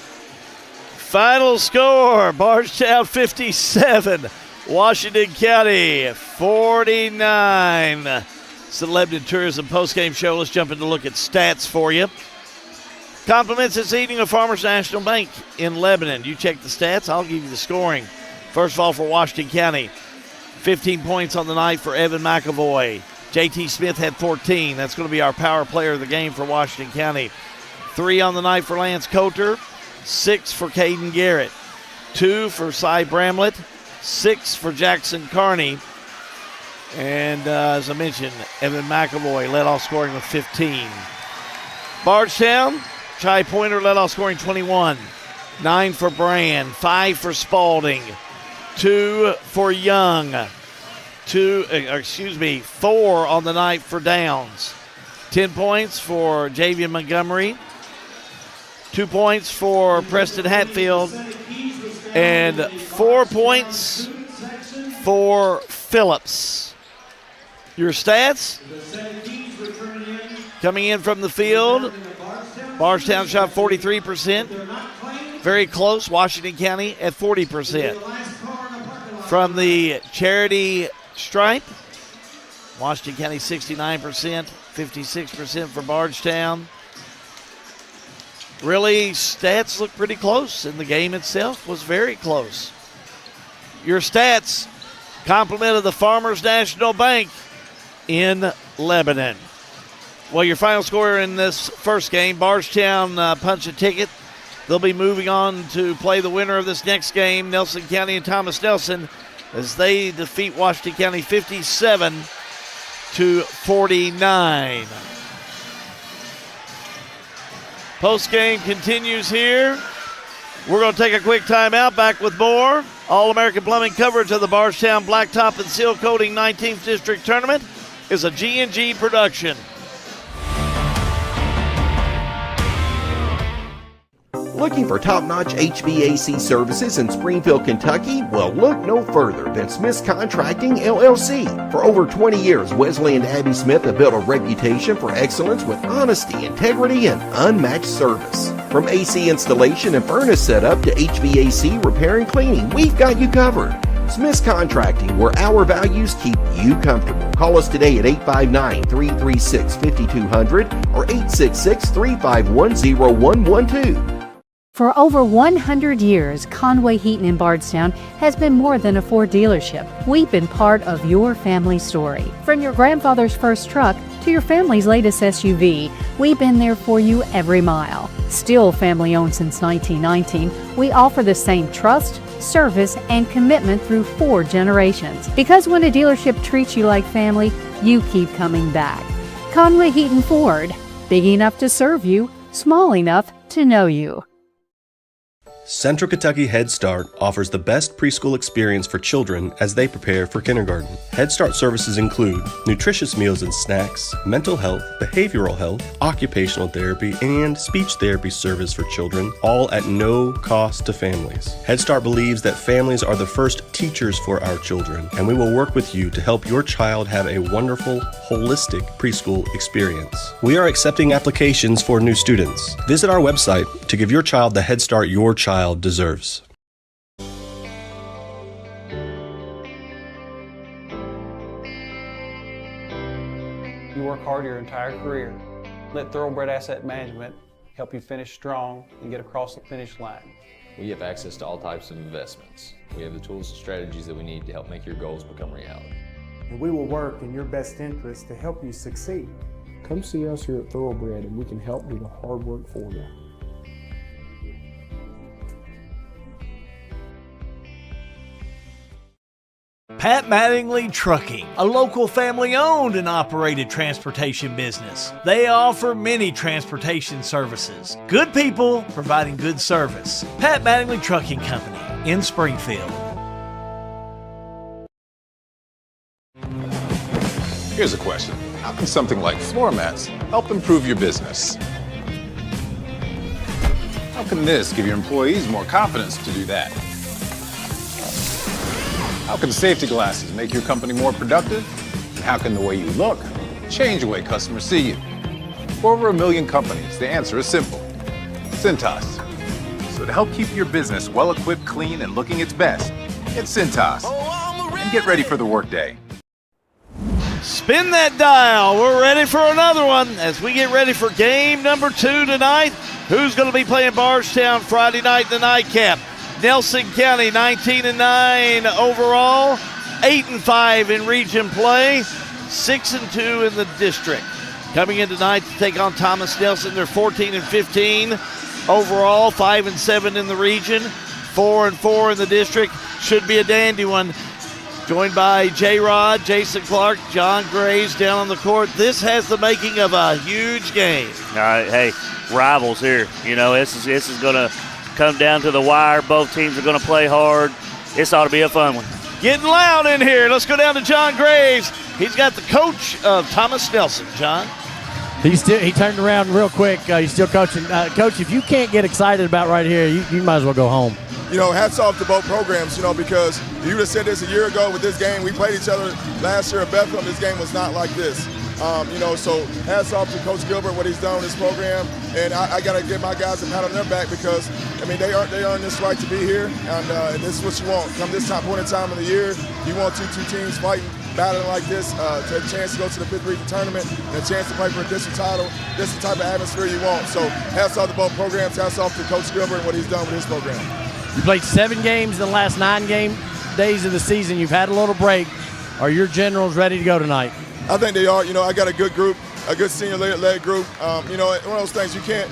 Final score, Bardstown 57, Washington County 49. It's the Lebanon Tourism postgame show. Let's jump in to look at stats for you. Compliments this evening of Farmers National Bank in Lebanon. You check the stats, I'll give you the scoring. First of all, for Washington County, 15 points on the night for Evan McAvoy. J.T. Smith had 14. That's going to be our power player of the game for Washington County. 3 on the night for Lance Coulter. 6 for Caden Garrett. 2 for Cy Bramlett. 6 for Jackson Carney. And as I mentioned, Evan McAvoy led off scoring with 15. Bardstown, Chi Pointer led off scoring 21. 9 for Brand. 5 for Spalding. 2 for Young. 4 on the night for Downs. 10 points for Javian Montgomery. 2 points for Preston Hatfield. And 4 points for Phillips. Your stats coming in from the field. Bardstown shot 43%. Very close. Washington County at 40%. From the charity stripe, Washington County 69%, 56% for Bardstown. Really, stats look pretty close, and the game itself was very close. Your stats, compliment of the Farmers National Bank in Lebanon. Well, your final score in this first game, Bardstown punched a ticket. They'll be moving on to play the winner of this next game, Nelson County and Thomas Nelson, as they defeat Washington County 57-49. Post-game continues here. We're going to take a quick timeout. Back with more All-American Plumbing coverage of the Bardstown Blacktop and Sealcoating 19th District Tournament is a G&G production. Looking for top-notch HVAC services in Springfield, Kentucky? Well, look no further than Smith's Contracting, LLC. For over 20 years, Wesley and Abby Smith have built a reputation for excellence with honesty, integrity, and unmatched service. From AC installation and furnace setup to HVAC repair and cleaning, we've got you covered. Smith's Contracting, where our values keep you comfortable. Call us today at 859-336-5200 or 866-351-0112. For over 100 years, Conway Heaton in Bardstown has been more than a Ford dealership. We've been part of your family story. From your grandfather's first truck to your family's latest SUV, we've been there for you every mile. Still family owned since 1919, we offer the same trust, service, and commitment through 4 generations. Because when a dealership treats you like family, you keep coming back. Conway Heaton Ford, big enough to serve you, small enough to know you. Central Kentucky Head Start offers the best preschool experience for children as they prepare for kindergarten. Head Start services include nutritious meals and snacks, mental health, behavioral health, occupational therapy, and speech therapy service for children, all at no cost to families. Head Start believes that families are the first teachers for our children, and we will work with you to help your child have a wonderful, holistic preschool experience. We are accepting applications for new students. Visit our website to give your child the Head Start your child deserves. You work hard your entire career. Let Thoroughbred Asset Management help you finish strong and get across the finish line. We have access to all types of investments. We have the tools and strategies that we need to help make your goals become reality. And we will work in your best interest to help you succeed. Come see us here at Thoroughbred and we can help do the hard work for you. Pat Mattingly Trucking, a local family-owned and operated transportation business. They offer many transportation services. Good people providing good service. Pat Mattingly Trucking Company in Springfield. Here's a question. How can something like floor mats help improve your business? How can this give your employees more confidence to do that? How can safety glasses make your company more productive? And how can the way you look change the way customers see you? For over 1 million companies, the answer is simple. Cintas. So to help keep your business well-equipped, clean, and looking its best, get Cintas. And get ready for the workday. Spin that dial. We're ready for another one as we get ready for game number 2 tonight. Who's going to be playing Bardstown Friday night in the nightcap? Nelson County 19-9 overall, 8-5 in region play, 6-2 in the district. Coming in tonight to take on Thomas Nelson, they're 14-15 overall, 5-7 in the region, 4-4 in the district. Should be a dandy one. Joined by J-Rod, Jason Clark, John Graves down on the court. This has the making of a huge game. All right, hey, rivals here. You know, this is going to come down to the wire. Both teams are going to play hard. This ought to be a fun one. Getting loud in here. Let's go down to John Graves. He's got the coach of Thomas Nelson. John? He turned around real quick. He's still coaching. Coach, if you can't get excited about right here, you might as well go home. You know, hats off to both programs, you know, because if you would have said this a year ago with this game, we played each other last year in Bethlehem, this game was not like this. You know, so hats off to Coach Gilbert, what he's done with this program, and I got to give my guys a pat on their back because, I mean, they earned this right to be here, and this is what you want. Come this point in time of the year, you want two teams fighting, battling like this, to have a chance to go to the 5th region tournament and a chance to play for a district title. This is the type of atmosphere you want. So hats off to both programs, hats off to Coach Gilbert and what he's done with his program. You played 7 games in the last 9 days of the season. You've had a little break. Are your Generals ready to go tonight? I think they are. You know, I got a good group, a good senior-led group. You know, one of those things you can't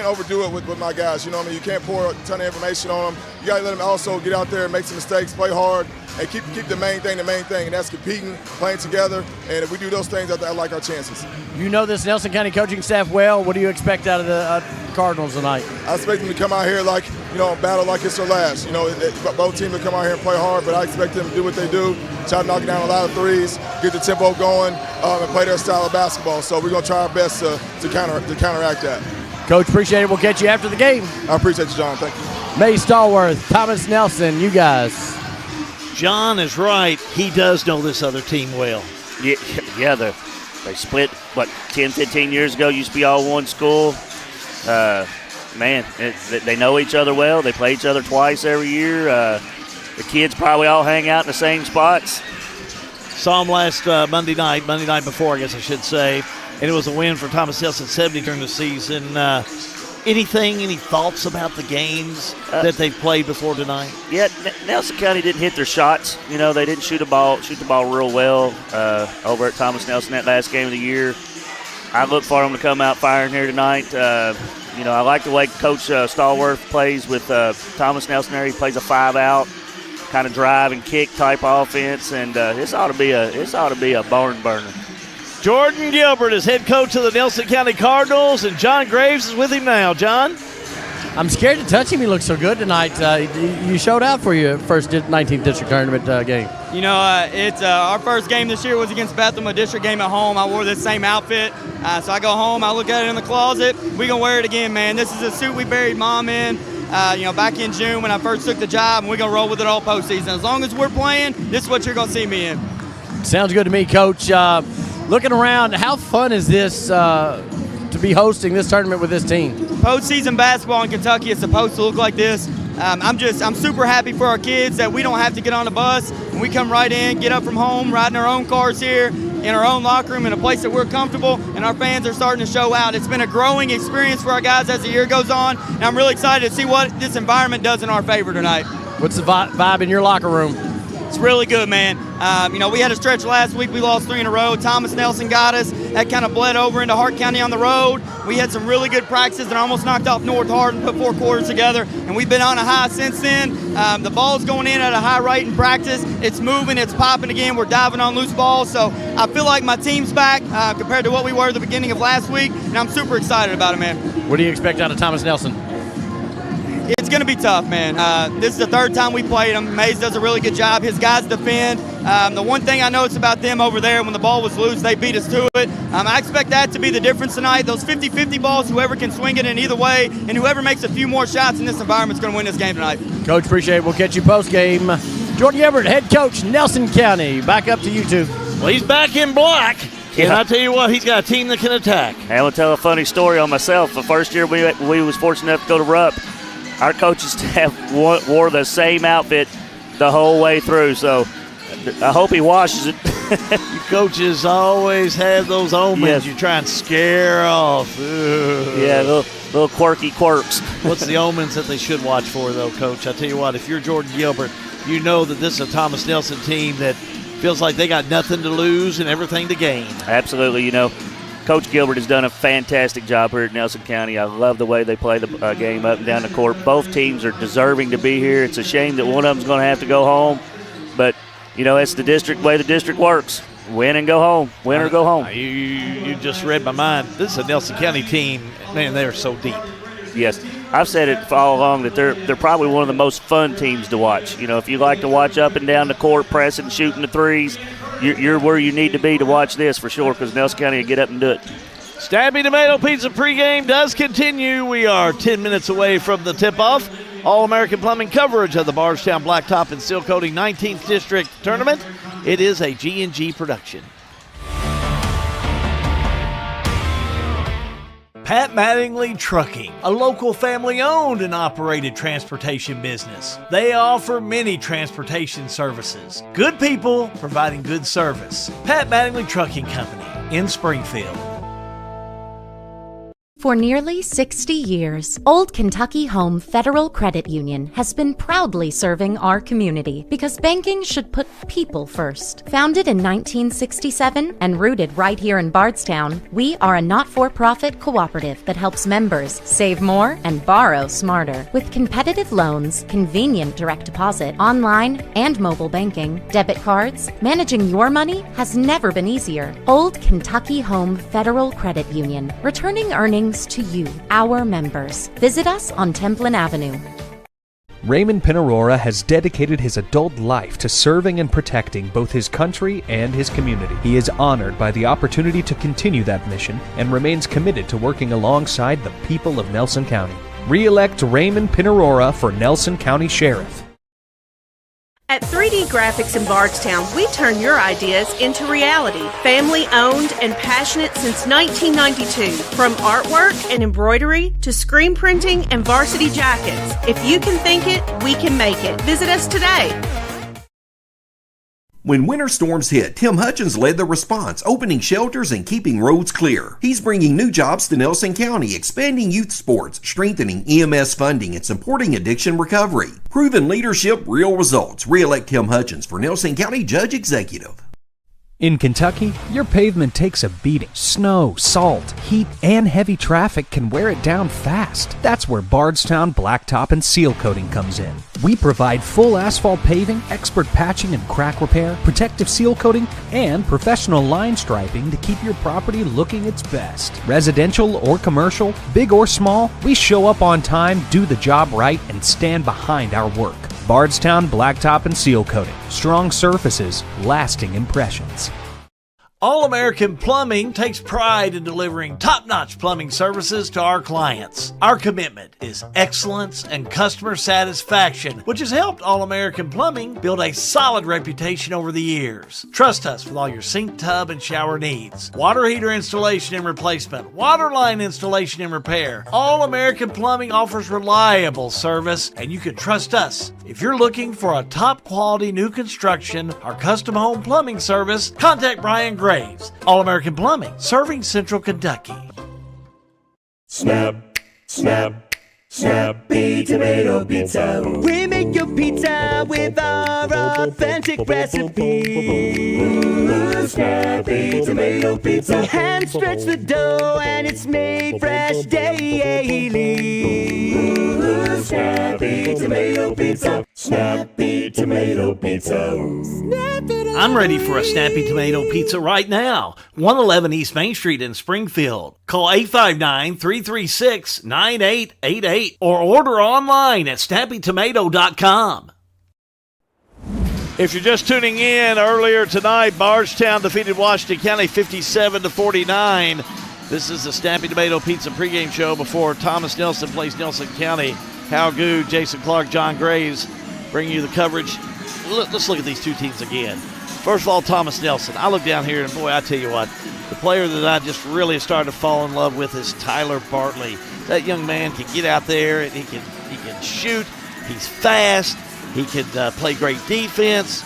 overdo it with my guys. You know what I mean? You can't pour a ton of information on them. You got to let them also get out there and make some mistakes, play hard, and keep the main thing, and that's competing, playing together. And if we do those things, I like our chances. You know this Nelson County coaching staff well. What do you expect out of the Cardinals tonight? I expect them to come out here like, you know, battle like it's their last. You know, both teams will come out here and play hard, but I expect them to do what they do, try to knock down a lot of threes, get the tempo going, and play their style of basketball. So we're going to try our best to counteract that. Coach, appreciate it. We'll catch you after the game. I appreciate you, John. Thank you. May Stallworth, Thomas Nelson, you guys. John is right. He does know this other team well. Yeah, they split, 10, 15 years ago, used to be all one school. They know each other well. They play each other twice every year. The kids probably all hang out in the same spots. Saw them last Monday night before, I guess I should say, and it was a win for Thomas Nelson, 70 during the season. Any thoughts about the games that they've played before tonight? Yeah, Nelson County didn't hit their shots. You know, they didn't shoot the ball real well over at Thomas Nelson that last game of the year. I look for them to come out firing here tonight. You know, I like the way Coach Stallworth plays with Thomas Nelson there. He plays a 5-out, kind of drive and kick type offense, and this ought to be a barn burner. Jordan Gilbert is head coach of the Nelson County Cardinals, and John Graves is with him now. John? I'm scared to touch him. He looks so good tonight. You showed out for your first 19th District Tournament game. You know, it's our first game this year was against Bethlehem, a district game at home. I wore this same outfit. So I go home, I look at it in the closet. We're going to wear it again, man. This is a suit we buried Mom in, back in June when I first took the job, and we're going to roll with it all postseason. As long as we're playing, this is what you're going to see me in. Sounds good to me, Coach. Looking around, how fun is this to be hosting this tournament with this team? Postseason basketball in Kentucky is supposed to look like this. I'm super happy for our kids that we don't have to get on a bus and we come right in, get up from home, ride in our own cars here, in our own locker room, in a place that we're comfortable, and our fans are starting to show out. It's been a growing experience for our guys as the year goes on, and I'm really excited to see what this environment does in our favor tonight. What's the vibe in your locker room? It's really good, man. We had a stretch last week. We lost 3 in a row. Thomas Nelson got us. That kind of bled over into Hart County on the road. We had some really good practices and almost knocked off North Hart and put 4 quarters together. And we've been on a high since then. The ball's going in at a high rate in practice. It's moving. It's popping again. We're diving on loose balls. So I feel like my team's back compared to what we were at the beginning of last week. And I'm super excited about it, man. What do you expect out of Thomas Nelson? It's going to be tough, man. This is the 3rd time we played them. Mays does a really good job. His guys defend. The one thing I noticed about them over there, when the ball was loose, they beat us to it. I expect that to be the difference tonight. Those 50-50 balls, whoever can swing it in either way, and whoever makes a few more shots in this environment is going to win this game tonight. Coach, appreciate it. We'll catch you post-game. Jordan Gilbert, head coach, Nelson County. Back up to you two. Well, he's back in black. And I tell you what, he's got a team that can attack. I will tell a funny story on myself. The first year we was fortunate enough to go to Rupp, our coaching staff wore the same outfit the whole way through, so I hope he washes it. You coaches always have those omens you try and scare off. Ugh. Yeah, little quirky quirks. What's the omens that they should watch for, though, Coach? I tell you what, if you're Jordan Gilbert, you know that this is a Thomas Nelson team that feels like they got nothing to lose and everything to gain. Absolutely, Coach Gilbert has done a fantastic job here at Nelson County. I love the way they play the game up and down the court. Both teams are deserving to be here. It's a shame that one of them's going to have to go home, but that's the district way the district works. Win and go home. Win or go home. You just read my mind. This is a Nelson County team. Man, they're so deep. Yes, I've said it all along that they're probably one of the most fun teams to watch. If you like to watch up and down the court, pressing, shooting the threes, you're where you need to be to watch this for sure, because Nelson County will get up and do it. Snappy Tomato Pizza pregame does continue. We are 10 minutes away from the tip-off. All-American Plumbing coverage of the Bardstown Blacktop and Sealcoating 19th District Tournament. It is a G&G production. Pat Mattingly Trucking, a local family-owned and operated transportation business. They offer many transportation services. Good people providing good service. Pat Mattingly Trucking Company in Springfield. For nearly 60 years, Old Kentucky Home Federal Credit Union has been proudly serving our community because banking should put people first. Founded in 1967 and rooted right here in Bardstown, we are a not-for-profit cooperative that helps members save more and borrow smarter. With competitive loans, convenient direct deposit, online and mobile banking, debit cards, managing your money has never been easier. Old Kentucky Home Federal Credit Union, returning earnings to you, our members. Visit us on Templin Avenue. Raymond Pinarora has dedicated his adult life to serving and protecting both his country and his community. He is honored by the opportunity to continue that mission and remains committed to working alongside the people of Nelson County. Re-elect Raymond Pinarora for Nelson County Sheriff. At 3D Graphics in Bardstown, we turn your ideas into reality. Family owned and passionate since 1992. From artwork and embroidery to screen printing and varsity jackets. If you can think it, we can make it. Visit us today. When winter storms hit, Tim Hutchins led the response, opening shelters and keeping roads clear. He's bringing new jobs to Nelson County, expanding youth sports, strengthening EMS funding, and supporting addiction recovery. Proven leadership, real results. Re-elect Tim Hutchins for Nelson County Judge Executive. In Kentucky, your pavement takes a beating. Snow, salt, heat, and heavy traffic can wear it down fast. That's where Bardstown Blacktop and Sealcoating comes in. We provide full asphalt paving, expert patching and crack repair, protective seal coating, and professional line striping to keep your property looking its best. Residential or commercial, big or small, we show up on time, do the job right, and stand behind our work. Bardstown Blacktop and Sealcoating. Strong surfaces, lasting impressions. All-American Plumbing takes pride in delivering top-notch plumbing services to our clients. Our commitment is excellence and customer satisfaction, which has helped All-American Plumbing build a solid reputation over the years. Trust us with all your sink, tub, and shower needs. Water heater installation and replacement, water line installation and repair. All-American Plumbing offers reliable service, and you can trust us. If you're looking for a top-quality new construction or custom home plumbing service, contact Brian Graves. All-American Plumbing, serving Central Kentucky. Snap, snap, Snappy Tomato Pizza. We make your pizza with our authentic recipe. Snappy Tomato Pizza. We hand stretch the dough and it's made fresh daily. Snappy Tomato Pizza. Snappy Tomato Pizza. I'm ready for a Snappy Tomato Pizza right now. 111 East Main Street in Springfield. Call 859-336-9888 or order online at snappytomato.com. If you're just tuning in, earlier tonight, Bardstown defeated Washington County 57-49. This is the Snappy Tomato Pizza pregame show before Thomas Nelson plays Nelson County. Hal Good, Jason Clark, John Graves bring you the coverage. Let's look at these two teams again. First of all, Thomas Nelson. I look down here, and boy, I tell you what, the player that I just really started to fall in love with is Tyler Bartley. That young man can get out there, and he can shoot. He's fast. He can play great defense.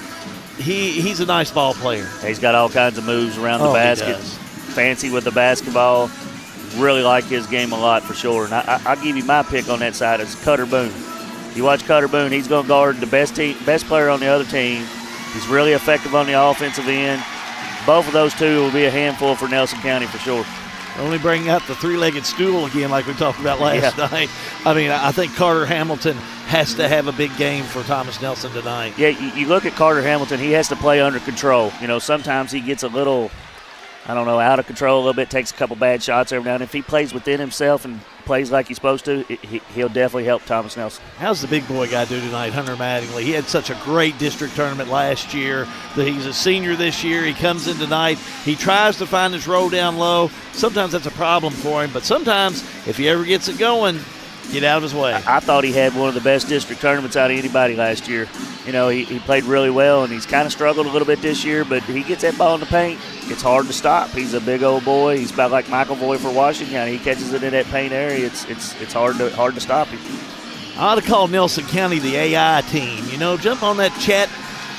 He's a nice ball player. He's got all kinds of moves around the basket. Fancy with the basketball. Really like his game a lot for sure. And I'll give you my pick on that side. It's Cutter Boone. You watch Cutter Boone, he's going to guard the best player on the other team. He's really effective on the offensive end. Both of those two will be a handful for Nelson County for sure. Only bringing out the three-legged stool again like we talked about last night. I mean, I think Carter Hamilton has to have a big game for Thomas Nelson tonight. Yeah, you look at Carter Hamilton, he has to play under control. You know, sometimes he gets a little, out of control a little bit, takes a couple bad shots every now and then. If he plays within himself and plays like he's supposed to, he'll definitely help Thomas Nelson. How's the big boy guy do tonight, Hunter Mattingly? He had such a great district tournament last year. He's a senior this year. He comes in tonight. He tries to find his roll down low. Sometimes that's a problem for him, but sometimes if he ever gets it going, get out of his way. I thought he had one of the best district tournaments out of anybody last year. You know, he played really well, and he's kind of struggled a little bit this year, but he gets that ball in the paint. It's hard to stop. He's a big old boy. He's about like Michael Voy for Washington County. He catches it in that paint area. It's hard to stop him. I ought to call Nelson County the AI team. You know, jump on that chat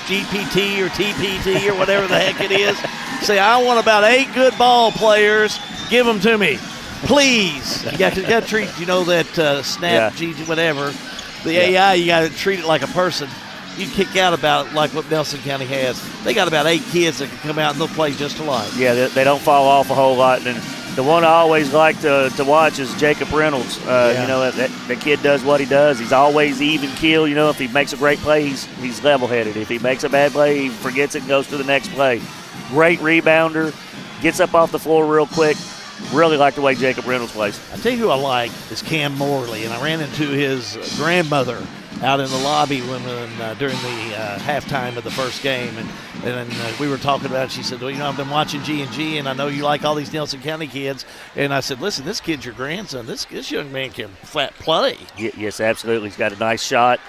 GPT or TPT or whatever the heck it is. Say, I want about 8 good ball players. Give them to me. Please. You got to treat, that Snap, whatever. The AI, you got to treat it like a person. You kick out about like what Nelson County has. They got about 8 kids that can come out and they'll play just alike. Yeah, they don't fall off a whole lot. And the one I always like to watch is Jacob Reynolds. That kid does what he does. He's always even keel. You know, if he makes a great play, he's level-headed. If he makes a bad play, he forgets it and goes to the next play. Great rebounder, gets up off the floor real quick. Really like the way Jacob Reynolds plays. I tell you who I like is Cam Morley, and I ran into his grandmother out in the lobby during the halftime of the first game, and we were talking about it. She said, well, I've been watching G&G, and I know you like all these Nelson County kids. And I said, listen, this kid's your grandson. This young man can flat play. Yes, absolutely. He's got a nice shot.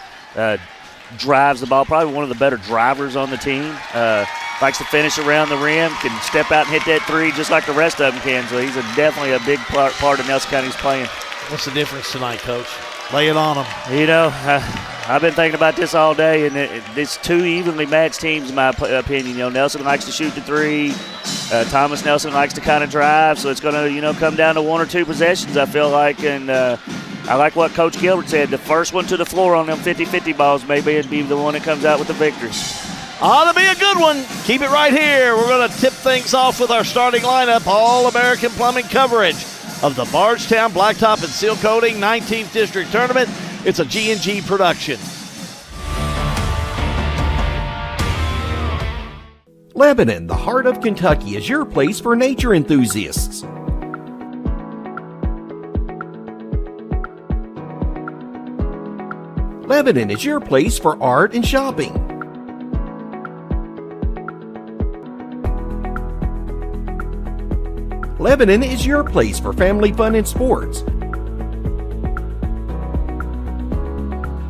Drives the ball, probably one of the better drivers on the team. Likes to finish around the rim, can step out and hit that three just like the rest of them can. So he's definitely a big part of Nelson County's playing. What's the difference tonight, Coach? Lay it on them. I've been thinking about this all day, and it's two evenly matched teams, in my opinion. Nelson likes to shoot the three. Thomas Nelson likes to kind of drive, so it's going to, come down to one or two possessions, I feel like. And I like what Coach Gilbert said. The first one to the floor on them 50-50 balls, maybe it'd be the one that comes out with the victory. Ought to be a good one. Keep it right here. We're going to tip things off with our starting lineup, All-American Plumbing coverage of the Bardstown Blacktop and Sealcoating 19th District Tournament. It's a G&G production. Lebanon, the heart of Kentucky, is your place for nature enthusiasts. Lebanon is your place for art and shopping. Lebanon is your place for family fun and sports.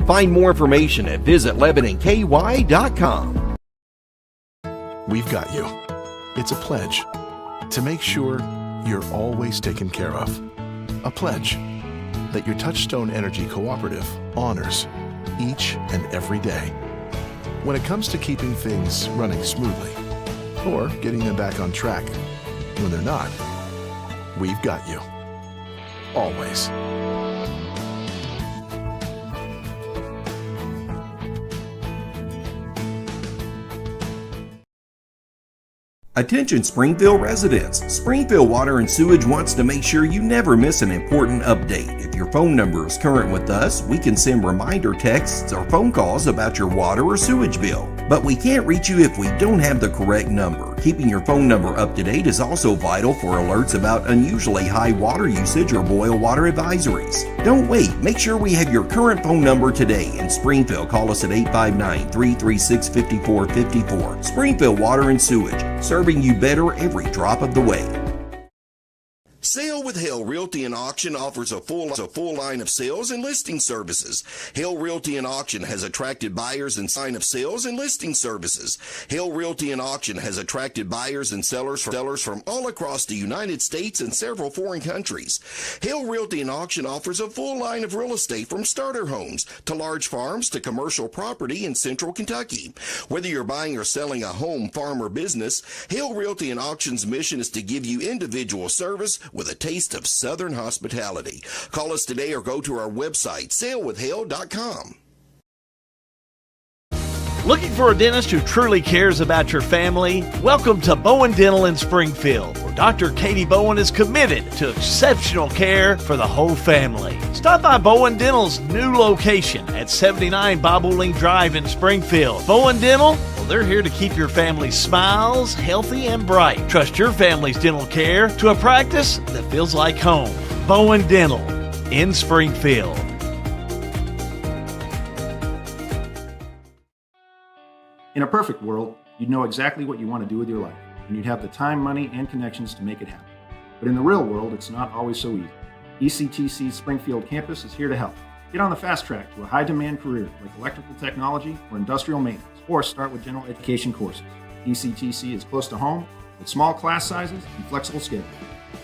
Find more information at visitlebanonky.com. We've got you. It's a pledge to make sure you're always taken care of. A pledge that your Touchstone Energy Cooperative honors each and every day. When it comes to keeping things running smoothly or getting them back on track when they're not, we've got you. Always. Attention Springfield residents. Springfield Water and Sewage wants to make sure you never miss an important update. If your phone number is current with us, we can send reminder texts or phone calls about your water or sewage bill. But we can't reach you if we don't have the correct number. Keeping your phone number up to date is also vital for alerts about unusually high water usage or boil water advisories. Don't wait. Make sure we have your current phone number today. In Springfield, call us at 859-336-5454. Springfield Water and Sewage, serving you better every drop of the way. Sale with Hale Realty and Auction offers a full line of sales and listing services. Hale Realty and Auction has attracted buyers and sign of sales and listing services. Hale Realty and Auction has attracted buyers and sellers from all across the United States and several foreign countries. Hale Realty and Auction offers a full line of real estate from starter homes to large farms to commercial property in central Kentucky. Whether you're buying or selling a home, farm, or business, Hale Realty and Auction's mission is to give you individual service with a taste of Southern hospitality. Call us today or go to our website, salewithhale.com. Looking for a dentist who truly cares about your family? Welcome to Bowen Dental in Springfield, where Dr. Katie Bowen is committed to exceptional care for the whole family. Stop by Bowen Dental's new location at 79 Bobolink Drive in Springfield. Bowen Dental, well, they're here to keep your family's smiles healthy and bright. Trust your family's dental care to a practice that feels like home. Bowen Dental in Springfield. In a perfect world, you'd know exactly what you want to do with your life, and you'd have the time, money, and connections to make it happen. But in the real world, it's not always so easy. ECTC's Springfield campus is here to help. Get on the fast track to a high-demand career like electrical technology or industrial maintenance, or start with general education courses. ECTC is close to home with small class sizes and flexible schedules.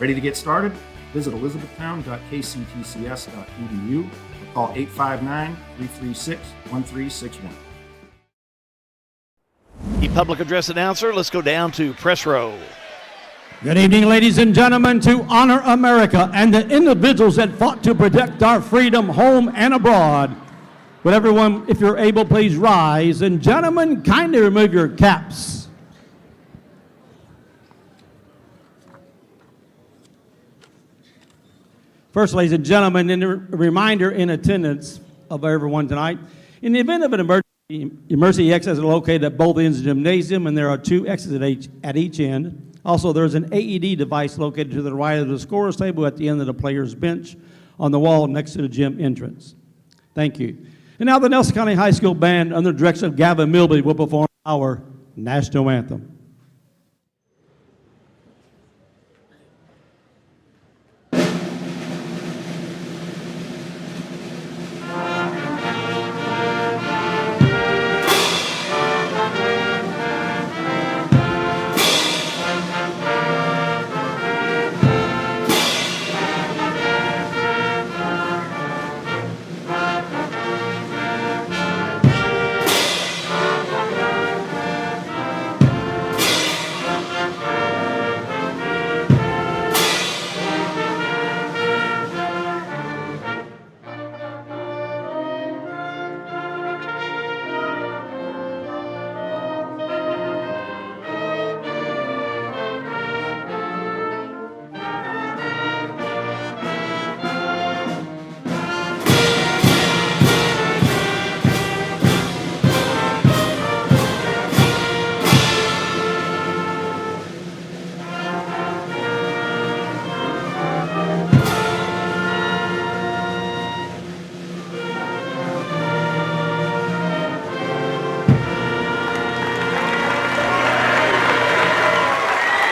Ready to get started? Visit elizabethtown.kctcs.edu or call 859-336-1361. The public address announcer, let's go down to press row. Good evening, ladies and gentlemen, to honor America and the individuals that fought to protect our freedom home and abroad. Would everyone, if you're able, please rise. And gentlemen, kindly remove your caps. First, ladies and gentlemen, a reminder in attendance of everyone tonight. In the event of an emergency exits are located at both ends of the gymnasium, and there are 2 exits at each end. Also, there's an AED device located to the right of the scorer's table at the end of the player's bench on the wall next to the gym entrance. Thank you. And now the Nelson County High School Band, under the direction of Gavin Milby, will perform our national anthem.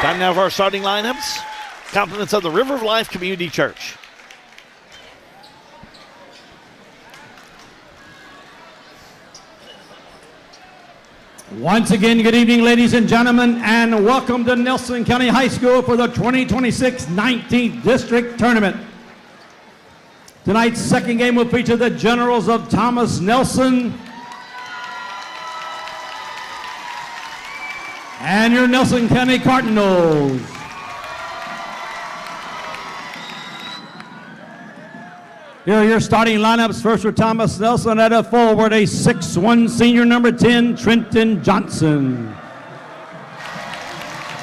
Time now for our starting lineups. Compliments of the River of Life Community Church. Once again, good evening, ladies and gentlemen, and welcome to Nelson County High School for the 2026 19th District Tournament. Tonight's second game will feature the Generals of Thomas Nelson and your Nelson County Cardinals. Here are your starting lineups. First for Thomas Nelson at a forward, a 6'1" senior number 10, Trenton Johnson.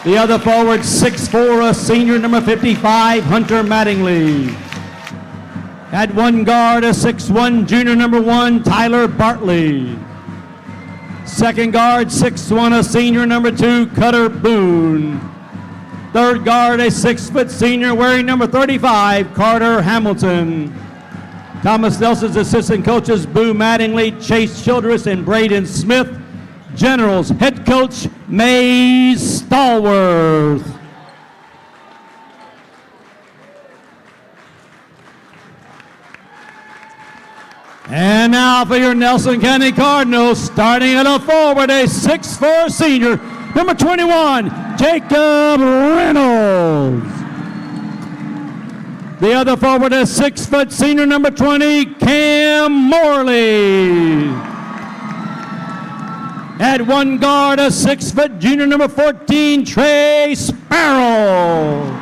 The other forward, 6'4", a senior number 55, Hunter Mattingly. At one guard, a 6'1", junior number 1, Tyler Bartley. Second guard, 6'1", a senior number 2, Cutter Boone. Third guard, a 6-foot senior wearing number 35, Carter Hamilton. Thomas Nelson's assistant coaches, Boo Mattingly, Chase Childress, and Braden Smith. Generals, head coach, Mays Stallworth. And now for your Nelson County Cardinals, starting at a forward, a 6'4" senior, number 21, Jacob Reynolds. The other forward, a 6-foot senior, number 20, Cam Morley. At one guard, a 6-foot junior, number 14, Trey Sparrow.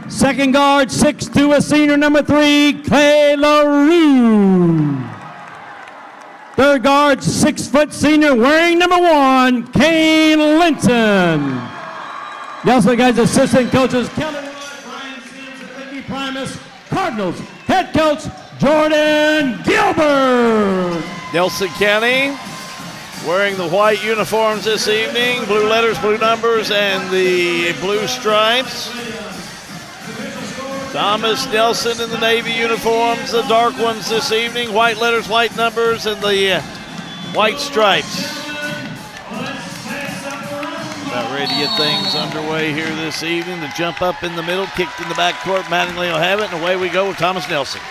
Second guard, 6'2", a senior, number 3, Clay LaRue. Third guard, 6-foot senior, wearing number 1, Kane Linton. You also guys assistant coaches, Kelly Primus. Cardinals head coach Jordan Gilbert. Nelson County wearing the white uniforms this evening, blue letters, blue numbers, and the blue stripes. Thomas Nelson in the navy uniforms, the dark ones this evening, white letters, white numbers, and the white stripes. About ready to get things underway here this evening. The jump up in the middle, kicked in the backcourt. Mattingly will have it, and away we go with Thomas Nelson.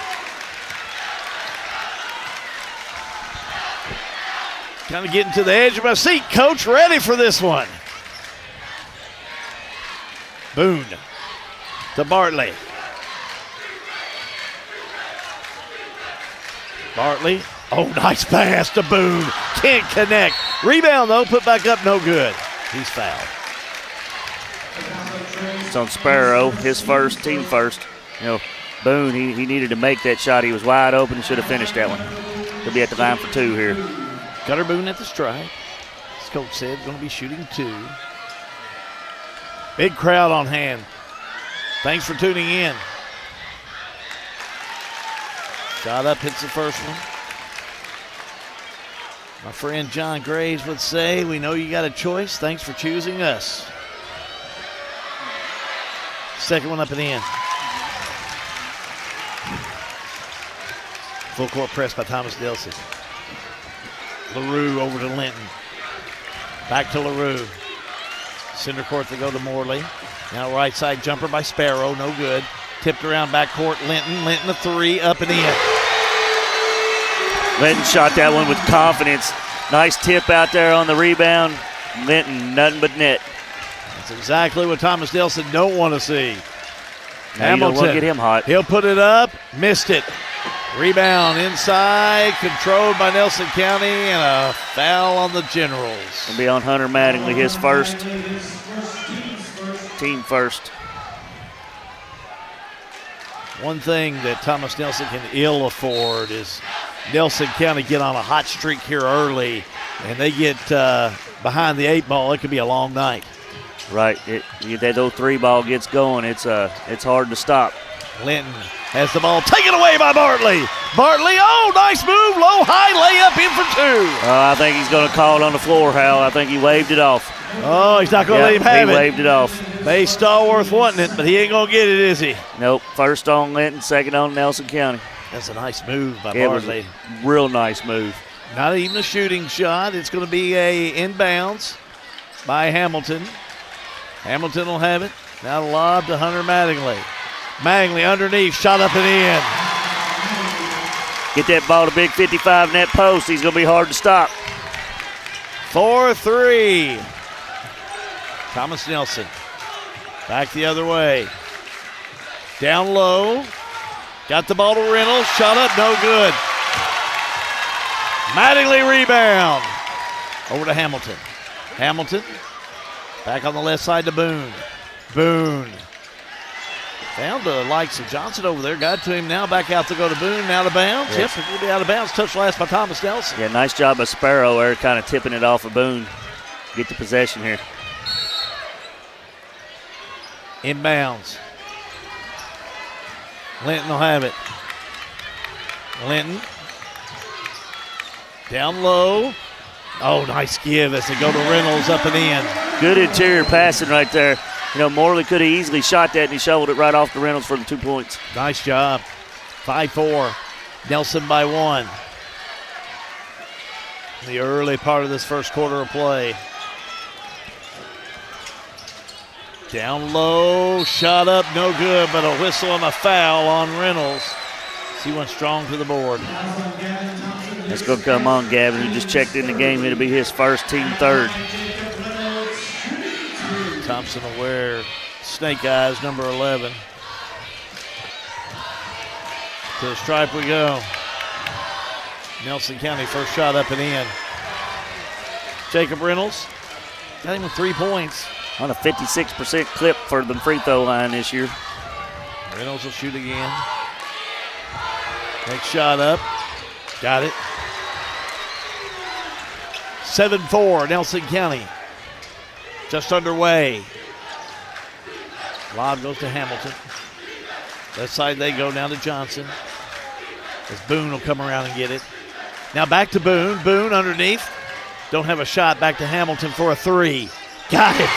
Kind of getting to the edge of my seat. Coach ready for this one. Boone to Bartley. Bartley. Oh, nice pass to Boone. Can't connect. Rebound, though. Put back up. No good. He's fouled. It's on Sparrow, his first, team first. You know, Boone, he needed to make that shot. He was wide open. He should have finished that one. He'll be at the line for 2 here. Cutter Boone at the strike. As coach said, going to be shooting 2. Big crowd on hand. Thanks for tuning in. Shot up, hits the first one. My friend John Graves would say, we know you got a choice. Thanks for choosing us. Second one up and in. Full court press by Thomas Nelson. LaRue over to Linton. Back to LaRue. Center court they go to Morley. Now right side jumper by Sparrow, no good. Tipped around backcourt, Linton. Linton a 3, up and in. Linton shot that one with confidence. Nice tip out there on the rebound. Linton, nothing but net. That's exactly what Thomas Nelson don't want to see. Now you don't want to get him hot. He'll put it up, missed it. Rebound inside, controlled by Nelson County, and a foul on the Generals. It'll be on Hunter Mattingly, his first. Team first. One thing that Thomas Nelson can ill afford is Nelson County get on a hot streak here early, and they get behind the 8 ball. It could be a long night. Right. That old 3 ball gets going. It's hard to stop. Linton has the ball taken away by Bartley. Bartley, oh, nice move. Low, high layup in for 2. I think he's going to call it on the floor, Hal. I think he waved it off. Oh, he's not going to let him have it. He waved it off. May Stallworth wanting it, but he ain't going to get it, is he? Nope. First on Linton, second on Nelson County. That's a nice move by Bartley. Bartley. It was a real nice move. Not even a shooting shot. It's going to be a inbounds by Hamilton. Hamilton will have it. Now lob to Hunter Mattingly. Mattingly underneath, shot up and in. Get that ball to big 55 net post. He's going to be hard to stop. 4-3. Thomas Nelson. Back the other way. Down low. Got the ball to Reynolds. Shot up, no good. Mattingly rebound. Over to Hamilton. Hamilton. Back on the left side to Boone. Boone. Found the likes of Johnson over there. Got to him now. Back out to go to Boone. Out of bounds. Yes. Yep, it'll be out of bounds. Touch last by Thomas Nelson. Yeah, nice job by Sparrow there, kind of tipping it off of Boone. Get the possession here. Inbounds. Linton will have it. Linton. Down low. Oh, nice give as they go to Reynolds up and in. Good interior passing right there. You know, Morley could have easily shot that, and he shoveled it right off to Reynolds for the 2 points. Nice job. 5-4. Nelson by 1. The early part of this first quarter of play. Down low, shot up, no good, but a whistle and a foul on Reynolds. He went strong to the board. That's going to come on Gavin, who just checked in the game. It'll be his first, team third. Thompson will wear snake eyes, number 11. To the stripe we go. Nelson County first shot up and in. Jacob Reynolds got him with 3 points. On a 56% clip for the free throw line this year. Reynolds will shoot again. Next shot up. Got it. 7-4, Nelson County. Just underway. Lob goes to Hamilton. Left side they go down to Johnson. As Boone will come around and get it. Now back to Boone. Boone underneath. Don't have a shot. Back to Hamilton for a 3. Got it.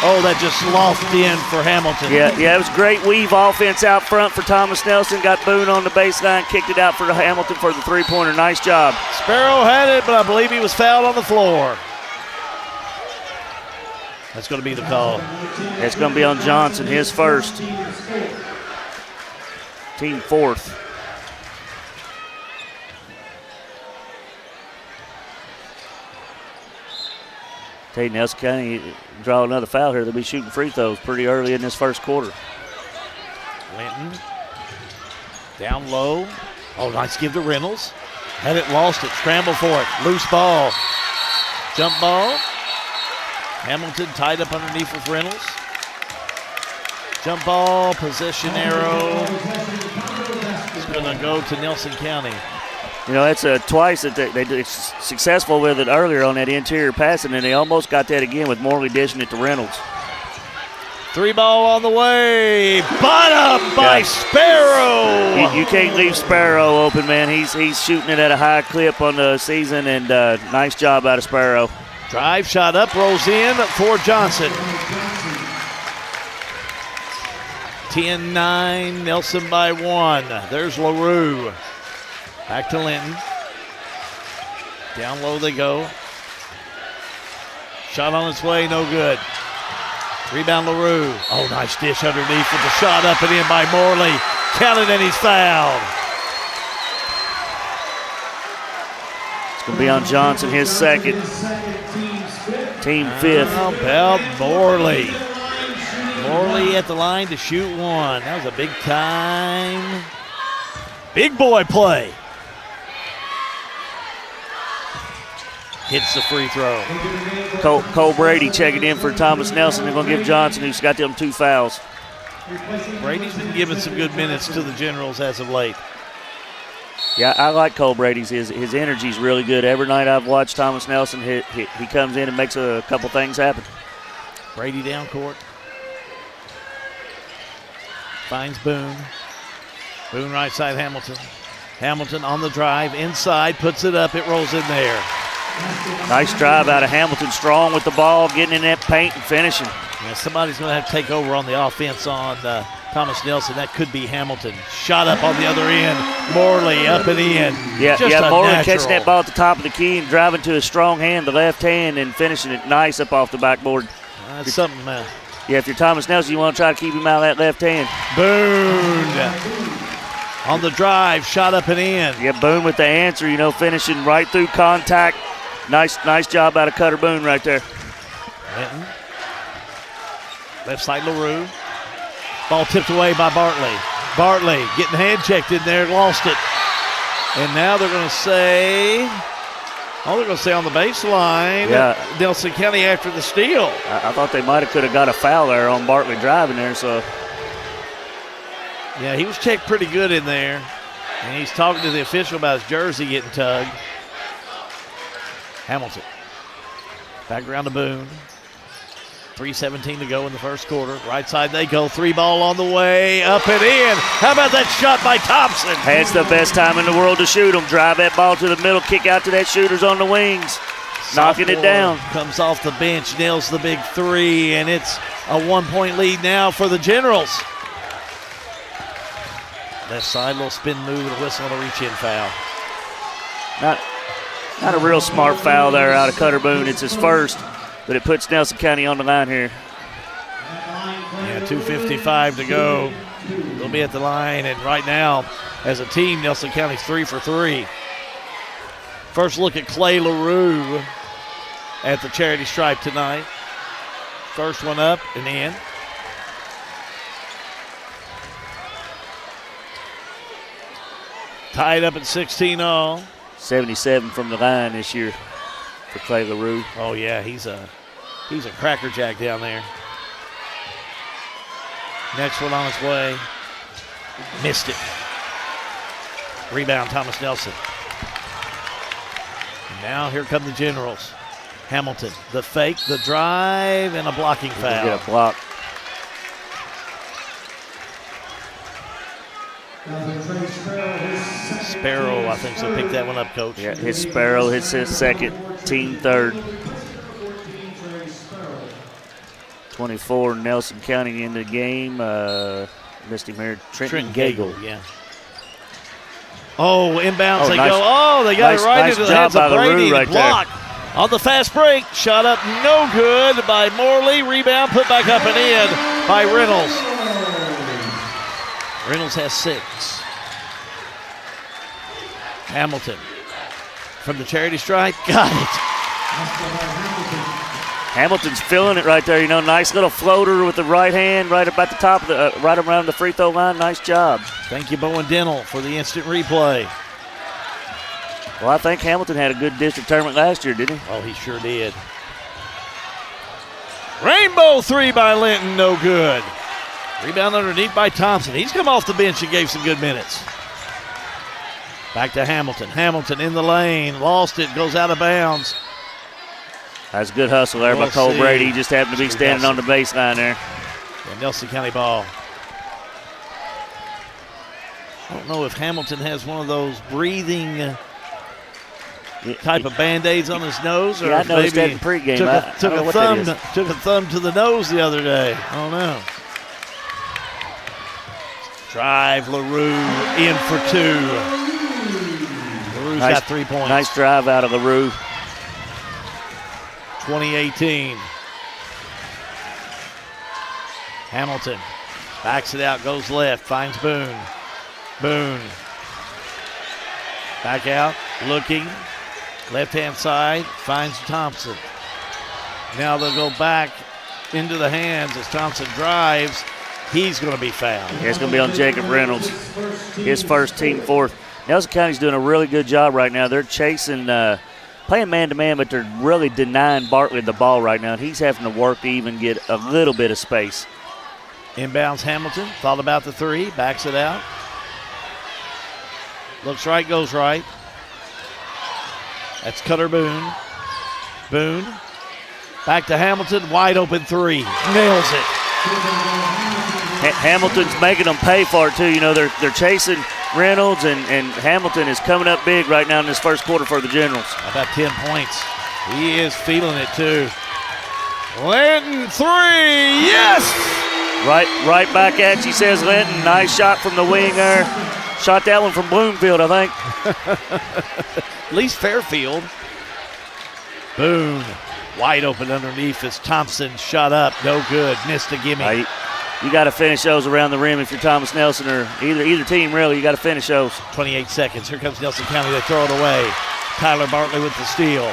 Oh, that just lofted in for Hamilton. Yeah, it was great weave offense out front for Thomas Nelson. Got Boone on the baseline, kicked it out for Hamilton for the three-pointer. Nice job. Sparrow had it, but I believe he was fouled on the floor. That's going to be the call. That's going to be on Johnson, his first. Team fourth. Hey, Nelson County draw another foul here. They'll be shooting free throws pretty early in this first quarter. Linton down low. Oh, nice give to Reynolds. Had it, lost it, scramble for it. Loose ball. Jump ball. Hamilton tied up underneath with Reynolds. Jump ball, possession arrow. It's going to go to Nelson County. You know, that's twice that they did successful with it earlier on that interior passing, and they almost got that again with Morley dishing it to Reynolds. 3 ball on the way. Bottom by Sparrow. You can't leave Sparrow open, man. He's shooting it at a high clip on the season, and nice job out of Sparrow. Drive shot up, rolls in for Johnson. 10-9, Nelson by 1. There's LaRue. Back to Linton. Down low they go. Shot on its way, no good. Rebound LaRue. Oh, nice dish underneath with the shot up and in by Morley. Counted and he's fouled. It's going to be on Johnson, his second. Team fifth. How about Morley? Morley at the line to shoot 1. That was a big time. Big boy play. Hits the free throw. Cole Brady checking in for Thomas Nelson. They're going to give Johnson, who's got them 2 fouls. Brady's been giving some good minutes to the Generals as of late. Yeah, I like Cole Brady's. His energy's really good. Every night I've watched Thomas Nelson, he comes in and makes a couple things happen. Brady down court. Finds Boone. Boone right side Hamilton. Hamilton on the drive, inside, puts it up, it rolls in there. Nice drive out of Hamilton, strong with the ball, getting in that paint and finishing. Yeah, somebody's going to have to take over on the offense on Thomas Nelson. That could be Hamilton. Shot up on the other end. Morley up and in. Yeah, Just Morley natural. catching that ball at the top of the key and driving to his strong hand, the left hand, and finishing it nice up off the backboard. That's something Yeah, if you're Thomas Nelson, you want to try to keep him out of that left hand. Boone on the drive, shot up and in. Yeah, Boone with the answer, finishing right through contact. Nice job out of Cutter Boone right there. Linton. Left side LaRue. Ball tipped away by Bartley. Bartley getting hand checked in there, lost it. And now they're going to say, they're going to say on the baseline, Nelson County after the steal. I thought they could have got a foul there on Bartley driving there. So, yeah, he was checked pretty good in there. And he's talking to the official about his jersey getting tugged. Hamilton. Back around to Boone. 3:17 to go in the first quarter. Right side they go. 3-ball on the way. Up and in. How about that shot by Thompson? That's the best time in the world to shoot them. Drive that ball to the middle. Kick out to that shooter's on the wings. Knocking it down. Comes off the bench. Nails the big three. And it's a 1-point lead now for the Generals. Left side, little spin move and a whistle and a reach-in foul. Not a real smart foul there out of Cutter Boone. It's his first, but it puts Nelson County on the line here. Yeah, 2:55 to go. They'll be at the line, and right now, as a team, Nelson County's 3 for 3. First look at Clay LaRue at the charity stripe tonight. First one up and in. Tied up at 16 all. 77 from the line this year for Clay LaRue. Oh yeah, he's a crackerjack down there. Next one on its way. Missed it. Rebound, Thomas Nelson. And now here come the Generals. Hamilton, the fake, the drive, and a blocking foul. Get a block. Sparrow, I think, so pick that one up, Coach. Yeah, his Sparrow hits his second, team third. 24, Nelson County in the game. Missed him here, Trenton Gagel. Yeah. Oh, inbounds they nice, go. Oh, they got it right into the hands of Brady. Right block there. On the fast break. Shot up, no good by Morley. Rebound put back up and in by Reynolds. Reynolds has 6. Hamilton from the charity stripe. Got it. Hamilton's feeling it right there. Nice little floater with the right hand right about the top of the, right around the free throw line. Nice job. Thank you, Bowen Dental, for the instant replay. Well, I think Hamilton had a good district tournament last year, didn't he? Oh, he sure did. Rainbow 3 by Linton, no good. Rebound underneath by Thompson. He's come off the bench and gave some good minutes. Back to Hamilton. Hamilton in the lane. Lost it. Goes out of bounds. That's a good hustle there by Cole Brady. He just happened to be standing on the baseline there. Yeah, Nelson County ball. I don't know if Hamilton has one of those breathing type of Band-Aids on his nose, or I noticed that in pregame. Took a thumb to the nose the other day. I don't know. Drive, LaRue in for 2. LaRue's got 3 points. Nice drive out of LaRue. 2018. Hamilton backs it out, goes left, finds Boone. Boone. Back out, looking. Left-hand side, finds Thompson. Now they'll go back into the hands as Thompson drives. He's going to be fouled. Yeah, it's going to be on Jacob Reynolds. His first, team fourth. Nelson County's doing a really good job right now. They're chasing, playing man-to-man, but they're really denying Bartley the ball right now. He's having to work to even get a little bit of space. Inbounds Hamilton. Thought about the 3. Backs it out. Looks right, goes right. That's Cutter Boone. Boone. Back to Hamilton. Wide open 3. Nails it. Hamilton's making them pay for it, too. They're chasing Reynolds, and Hamilton is coming up big right now in this first quarter for the Generals. About 10 points. He is feeling it, too. Linton 3. Yes! Right back at you, says Linton. Nice shot from the wing there. Shot that one from Bloomfield, I think. At least Fairfield. Boone Wide open underneath as Thompson shot up. No good. Missed a gimme. You got to finish those around the rim if you're Thomas Nelson or either team, really. You got to finish those. 28 seconds. Here comes Nelson County. They throw it away. Tyler Bartley with the steal.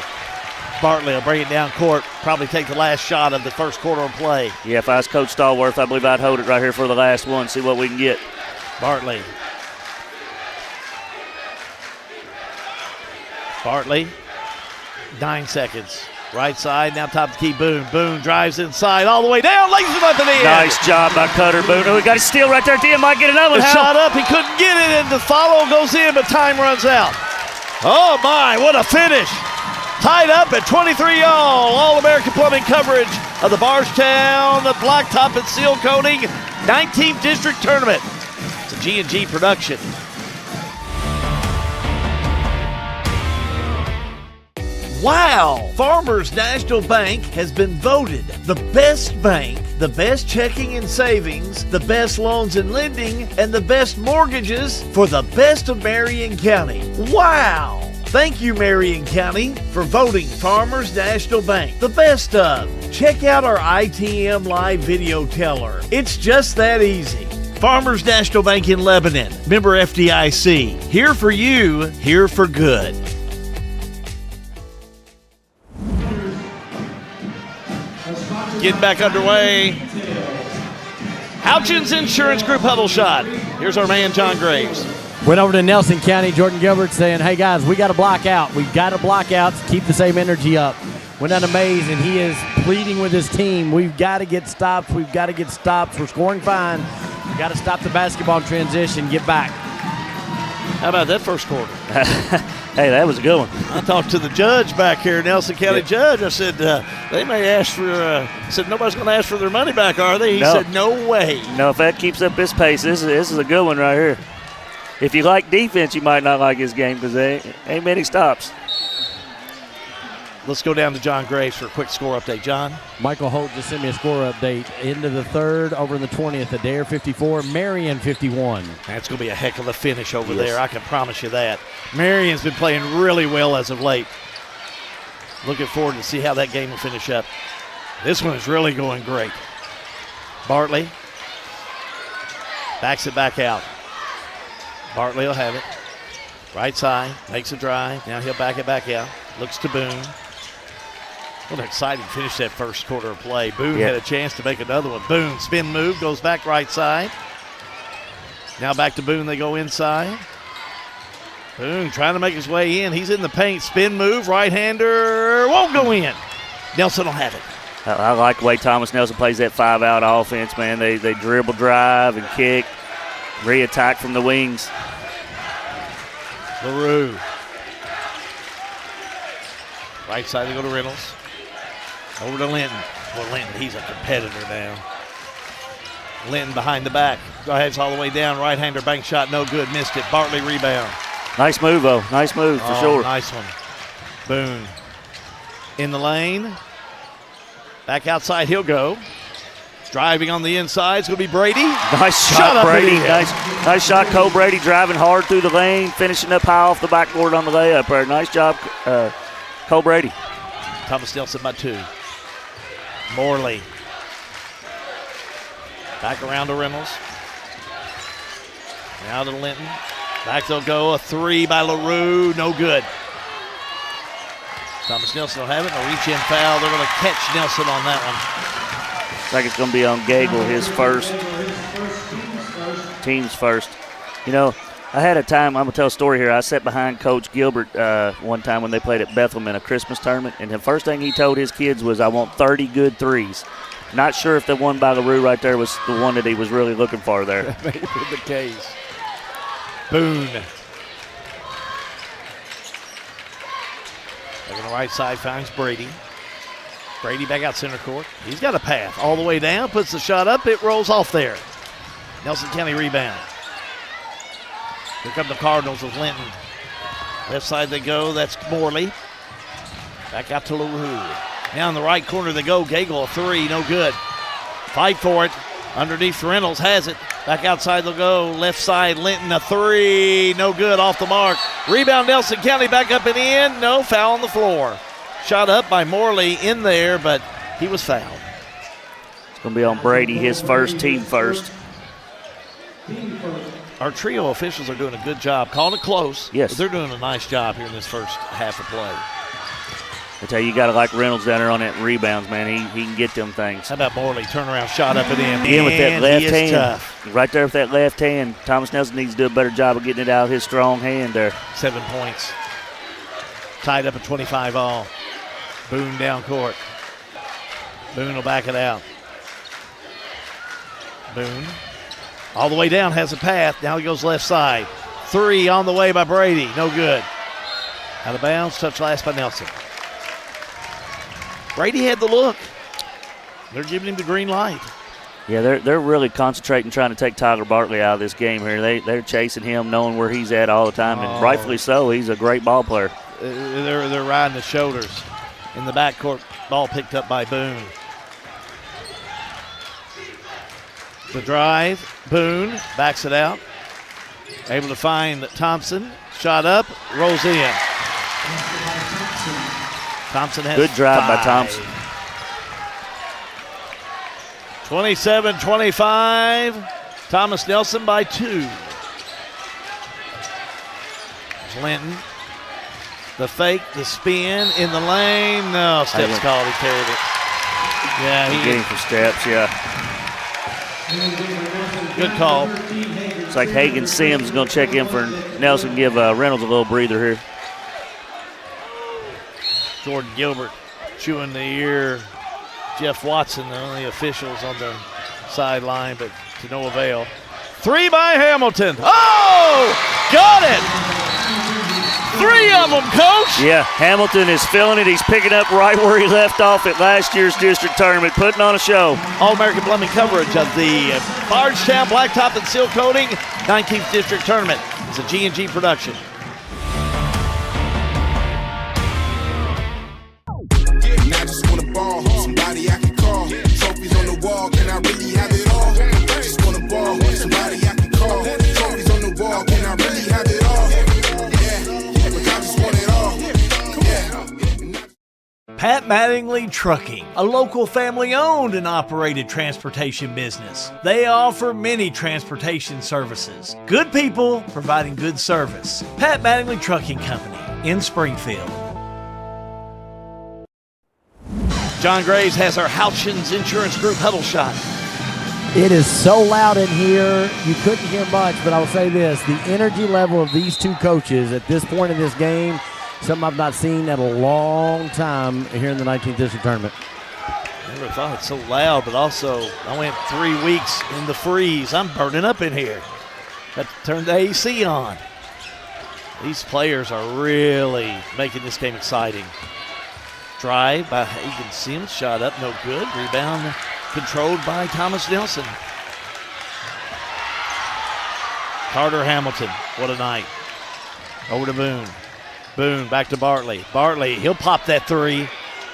Bartley will bring it down court. Probably take the last shot of the first quarter of play. Yeah, if I was Coach Stallworth, I believe I'd hold it right here for the last one, see what we can get. Bartley. 9 seconds. Right side, now top of the key, Boone. Boone drives inside, all the way down, lays it up in the end. Nice job by Cutter Boone. Oh, we got a steal right there at the end. Might get another one. Shot up, he couldn't get it, and the follow goes in, but time runs out. Oh my, what a finish. Tied up at 23 All-American Plumbing coverage of the Bardstown Blacktop and Sealcoating 19th District Tournament. It's a G&G production. Wow! Farmers National Bank has been voted the best bank, the best checking and savings, the best loans and lending, and the best mortgages for the best of Marion County. Wow! Thank you, Marion County, for voting Farmers National Bank the best of. Check out our ITM Live video teller. It's just that easy. Farmers National Bank in Lebanon, member FDIC. Here for you, here for good. Getting back underway. Houchins Insurance Group huddle shot. Here's our man, John Graves. Went over to Nelson County, Jordan Gilbert saying, hey guys, we got to block out. We've got to block out to keep the same energy up. Went down to Mays, and he is pleading with his team. We've got to get stops. We've got to get stops. We're scoring fine. We've got to stop the basketball transition, get back. How about that first quarter? Hey, that was a good one. I talked to the judge back here, Nelson County judge. I said, they may ask for, I said, nobody's going to ask for their money back, are they? He said, no way. No, if that keeps up this pace, this is a good one right here. If you like defense, you might not like his game because there ain't many stops. Let's go down to John Graves for a quick score update. John? Michael Holt just sent me a score update. Into the third, over in the 20th, Adair 54, Marion 51. That's going to be a heck of a finish over there. I can promise you that. Marion's been playing really well as of late. Looking forward to see how that game will finish up. This one is really going great. Bartley backs it back out. Bartley will have it. Right side, makes a drive. Now he'll back it back out. Looks to Boone. What an exciting finish that first quarter of play. Boone had a chance to make another one. Boone, spin move, goes back right side. Now back to Boone, they go inside. Boone trying to make his way in. He's in the paint. Spin move, right-hander, won't go in. Nelson will have it. I like the way Thomas Nelson plays that five-out offense, man. They dribble, drive, and kick. Re-attack from the wings. LaRue. Right side, they go to Reynolds. Over to Linton. Well, Linton, he's a competitor now. Linton behind the back. Drives all the way down. Right-hander bank shot, no good. Missed it. Bartley rebound. Nice move, though. Nice move for sure. Nice one. Boone. In the lane. Back outside, he'll go. Driving on the inside, it's going to be Brady. Nice shot, Brady. Nice shot, Cole Brady, driving hard through the lane, finishing up high off the backboard on the layup there. Nice job, Cole Brady. Thomas Nelson by 2. Morley. Back around to Reynolds. Now to Linton. Back they'll go. A 3 by LaRue. No good. Thomas Nelson will have it. A reach-in foul. They're going to catch Nelson on that one. Looks like it's going to be on Gagel, his first. Team's first. You know, I had a time, I'm going to tell a story here. I sat behind Coach Gilbert one time when they played at Bethlehem in a Christmas tournament, and the first thing he told his kids was, I want 30 good threes. Not sure if the one by LaRue right there was the one that he was really looking for there. That may have been the case. Boone. Back on the right side, finds Brady. Brady back out center court. He's got a path all the way down, puts the shot up, it rolls off there. Nelson County rebound. Here come the Cardinals with Linton. Left side they go, that's Morley. Back out to LaRue. Now in the right corner they go, Gagel, a 3, no good. Fight for it. Underneath Reynolds has it. Back outside they'll go. Left side, Linton, a 3, no good, off the mark. Rebound Nelson County, back up and in. No, foul on the floor. Shot up by Morley in there, but he was fouled. It's going to be on Brady, his first, team first. Our trio officials are doing a good job calling it close. Yes. But they're doing a nice job here in this first half of play. I tell you got to like Reynolds down there on that rebounds, man. He can get them things. How about Morley? Turnaround shot up and in. Again with that left hand. Tough. Right there with that left hand. Thomas Nelson needs to do a better job of getting it out of his strong hand there. 7 points. Tied up at 25 all. Boone down court. Boone will back it out. Boone all the way down, has a path. Now he goes left side. 3 on the way by Brady. No good. Out of bounds. Touch last by Nelson. Brady had the look. They're giving him the green light. Yeah, they're really concentrating, trying to take Tyler Bartley out of this game here. They're chasing him, knowing where he's at all the time, and rightfully so. He's a great ball player. They're riding the shoulders. In the backcourt, ball picked up by Boone. The drive, Boone backs it out. Able to find Thompson. Shot up, rolls in. Thompson has good drive 5. by Thompson. 27-25. Thomas Nelson by 2. Linton. The fake, the spin in the lane. No, steps called. He carried it. Yeah, he's getting for steps, yeah. Good call. It's like Hagan Sims is going to check in for Nelson, give Reynolds a little breather here. Jordan Gilbert chewing the ear. Jeff Watson, the only officials on the sideline, but to no avail. 3 by Hamilton. Oh, got it. 3 of them, Coach. Yeah, Hamilton is feeling it. He's picking up right where he left off at last year's district tournament, putting on a show. All-American Plumbing coverage of the Bardstown Blacktop and Sealcoating 19th District Tournament. It's a G&G production. I just want a ball, somebody I can call. Trophies on the wall, can I really have it all? Just want a ball, somebody I can call. Trophies on the wall, can I really have it all? Yeah, but I just want it all. Yeah. Pat Mattingly Trucking, a local family-owned and operated transportation business. They offer many transportation services. Good people providing good service. Pat Mattingly Trucking Company in Springfield. John Graves has our Houchins Insurance Group huddle shot. It is so loud in here, you couldn't hear much, but I will say this, the energy level of these two coaches at this point in this game, something I've not seen in a long time here in the 19th District Tournament. I never thought it's so loud, but also I went 3 weeks in the freeze. I'm burning up in here. Got to turn the AC on. These players are really making this game exciting. Drive by Hagan Sims, shot up, no good. Rebound controlled by Thomas Nelson. Carter Hamilton, what a night. Over to Boone. Boone back to Bartley. Bartley, he'll pop that 3.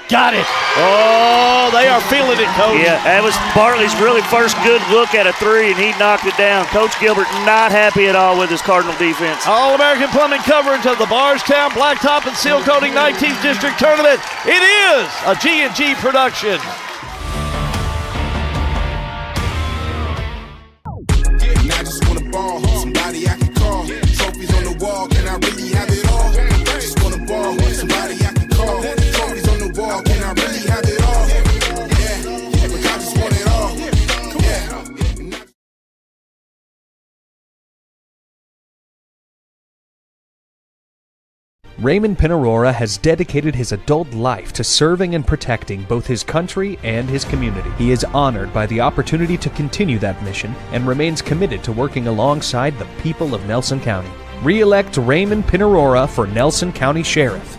Got it. Oh, they are feeling it, Coach. Yeah, that was Bartley's really first good look at a 3, and he knocked it down. Coach Gilbert not happy at all with his Cardinal defense. All-American Plumbing coverage of the Bardstown Blacktop and Sealcoating 19th District Tournament. It is a G&G production. I just want a ball, somebody I can call. Trophies on the wall, can I really have it all? Just want a ball, somebody I can call. Trophies on the wall, can I really have it all? Yeah, but I just want it all. Yeah. Raymond Pinarora has dedicated his adult life to serving and protecting both his country and his community. He is honored by the opportunity to continue that mission and remains committed to working alongside the people of Nelson County. Re-elect Raymond Pinarora for Nelson County Sheriff.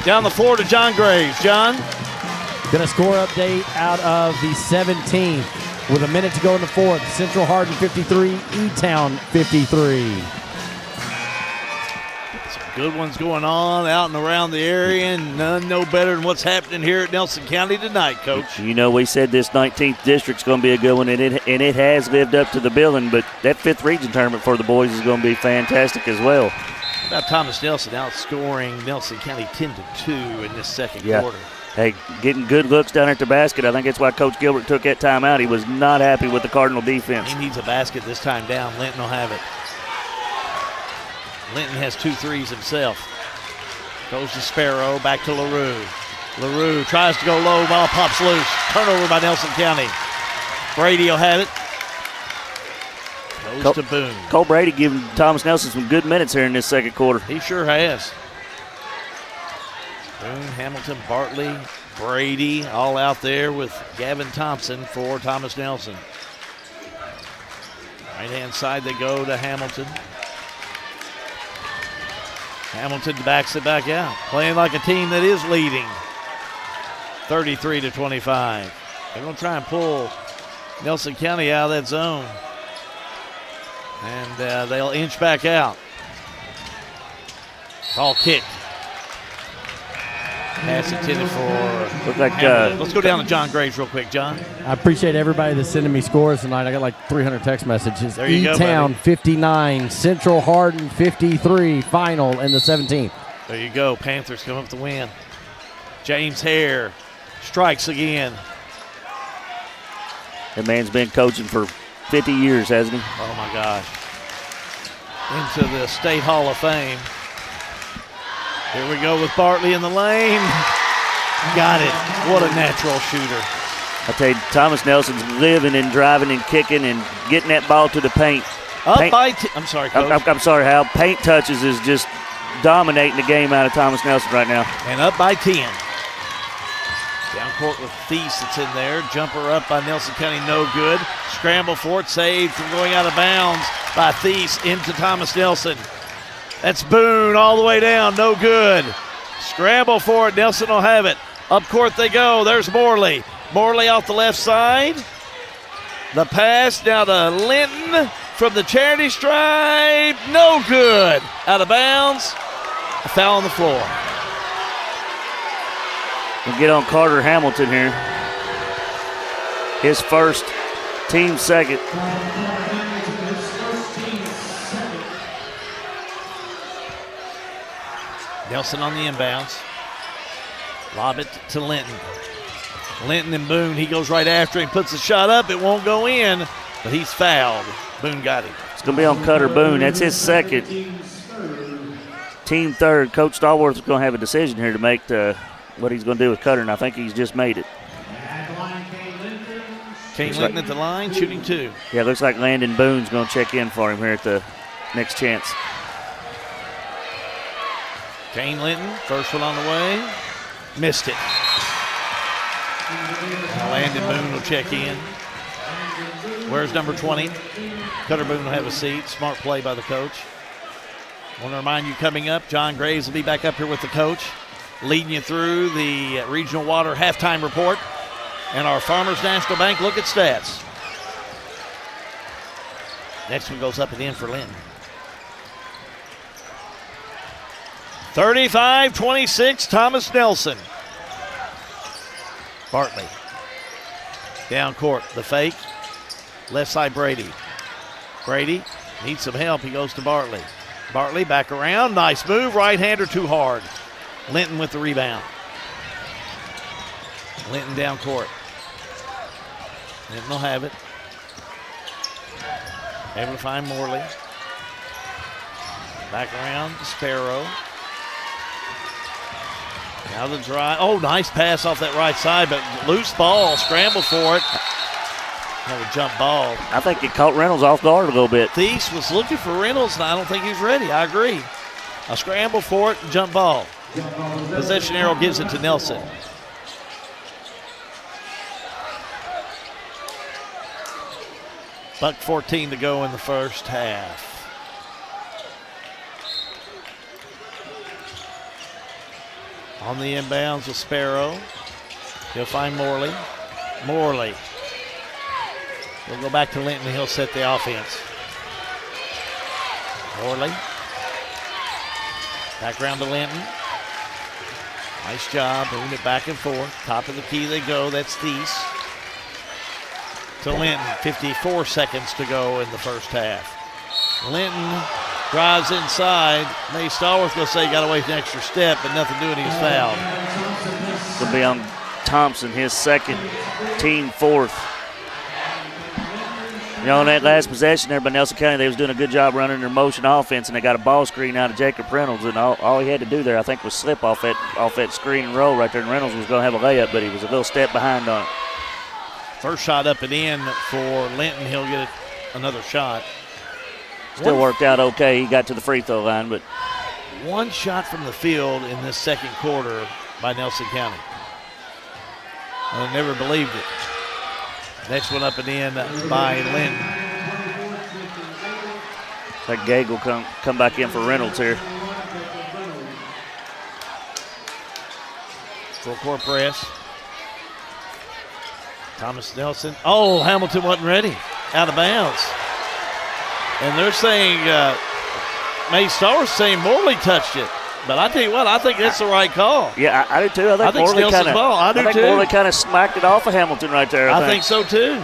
Down the floor to John Graves. John? Going to score update out of the 17th. With a minute to go in the 4th, Central Hardin 53, E-Town 53. Some good ones going on out and around the area, and none no better than what's happening here at Nelson County tonight, Coach. You know, we said this 19th district's going to be a good one, and it has lived up to the billing, but that 5th region tournament for the boys is going to be fantastic as well. About Thomas Nelson outscoring Nelson County 10-2 in this second quarter. Hey, getting good looks down at the basket. I think that's why Coach Gilbert took that timeout. He was not happy with the Cardinal defense. He needs a basket this time down. Linton will have it. Linton has 2 threes himself. Goes to Sparrow, back to LaRue. LaRue tries to go low, ball pops loose. Turnover by Nelson County. Brady will have it. Goes to Boone. Cole Brady giving Thomas Nelson some good minutes here in this second quarter. He sure has. Boone, Hamilton, Bartley, Brady, all out there with Gavin Thompson for Thomas Nelson. Right-hand side they go to Hamilton. Hamilton backs it back out, playing like a team that is leading. 33-25. They're going to try and pull Nelson County out of that zone. And they'll inch back out. Ball kicked. Pass intended for. Look like. Let's go down to John Graves real quick, John. I appreciate everybody that's sending me scores tonight. I got like 300 text messages. There you go, E-Town buddy. 59, Central Hardin 53, final in the 17th. There you go. Panthers come up with the win. James Hare strikes again. That man's been coaching for 50 years, hasn't he? Oh, my gosh. Into the State Hall of Fame. Here we go with Bartley in the lane. Got it. What a natural shooter. I tell you, Thomas Nelson's living and driving and kicking and getting that ball to the paint. I'm sorry, Coach. I'm sorry, Hal. Paint touches is just dominating the game out of Thomas Nelson right now. And up by 10. Down court with Thies that's in there. Jumper up by Nelson County, no good. Scramble for it, saved from going out of bounds by Thies into Thomas Nelson. That's Boone all the way down, no good. Scramble for it, Nelson will have it. Up court they go, there's Morley. Morley off the left side. The pass now to Linton from the charity stripe, no good. Out of bounds, a foul on the floor. We'll get on Carter Hamilton here. His first, team second. Nelson on the inbounds. Lob it to Linton. Linton and Boone, he goes right after him, puts the shot up. It won't go in, but he's fouled. Boone got him. It's going to be on Cutter Boone. That's his second. Team third. Coach Stallworth is going to have a decision here to make what he's going to do with Cutter, and I think he's just made it. Kane Linton at the line, shooting 2. Yeah, it looks like Landon Boone's going to check in for him here at the next chance. Kane Linton, first one on the way. Missed it. Now Landon Boone will check in. Where's number 20? Cutter Boone will have a seat. Smart play by the coach. Want to remind you, coming up, John Graves will be back up here with the coach, leading you through the Regional Water halftime report and our Farmers National Bank look at stats. Next one goes up and in for Linton. 35-26, Thomas Nelson. Bartley. Down court, the fake. Left side, Brady. Brady needs some help. He goes to Bartley. Bartley back around. Nice move. Right-hander too hard. Linton with the rebound. Linton down court. Linton will have it. Able to find Morley. Back around to Sparrow. Now the drive. Oh, nice pass off that right side, but loose ball. Scramble for it. Another jump ball. I think it caught Reynolds off guard a little bit. Thies was looking for Reynolds, and I don't think he's ready. I agree. A scramble for it and jump ball. Possession arrow gives it to Nelson. Buck 14 to go in the first half. On the inbounds with Sparrow. He'll find Morley. Morley. We'll go back to Linton. He'll set the offense. Morley. Back around to Linton. Nice job. Moving it back and forth. Top of the key they go. That's Thies. To Linton. 54 seconds to go in the first half. Linton Drives inside. May Stallworth going to say he got away with an extra step, but nothing doing. He was fouled. Going to be on Thompson, his second, team fourth. You know, on that last possession there by Nelson County, they was doing a good job running their motion offense, and they got a ball screen out of Jacob Reynolds, and all he had to do there, I think, was slip off that screen and roll right there, and Reynolds was going to have a layup, but he was a little step behind on it. First shot up and in for Linton. He'll get another shot. Still worked out okay. He got to the free throw line, but one shot from the field in this second quarter by Nelson County. I never believed it. Next one up and in by Linton. That Gage will come back in for Reynolds here. Full court press. Thomas Nelson. Oh, Hamilton wasn't ready. Out of bounds. And they're saying, May Stallworth saying Morley touched it. But I tell you what, I think that's the right call. Yeah, I do too. I think Morley kind of smacked it off of Hamilton right there. I think so too.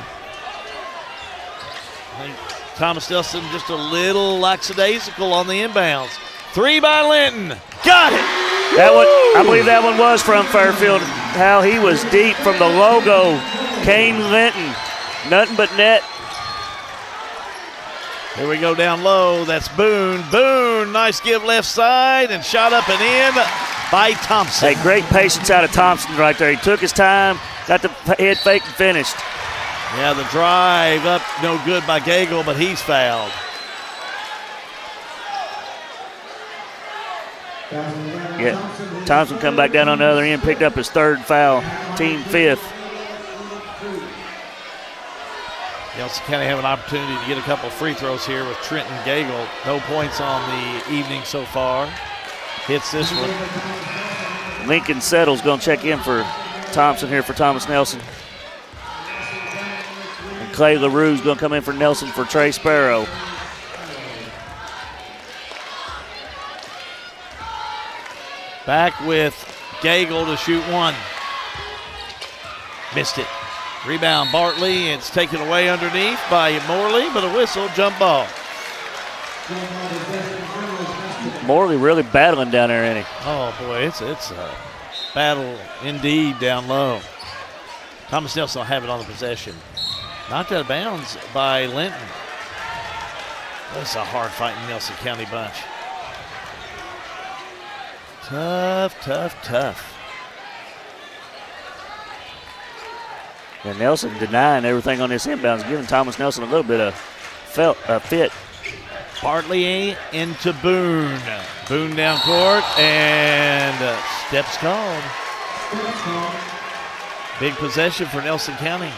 I think Thomas Nelson just a little lackadaisical on the inbounds. Three by Linton. Got it. That one, I believe that one was from Fairfield. How he was deep from the logo. Kane Linton. Nothing but net. Here we go down low. That's Boone. Boone, nice give left side and shot up and in by Thompson. Hey, great patience out of Thompson right there. He took his time, got the head fake and finished. Yeah, the drive up, no good by Gagel, but he's fouled. Yeah, Thompson come back down on the other end, picked up his third foul, team fifth. Nelson County have an opportunity to get a couple free throws here with Trenton Gagel. No points on the evening so far. Hits this one. Lincoln Settle's going to check in for Thompson here for Thomas Nelson. And Clay LaRue's going to come in for Nelson for Trey Sparrow. Back with Gagel to shoot one. Missed it. Rebound Bartley. It's taken away underneath by Morley, but a whistle, jump ball. Morley really battling down there, ain't he? Oh, boy, it's a battle indeed down low. Thomas Nelson will have it on the possession. Knocked out of bounds by Linton. That's a hard-fighting Nelson County bunch. Tough, tough, tough. And Nelson denying everything on this inbounds, giving Thomas Nelson a little bit of fit. Bartley into Boone. Boone down court, and steps called. Big possession for Nelson County.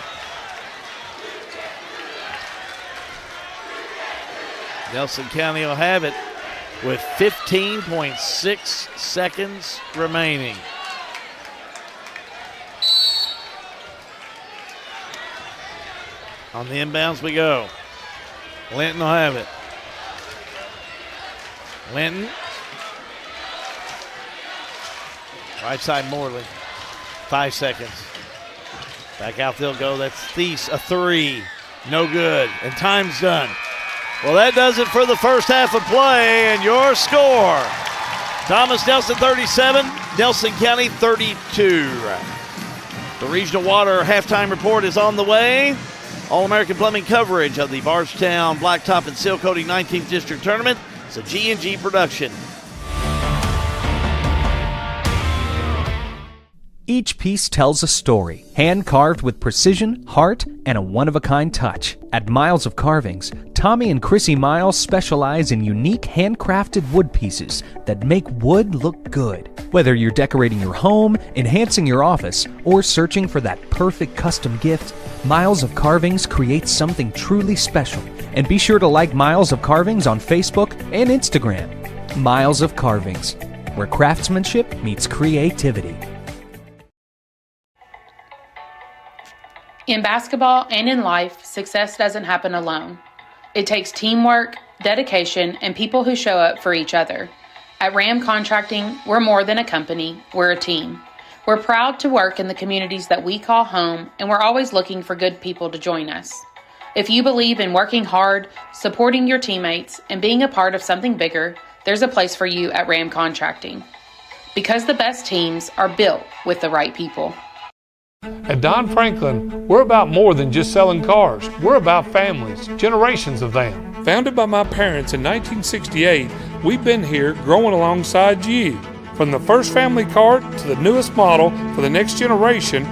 Nelson County will have it with 15.6 seconds remaining. On the inbounds we go. Linton will have it. Linton. Right side Morley. 5 seconds. Back out they'll go. That's Thies, a three. No good. And time's done. Well, that does it for the first half of play, and your score. Thomas Nelson 37, Nelson County 32. The Regional Water halftime report is on the way. All-American Plumbing coverage of the Bardstown Blacktop and Sealcoating 19th District Tournament. It's a G&G production. Each piece tells a story, hand-carved with precision, heart, and a one-of-a-kind touch. At Miles of Carvings, Tommy and Chrissy Miles specialize in unique handcrafted wood pieces that make wood look good. Whether you're decorating your home, enhancing your office, or searching for that perfect custom gift, Miles of Carvings creates something truly special. And be sure to like Miles of Carvings on Facebook and Instagram. Miles of Carvings, where craftsmanship meets creativity. In basketball and in life, success doesn't happen alone. It takes teamwork, dedication, and people who show up for each other. At Ram Contracting, we're more than a company, we're a team. We're proud to work in the communities that we call home, and we're always looking for good people to join us. If you believe in working hard, supporting your teammates, and being a part of something bigger, there's a place for you at Ram Contracting. Because the best teams are built with the right people. At Don Franklin, we're about more than just selling cars. We're about families, generations of them. Founded by my parents in 1968, we've been here growing alongside you. From the first family car to the newest model for the next generation,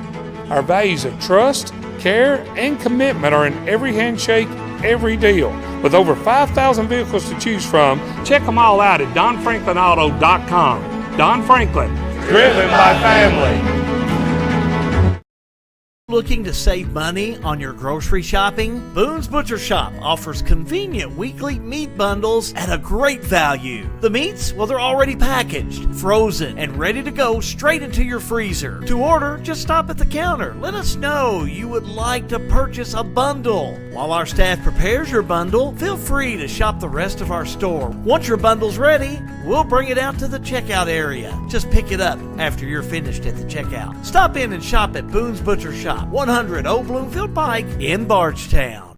our values of trust, care, and commitment are in every handshake, every deal. With over 5,000 vehicles to choose from, check them all out at DonFranklinAuto.com. Don Franklin, driven by family. Looking to save money on your grocery shopping? Boone's Butcher Shop offers convenient weekly meat bundles at a great value. The meats, well, they're already packaged, frozen, and ready to go straight into your freezer. To order, just stop at the counter. Let us know you would like to purchase a bundle. While our staff prepares your bundle, feel free to shop the rest of our store. Once your bundle's ready, we'll bring it out to the checkout area. Just pick it up after you're finished at the checkout. Stop in and shop at Boone's Butcher Shop, 100 Old Bloomfield Pike in Bardstown.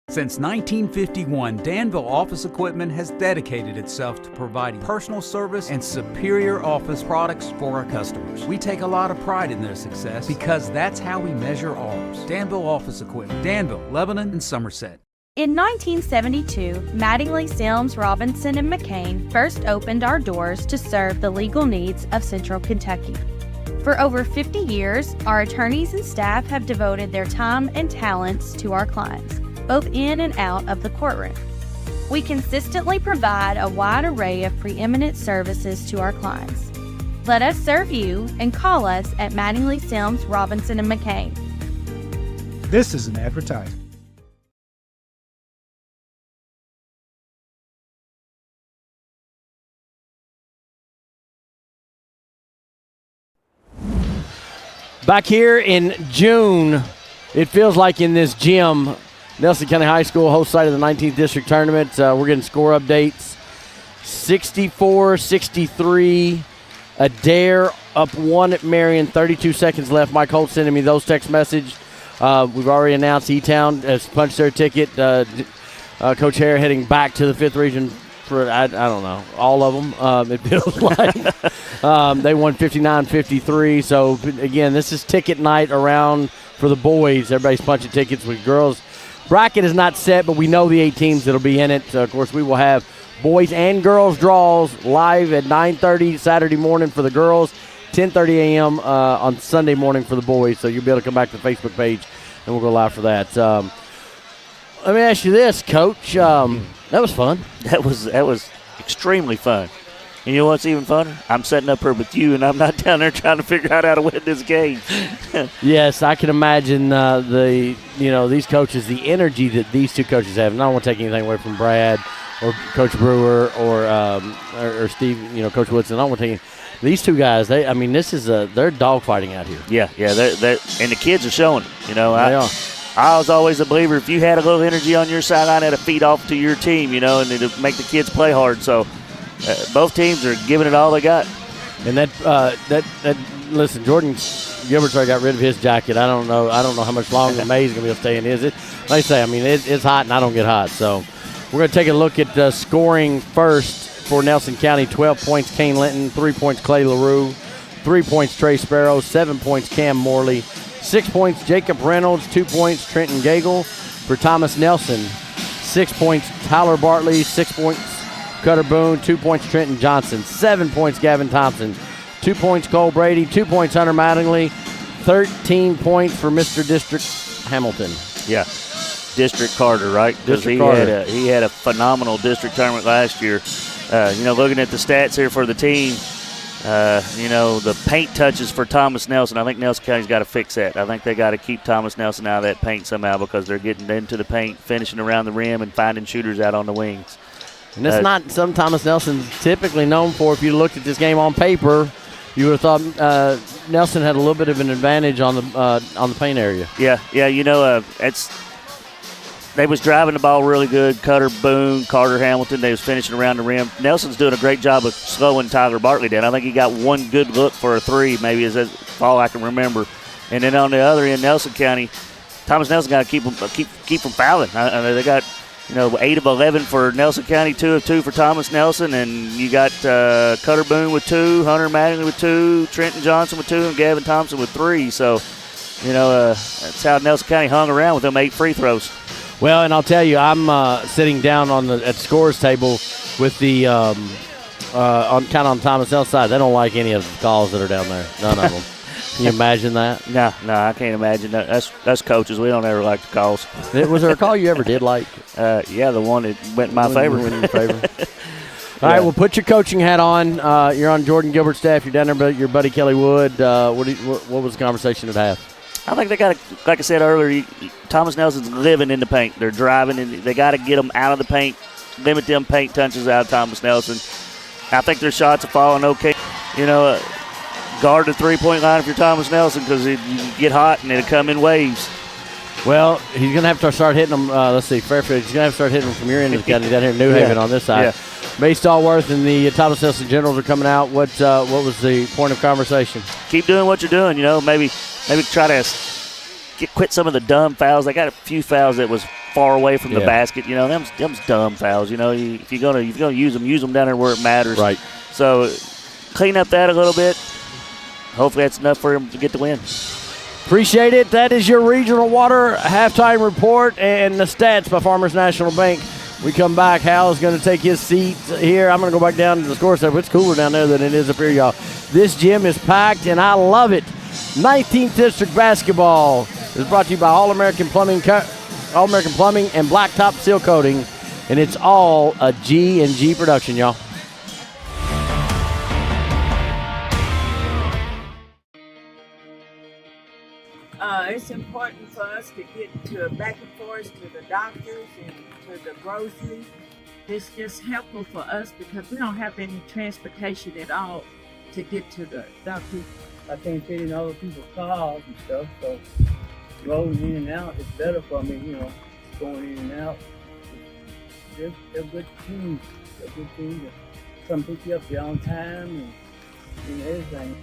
Since 1951, Danville Office Equipment has dedicated itself to providing personal service and superior office products for our customers. We take a lot of pride in their success because that's how we measure ours. Danville Office Equipment, Danville, Lebanon, and Somerset. In 1972, Mattingly, Sims, Robinson, and McCain first opened our doors to serve the legal needs of Central Kentucky. For over 50 years, our attorneys and staff have devoted their time and talents to our clients, both in and out of the courtroom. We consistently provide a wide array of preeminent services to our clients. Let us serve you and call us at Mattingly, Sims, Robinson, and McCain. This is an advertisement. Back here in June, it feels like in this gym, Nelson County High School, host site of the 19th District Tournament. We're getting score updates. 64-63. Adair up 1 at Marion. 32 seconds left. Mike Holt sending me those text messages. We've already announced E-Town has punched their ticket. Coach Hare heading back to the 5th region for, I don't know, all of them, it feels like. They won 59-53. So, again, this is ticket night around for the boys. Everybody's punching tickets with girls. Bracket is not set, but we know the 8 teams that will be in it. Of course, we will have boys and girls draws live at 9:30 Saturday morning for the girls, 10:30 a.m. On Sunday morning for the boys. So you'll be able to come back to the Facebook page, and we'll go live for that. Let me ask you this, Coach. That was fun. That was extremely fun. And you know what's even funner? I'm sitting up here with you, and I'm not down there trying to figure out how to win this game. Yes, I can imagine these coaches, the energy that these two coaches have. And I don't want to take anything away from Brad or Coach Brewer or Steve, Coach Woodson. I don't want to take these two guys. They're dogfighting out here. Yeah, and the kids are showing it. They are. I was always a believer if you had a little energy on your sideline, had to feed off to your team, and to make the kids play hard. So both teams are giving it all they got. And listen, Jordan Gilbert's already got rid of his jacket. I don't know how much longer May's going to be able to stay in his. Like I say, it's hot and I don't get hot. So we're going to take a look at scoring first for Nelson County. 12 points, Kane Linton. 3 points, Clay LaRue. 3 points, Trey Sparrow. 7 points, Cam Morley. 6 points, Jacob Reynolds. 2 points, Trenton Gagel. For Thomas Nelson, 6 points, Tyler Bartley. 6 points, Cutter Boone. 2 points, Trenton Johnson. 7 points, Gavin Thompson. 2 points, Cole Brady. 2 points, Hunter Mattingly. 13 points for Mr. District Hamilton. Yeah, District Carter, right? Because he had a phenomenal district tournament last year. Looking at the stats here for the team, the paint touches for Thomas Nelson. I think Nelson County's got to fix that. I think they got to keep Thomas Nelson out of that paint somehow because they're getting into the paint, finishing around the rim, and finding shooters out on the wings. And that's not something Thomas Nelson's typically known for. If you looked at this game on paper, you would have thought Nelson had a little bit of an advantage on the paint area. Yeah. They was driving the ball really good. Cutter Boone, Carter Hamilton, they was finishing around the rim. Nelson's doing a great job of slowing Tyler Bartley down. I think he got one good look for a three, maybe is all I can remember. And then on the other end, Nelson County, Thomas Nelson got to keep from fouling. They got 8 of 11 for Nelson County, 2 of 2 for Thomas Nelson, and you got Cutter Boone with 2, Hunter Mattingly with 2, Trenton Johnson with 2, and Gavin Thompson with 3. So, that's how Nelson County hung around with them 8 free throws. Well, and I'll tell you, I'm sitting down at the scores table with the on Thomas Nelson's side. They don't like any of the calls that are down there. None of them. Can you imagine that? No, I can't imagine that. That's coaches. We don't ever like the calls. Was there a call you ever did like? Yeah, the one that went in my favor. Went in your favor. All right, well, put your coaching hat on. You're on Jordan Gilbert's staff. You're down there with your buddy Kelly Wood. What was the conversation at half? I think they got to, like I said earlier, Thomas Nelson's living in the paint. They're driving, and they got to get them out of the paint, limit them paint touches out of Thomas Nelson. I think their shots are falling okay. Guard the three-point line if you're Thomas Nelson because you get hot and it'll come in waves. Well, he's going to have to start hitting them. Let's see, Fairfield. He's going to have to start hitting them from your end of the county down here in New Haven on this side. Yeah. May Stallworth and the Thomas Nelson Generals are coming out. What was the point of conversation? Keep doing what you're doing. Maybe try to quit some of the dumb fouls. They got a few fouls that was far away from the basket. Them's dumb fouls. If you're gonna use them down there where it matters. Right. So clean up that a little bit. Hopefully that's enough for him to get the win. Appreciate it. That is your Regional Water halftime report and the stats by Farmers National Bank. We come back. Hal is going to take his seat here. I'm going to go back down to the score center. It's cooler down there than it is up here, y'all. This gym is packed, and I love it. 19th District Basketball is brought to you by All-American Plumbing and Blacktop Sealcoating, and it's all a G&G production, y'all. It's important for us to get back and forth to the doctors and to the groceries. It's just helpful for us because we don't have any transportation at all to get to the doctors. I can't fit in other people's cars and stuff, so rolling in and out is better for me, going in and out. They're good teams. They're good teams that come pick you up there on time and everything.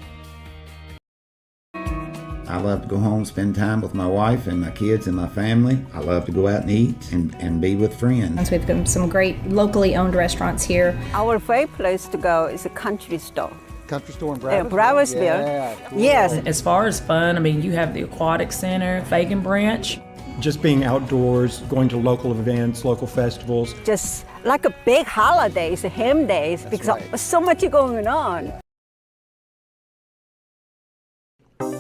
I love to go home, spend time with my wife and my kids and my family. I love to go out and eat and be with friends. We've got some great locally owned restaurants here. Our favorite place to go is a country store. Country store in Brownsville? Brownsville. Yeah, cool. Yes. As far as fun, you have the Aquatic Center, Fagan Branch. Just being outdoors, going to local events, local festivals. Just like a big holidays, hymn days, because there's so much going on.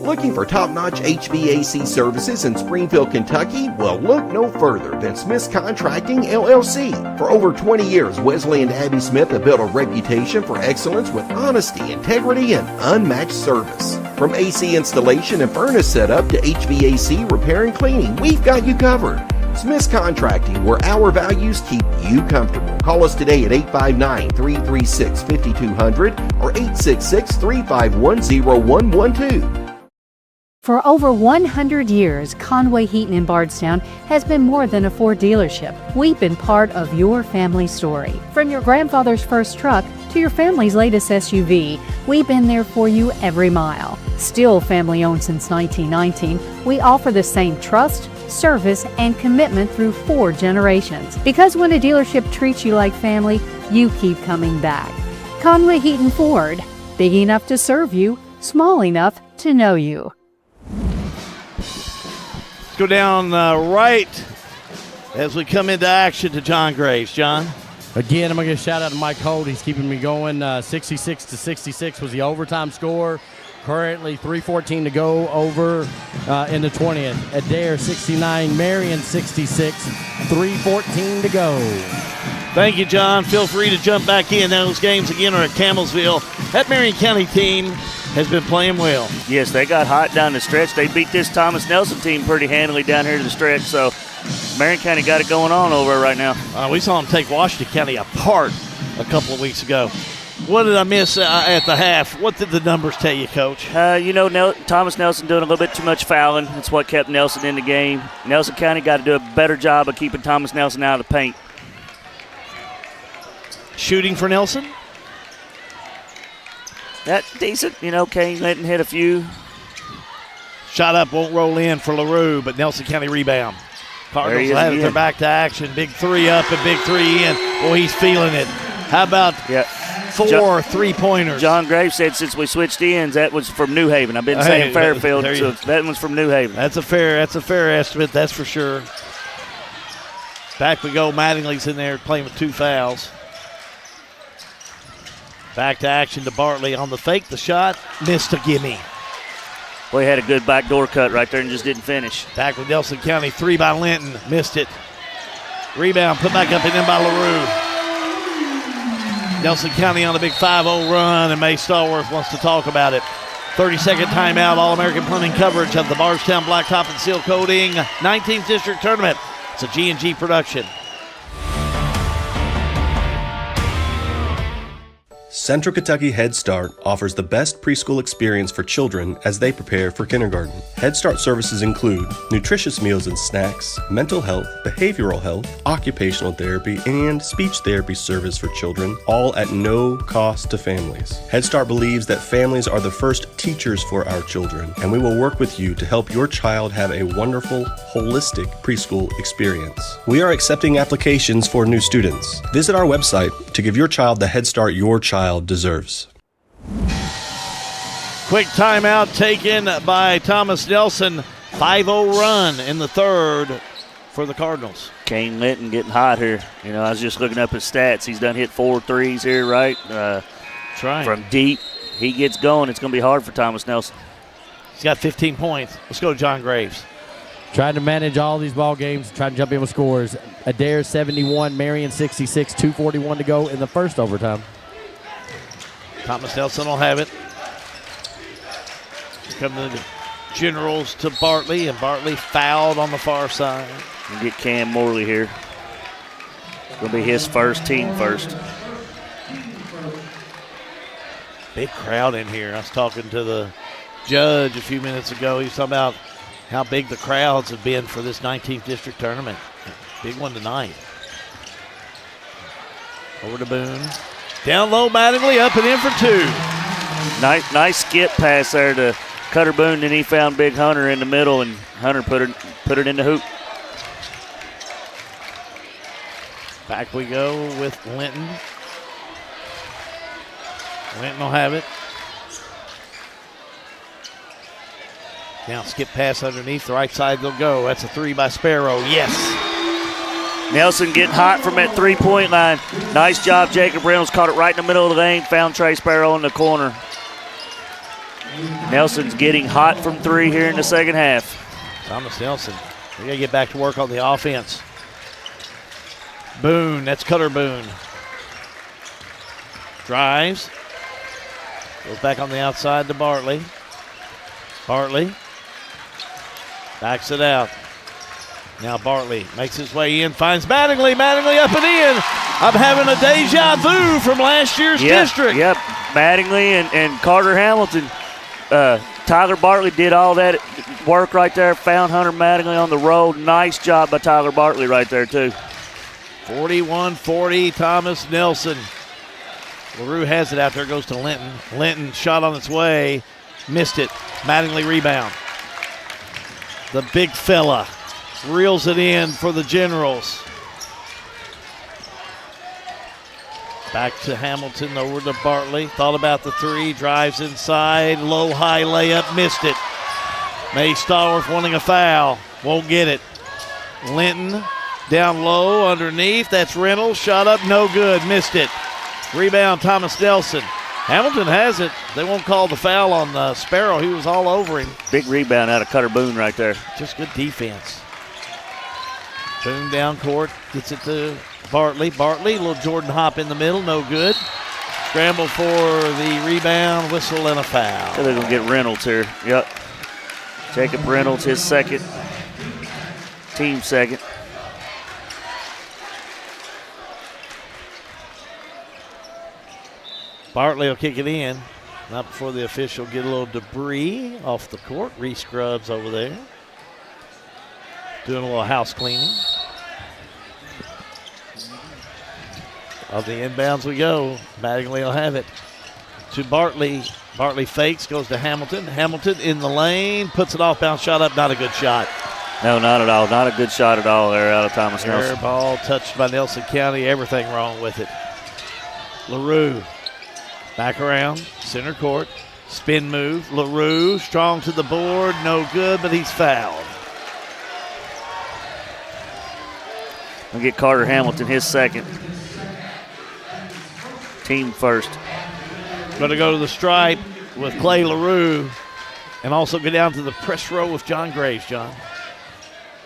Looking for top-notch HVAC services in Springfield, Kentucky? Well, look no further than Smith's Contracting, LLC. For over 20 years, Wesley and Abby Smith have built a reputation for excellence with honesty, integrity, and unmatched service. From AC installation and furnace setup to HVAC repair and cleaning, we've got you covered. Smith's Contracting, where our values keep you comfortable. Call us today at 859-336-5200 or 866-351-0112. For over 100 years, Conway Heaton in Bardstown has been more than a Ford dealership. We've been part of your family story. From your grandfather's first truck to your family's latest SUV, we've been there for you every mile. Still family owned since 1919, we offer the same trust, service, and commitment through 4 generations. Because when a dealership treats you like family, you keep coming back. Conway Heaton Ford, big enough to serve you, small enough to know you. Go down right as we come into action to John Graves. John? Again, I'm going to give a shout out to Mike Holt. He's keeping me going. 66-66 was the overtime score. Currently 3:14 to go over in the 20th. Adair 69, Marion 66, 3:14 to go. Thank you, John. Feel free to jump back in. Those games again are at Campbellsville. That Marion County team has been playing well. Yes, they got hot down the stretch. They beat this Thomas Nelson team pretty handily down here to the stretch. So Marion County got it going on over right now. We saw them take Washington County apart a couple of weeks ago. What did I miss at the half? What did the numbers tell you, Coach? Thomas Nelson doing a little bit too much fouling. That's what kept Nelson in the game. Nelson County got to do a better job of keeping Thomas Nelson out of the paint. Shooting for Nelson? That decent, Kane letting hit a few. Shot up, won't roll in for LaRue, but Nelson County rebound. Cardinals will have it. They're back to action. Big three up and big three in. Boy, he's feeling it. How about 4 3-pointers? John Graves said since we switched ends, that was from New Haven. I've been saying Fairfield, so that one's from New Haven. That's a fair estimate, that's for sure. Back we go. Mattingly's in there playing with 2 fouls. Back to action to Bartley on the fake. The shot missed a gimme. Boy, he had a good backdoor cut right there and just didn't finish. Back with Nelson County. 3 by Linton. Missed it. Rebound put back up and in by LaRue. Nelson County on a big 5-0 run, and May Stallworth wants to talk about it. 30-second timeout, All-American Plumbing coverage of the Bardstown Blacktop and Sealcoating 19th District Tournament. It's a G&G production. Central Kentucky Head Start offers the best preschool experience for children as they prepare for kindergarten. Head Start services include nutritious meals and snacks, mental health, behavioral health, occupational therapy, and speech therapy service for children, all at no cost to families. Head Start believes that families are the first teachers for our children, and we will work with you to help your child have a wonderful, holistic preschool experience. We are accepting applications for new students. Visit our website to give your child the Head Start your child deserves. Quick timeout taken by Thomas Nelson. 5-0 run in the third for the Cardinals. Kane Linton getting hot here. You know, I was just looking up his stats. He's done hit 4 threes here, right? From deep. He gets going. It's going to be hard for Thomas Nelson. He's got 15 points. Let's go to John Graves. Trying to manage all these ball games, trying to jump in with scores. Adair 71, Marion 66, 2:41 to go in the first overtime. Thomas Nelson will have it. Coming to the Generals to Bartley, and Bartley fouled on the far side. We'll get Cam Morley here. It's going to be his first, team first. Big crowd in here. I was talking to the judge a few minutes ago. He was talking about how big the crowds have been for this 19th District Tournament. Big one tonight. Over to Boone. Down low, Mattingly, up and in for 2. Nice skip pass there to Cutter Boone, and he found Big Hunter in the middle, and Hunter put it in the hoop. Back we go with Linton. Linton will have it. Now skip pass underneath, the right side they'll go. That's a 3 by Sparrow, yes. Nelson getting hot from that 3-point line. Nice job, Jacob Reynolds. Caught it right in the middle of the lane. Found Trey Sparrow in the corner. Nelson's getting hot from 3 here in the second half. Thomas Nelson, we got to get back to work on the offense. Boone, that's Cutter Boone. Drives. Goes back on the outside to Bartley. Bartley backs it out. Now Bartley makes his way in, finds Mattingly. Mattingly up and in. I'm having a deja vu from last year's district. Yep, Mattingly and Carter Hamilton. Tyler Bartley did all that work right there. Found Hunter Mattingly on the road. Nice job by Tyler Bartley right there, too. 41-40, Thomas Nelson. LaRue has it out there, goes to Linton. Linton shot on its way, missed it. Mattingly rebound. The big fella reels it in for the Generals. Back to Hamilton, over to Bartley. Thought about the 3, drives inside, low, high layup, missed it. May Stallworth wanting a foul, won't get it. Linton down low, underneath, that's Reynolds, shot up, no good, missed it. Rebound, Thomas Nelson. Hamilton has it. They won't call the foul on Sparrow. He was all over him. Big rebound out of Cutter Boone right there. Just good defense. Boone down court, gets it to Bartley. Bartley, little Jordan hop in the middle, no good. Scramble for the rebound, whistle, and a foul. They're going to get Reynolds here. Yep. Jacob Reynolds, his second. Team second. Bartley will kick it in. Not before the official get a little debris off the court. Reese Scrubs over there doing a little house cleaning. Of the inbounds we go. Mattingly will have it to Bartley. Bartley fakes, goes to Hamilton. Hamilton in the lane, puts it off, bounce shot up, not a good shot. No, not at all. Not a good shot at all there out of Thomas Air Nelson. ball touched by Nelson County, everything wrong with it. LaRue back around, center court, spin move. LaRue strong to the board, no good, but he's fouled. We'll get Carter Hamilton his second. Team first. Going to go to the stripe with Clay LaRue and also go down to the press row with John Graves, John.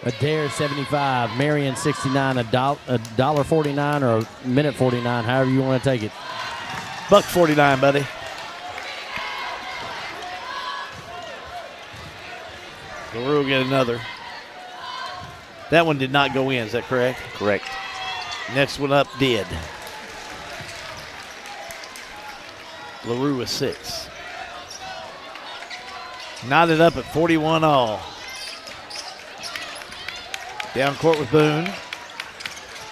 Adair 75, Marion 69, $1.49 or a minute 49, however you want to take it. $1.49, buddy. LaRue will get another. That one did not go in, is that correct? Correct. Next one up did. LaRue with 6. Knotted up at 41 all. Down court with Boone.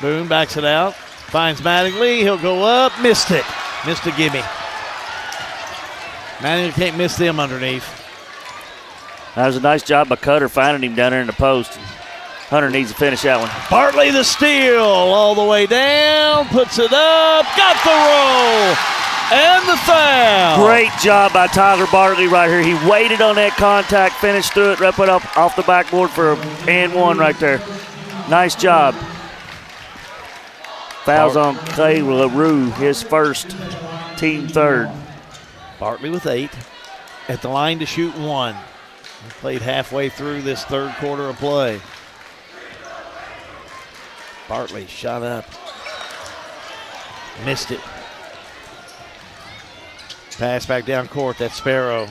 Boone backs it out. Finds Mattingly. He'll go up. Missed it. Missed a gimme. Mattingly can't miss them underneath. That was a nice job by Cutter finding him down there in the post. Hunter needs to finish that one. Bartley the steal all the way down. Puts it up. Got the roll. And the foul. Great job by Tyler Bartley right here. He waited on that contact, finished through it, right up off the backboard for a and one right there. Nice job. Fouls on Clay LaRue, his first, team third. Bartley with 8. At the line to shoot 1. He played halfway through this third quarter of play. Bartley shot up. Missed it. Pass back down court. That's Sparrow.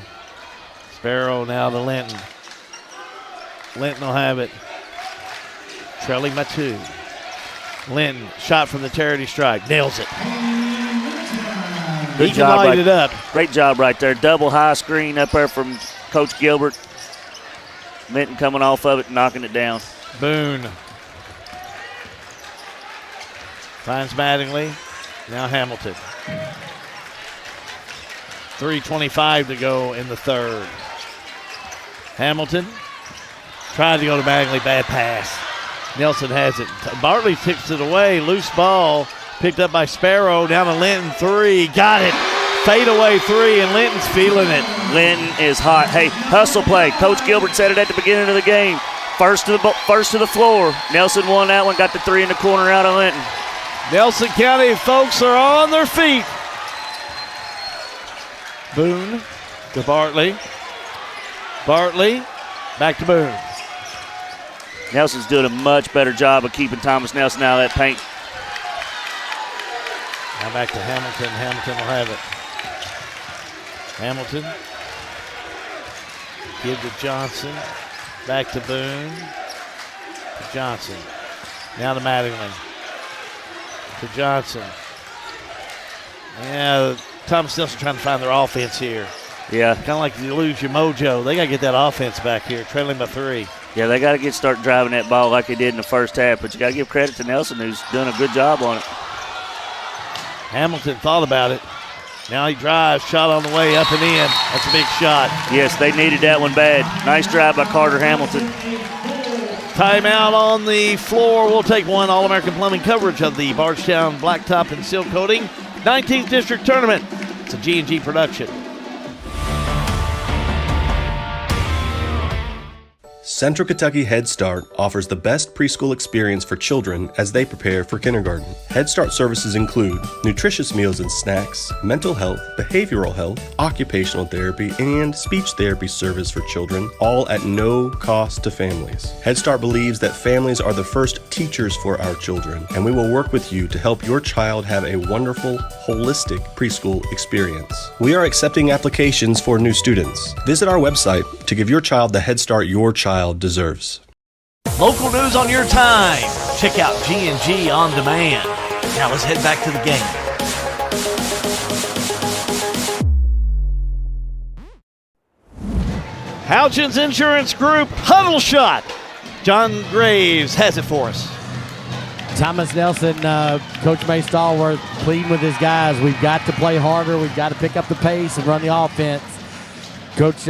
Sparrow now to Linton. Linton will have it. Trailing by 2. Linton, shot from the charity stripe. Nails it. Good He job. can light it up. Great job right there. Double high screen up there from Coach Gilbert. Linton coming off of it, knocking it down. Boone. Finds Mattingly. Now Hamilton. 3:25 to go in the third. Hamilton tried to go to Mattingly. Bad pass. Nelson has it. Bartley kicks it away. Loose ball. Picked up by Sparrow. Down to Linton. 3. Got it. Fade away 3, and Linton's feeling it. Linton is hot. Hey, hustle play. Coach Gilbert said it at the beginning of the game. First to the floor. Nelson won that one. Got the 3 in the corner out of Linton. Nelson County folks are on their feet. Boone to Bartley. Bartley back to Boone. Nelson's doing a much better job of keeping Thomas Nelson out of that paint. Now back to Hamilton. Hamilton will have it. Hamilton. Give to Johnson. Back to Boone. To Johnson. Now to Mattingly. To Johnson. Yeah, Thomas Nelson trying to find their offense here. Yeah. Kind of like you lose your mojo. They got to get that offense back here, trailing by 3. Yeah, they got to start driving that ball like they did in the first half, but you got to give credit to Nelson, who's doing a good job on it. Hamilton thought about it. Now he drives, shot on the way, up and in. That's a big shot. Yes, they needed that one bad. Nice drive by Carter Hamilton. Timeout on the floor. We'll take one. All-American Plumbing coverage of the Bardstown Blacktop and Sealcoating 19th District Tournament. It's a G&G production. Central Kentucky Head Start offers the best preschool experience for children as they prepare for kindergarten. Head Start services include nutritious meals and snacks, mental health, behavioral health, occupational therapy, and speech therapy service for children, all at no cost to families. Head Start believes that families are the first teachers for our children, and we will work with you to help your child have a wonderful, holistic preschool experience. We are accepting applications for new students. Visit our website to give your child the Head Start your child deserves. Local news on your time. Check out G&G On Demand. Now let's head back to the game. Houchins Insurance Group Huddle Shot. John Graves has it for us. Thomas Nelson, Coach May Stallworth pleading with his guys. We've got to play harder. We've got to pick up the pace and run the offense. Coach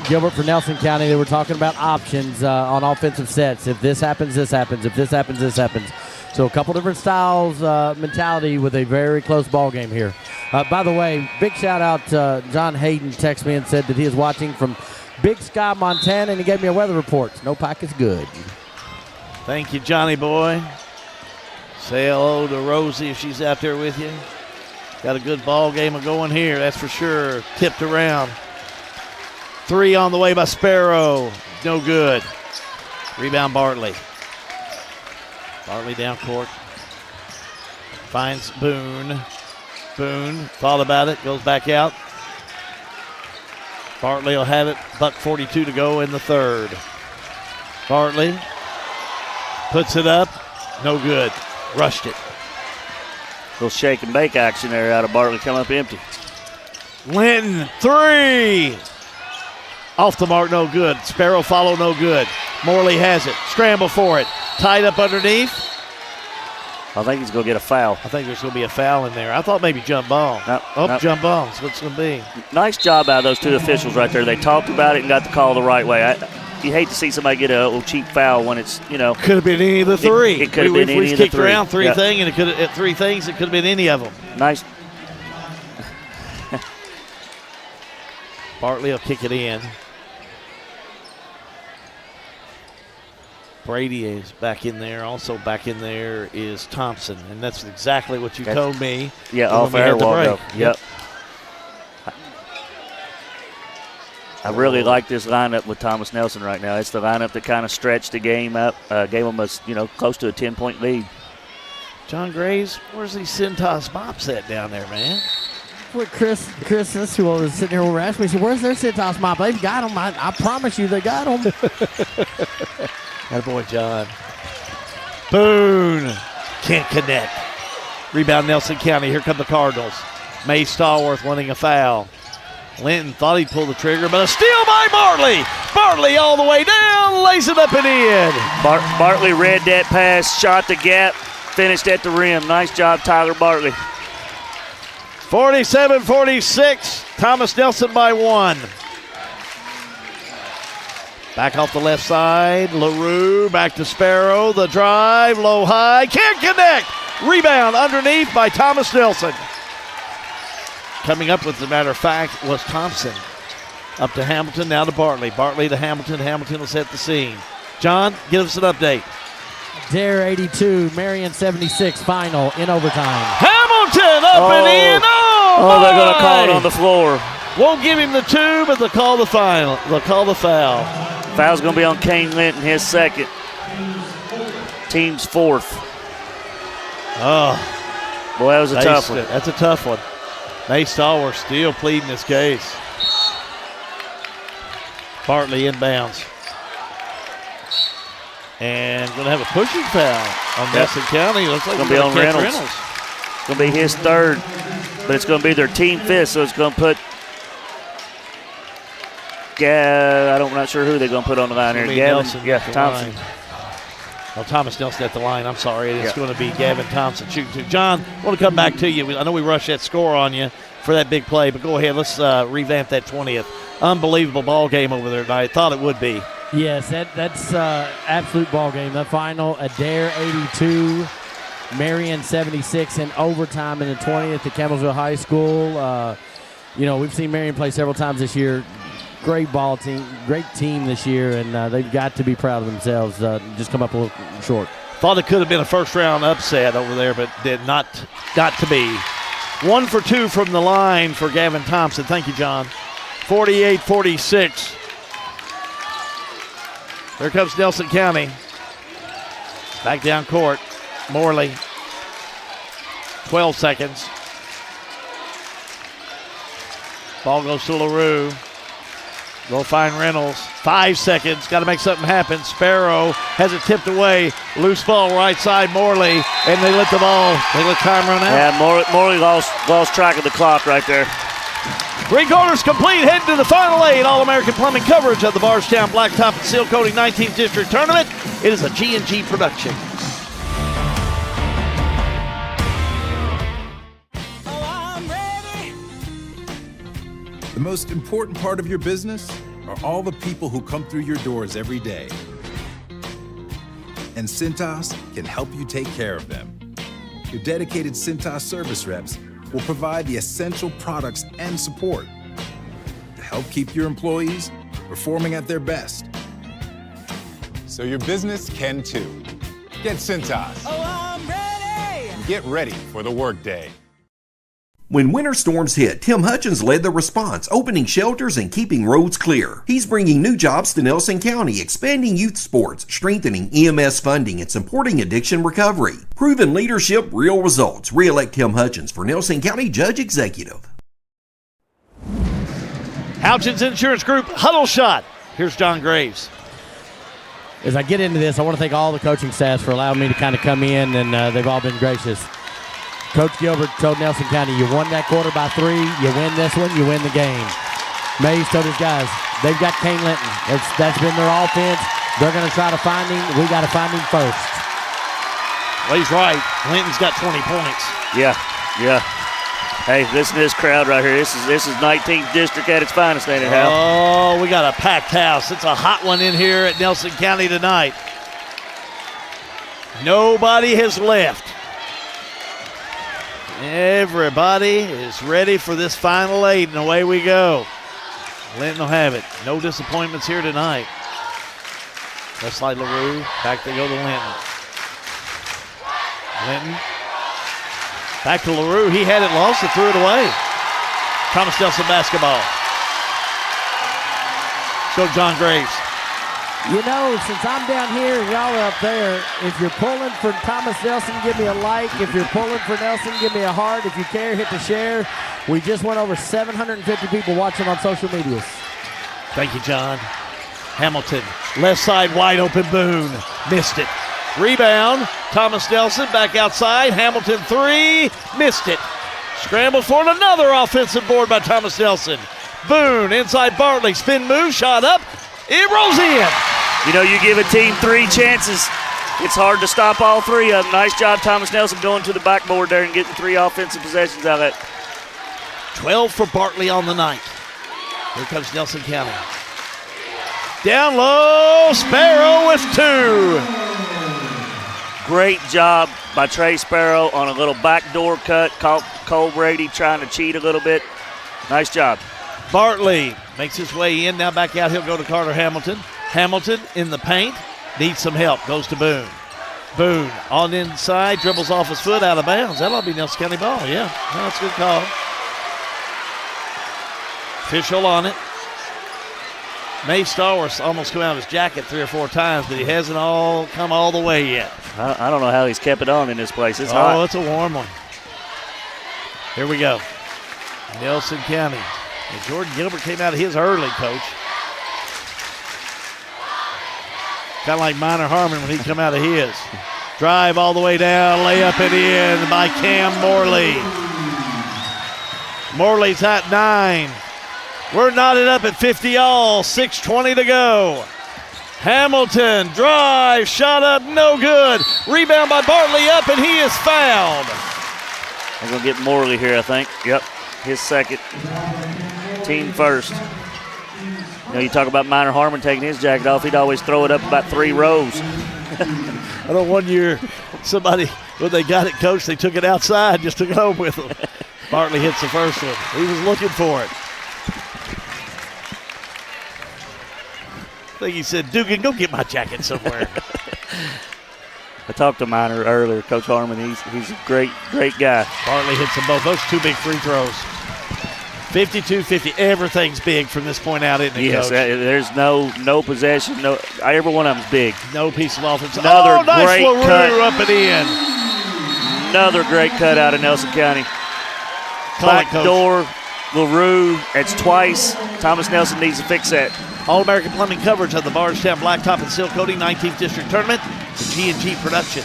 Gilbert for Nelson County, they were talking about options on offensive sets. If this happens, this happens. If this happens, this happens. So a couple different styles, mentality with a very close ball game here. By the way, big shout out to John Hayden. Texted me and said that he is watching from Big Sky, Montana, and he gave me a weather report. Snowpack is good. Thank you, Johnny boy. Say hello to Rosie if she's out there with you. Got a good ball game going here, that's for sure. Tipped around. 3 on the way by Sparrow. No good. Rebound Bartley. Bartley down court. Finds Boone. Boone thought about it, goes back out. Bartley will have it. $1:42 to go in the third. Bartley puts it up. No good. Rushed it. Little shake and bake action there out of Bartley, come up empty. Linton, 3. Off the mark, no good. Sparrow follow, no good. Morley has it. Scramble for it. Tied up underneath. I think he's going to get a foul. I think there's going to be a foul in there. I thought maybe jump ball. Jump ball. That's what it's going to be. Nice job out of those two officials right there. They talked about it and got the call the right way. You hate to see somebody get a little cheap foul when it's, Could have been any of the 3. It could have been any of the 3. We kicked around 3 things, and it could have 3 things. It could have been any of them. Nice. Bartley will kick it in. Brady is back in there. Also back in there is Thompson, and that's exactly what you told me. Yeah, off air wall. Yep. I really like this lineup with Thomas Nelson right now. It's the lineup that kind of stretched the game up, gave them close to a 10-point lead. John Graves, where's these Centos mops at down there, man? What Chris, that's who was sitting here over asking me. He said, where's their Centos mop? They've got them. I promise you they got them. Attaboy, John. Boone can't connect. Rebound Nelson County. Here come the Cardinals. May Stallworth wanting a foul. Linton thought he'd pull the trigger, but a steal by Bartley. Bartley all the way down, lays it up and in. Bartley read that pass, shot the gap, finished at the rim. Nice job, Tyler Bartley. 47-46, Thomas Nelson by 1. Back off the left side, LaRue, back to Sparrow, the drive, low high, can't connect. Rebound underneath by Thomas Nelson. Coming up with, as a matter of fact, was Thompson. Up to Hamilton, now to Bartley. Bartley to Hamilton. Hamilton will set the scene. John, give us an update. Dare 82, Marion 76, final in overtime. Hamilton up and in. They're going to call it on the floor. Won't give him the 2, but they'll call the final. They'll call the foul. Foul's going to be on Kane Linton, his second. Team's 4th. Oh. Boy, that was a tough one. That's a tough one. May Stallworth still pleading his case. Bartley inbounds. And going to have a pushing foul on Nelson County. Looks like it's going to be on Reynolds. It's going to be his 3rd, but it's going to be their team 5th, so it's going to put I'm not sure who they're going to put on the line here. Nelson, Thompson. Oh, Thomas Nelson at the line. I'm sorry. It's going to be Gavin Thompson shooting two. John, I want to come back to you. I know we rushed that score on you for that big play, but go ahead. Let's revamp that 20th. Unbelievable ball game over there tonight. Thought it would be. Yes, that's absolute ball game. The final, Adair 82, Marion 76 in overtime in the 20th at Campbellsville High School. We've seen Marion play several times this year. Great ball team, great team this year, and they've got to be proud of themselves. Just come up a little short. Thought it could have been a first-round upset over there, but did not got to be. 1 for 2 from the line for Gavin Thompson. Thank you, John. 48-46. There comes Nelson County. Back down court. Morley. 12 seconds. Ball goes to LaRue. Go find Reynolds. 5 seconds. Got to make something happen. Sparrow has it tipped away. Loose ball right side, Morley. And they let the ball, they let time run out. Yeah, Morley lost track of the clock right there. 3 quarters complete. Heading to the Final 8. All-American Plumbing coverage of the Bardstown Blacktop and Sealcoating 19th District Tournament. It is a G&G production. The most important part of your business are all the people who come through your doors every day. And Cintas can help you take care of them. Your dedicated Cintas service reps will provide the essential products and support to help keep your employees performing at their best. So your business can too. Get Cintas. Oh, I'm ready! Get ready for the workday. When winter storms hit, Tim Hutchins led the response, opening shelters and keeping roads clear. He's bringing new jobs to Nelson County, expanding youth sports, strengthening EMS funding, and supporting addiction recovery. Proven leadership, real results. Re-elect Tim Hutchins for Nelson County Judge Executive. Houchins Insurance Group huddle shot. Here's John Graves. As I get into this, I want to thank all the coaching staffs for allowing me to kind of come in, and they've all been gracious. Coach Gilbert told Nelson County, you won that quarter by 3, you win this one, you win the game. Mays told his guys, they've got Kane Linton. That's been their offense. They're going to try to find him. We got to find him first. Well, he's right. Linton's got 20 points. Yeah. Hey, listen to this crowd right here. This is 19th District at its finest, ain't it, Hal? Oh, we got a packed house. It's a hot one in here at Nelson County tonight. Nobody has left. Everybody is ready for this final 8, and away we go. Linton will have it. No disappointments here tonight. Left side LaRue. Back they go to Linton. Linton. Back to LaRue. He had it lost. He threw it away. Thomas Nelson basketball. Go John Graves. You know, since I'm down here and y'all are up there, if you're pulling for Thomas Nelson, give me a like. If you're pulling for Nelson, give me a heart. If you care, hit the share. We just went over 750 people watching on social media. Thank you, John. Hamilton, left side wide open, Boone. Missed it. Rebound, Thomas Nelson back outside. Hamilton 3, missed it. Scramble for another offensive board by Thomas Nelson. Boone inside Bartley, spin move, shot up. It rolls in. You know, you give a team 3 chances, it's hard to stop all 3 of them. Nice job, Thomas Nelson, going to the backboard there and getting 3 offensive possessions out of that. 12 for Bartley on the night. Here comes Nelson County. Down low, Sparrow with 2. Great job by Trey Sparrow on a little backdoor cut. Caught Cole Brady trying to cheat a little bit. Nice job. Bartley makes his way in. Now back out. He'll go to Carter Hamilton. Hamilton in the paint. Needs some help. Goes to Boone. Boone on the inside. Dribbles off his foot out of bounds. That'll be Nelson County ball. Yeah, no, that's a good call. Official on it. May Stallworth almost come out of his jacket 3 or 4 times, but he hasn't come all the way yet. I don't know how he's kept it on in this place. It's hot. Oh, it's a warm one. Here we go. Nelson County. And Jordan Gilbert came out of his early, Coach. Kind of like Minor Harmon when he come out of his. Drive all the way down, lay up and in by Cam Morley. Morley's at 9. We're knotted up at 50 all, 6:20 to go. Hamilton, drive, shot up, no good. Rebound by Bartley up, and he is fouled. They're going to get Morley here, I think. Yep, his second. Team first. You know, you talk about Minor Harmon taking his jacket off, he'd always throw it up about 3 rows. I know one year somebody, when they got it, Coach, they took it outside, just took it home with them. Bartley hits the first one. He was looking for it. I think he said, Dugan, go get my jacket somewhere. I talked to Minor earlier, Coach Harmon. He's a great guy. Bartley hits them both. Those 2 big free throws. 52-50. Everything's big from this point out, isn't it, yes, Coach? There's no possession. No, every one of them's big. No piece of offense. Another nice great LaRue cut. Up and in. Another great cut out of Nelson County. Backdoor, LaRue. That's twice. Thomas Nelson needs to fix that. All-American Plumbing coverage of the Bardstown Blacktop and Sealcoating 19th District Tournament. The G&G production.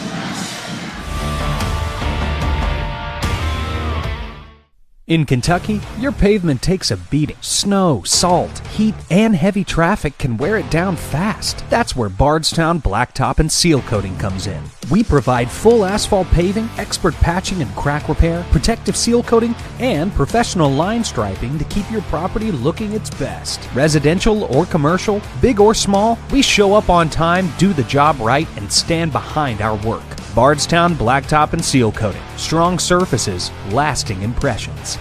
In Kentucky, your pavement takes a beating. Snow, salt, heat, and heavy traffic can wear it down fast. That's where Bardstown Blacktop and Sealcoating comes in. We provide full asphalt paving, expert patching and crack repair, protective seal coating, and professional line striping to keep your property looking its best. Residential or commercial, big or small, we show up on time, do the job right, and stand behind our work. Bardstown Blacktop and Sealcoating. Strong surfaces, lasting impressions.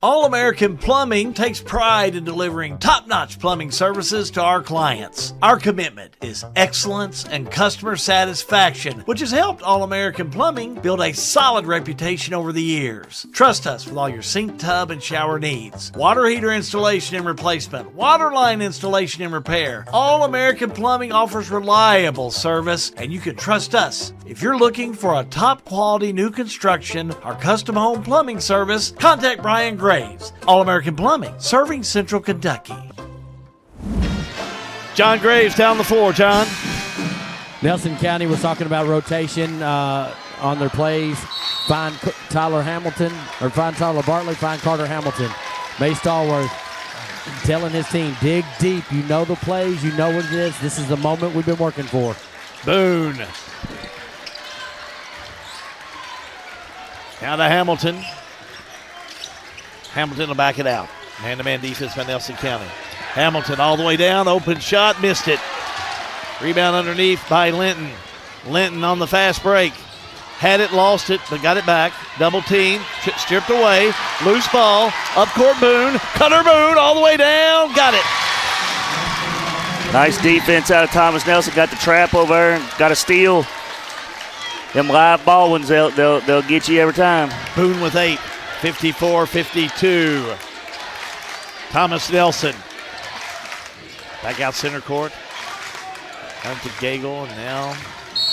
All-American Plumbing takes pride in delivering top-notch plumbing services to our clients. Our commitment is excellence and customer satisfaction, which has helped All-American Plumbing build a solid reputation over the years. Trust us with all your sink, tub, and shower needs. Water heater installation and replacement, water line installation and repair. All-American Plumbing offers reliable service, and you can trust us. If you're looking for a top-quality new construction or custom home plumbing service, contact Brian Graves. All-American Plumbing, serving Central Kentucky. John Graves down the floor, John. Nelson County was talking about rotation on their plays. Find Tyler Bartley, find Carter Hamilton. May Stallworth telling his team, dig deep. You know the plays. You know what it is. This is the moment we've been working for. Boone. Now to Hamilton. Hamilton will back it out. Man-to-man defense by Nelson County. Hamilton all the way down. Open shot. Missed it. Rebound underneath by Linton. Linton on the fast break. Had it, lost it, but got it back. Double team. Stripped away. Loose ball. Up court Boone. Cutter Boone all the way down. Got it. Nice defense out of Thomas Nelson. Got the trap over there and got a steal. Them live ball ones, they'll get you every time. Boone with 8. 54-52. Thomas Nelson. Back out center court. Down to Gagel, and now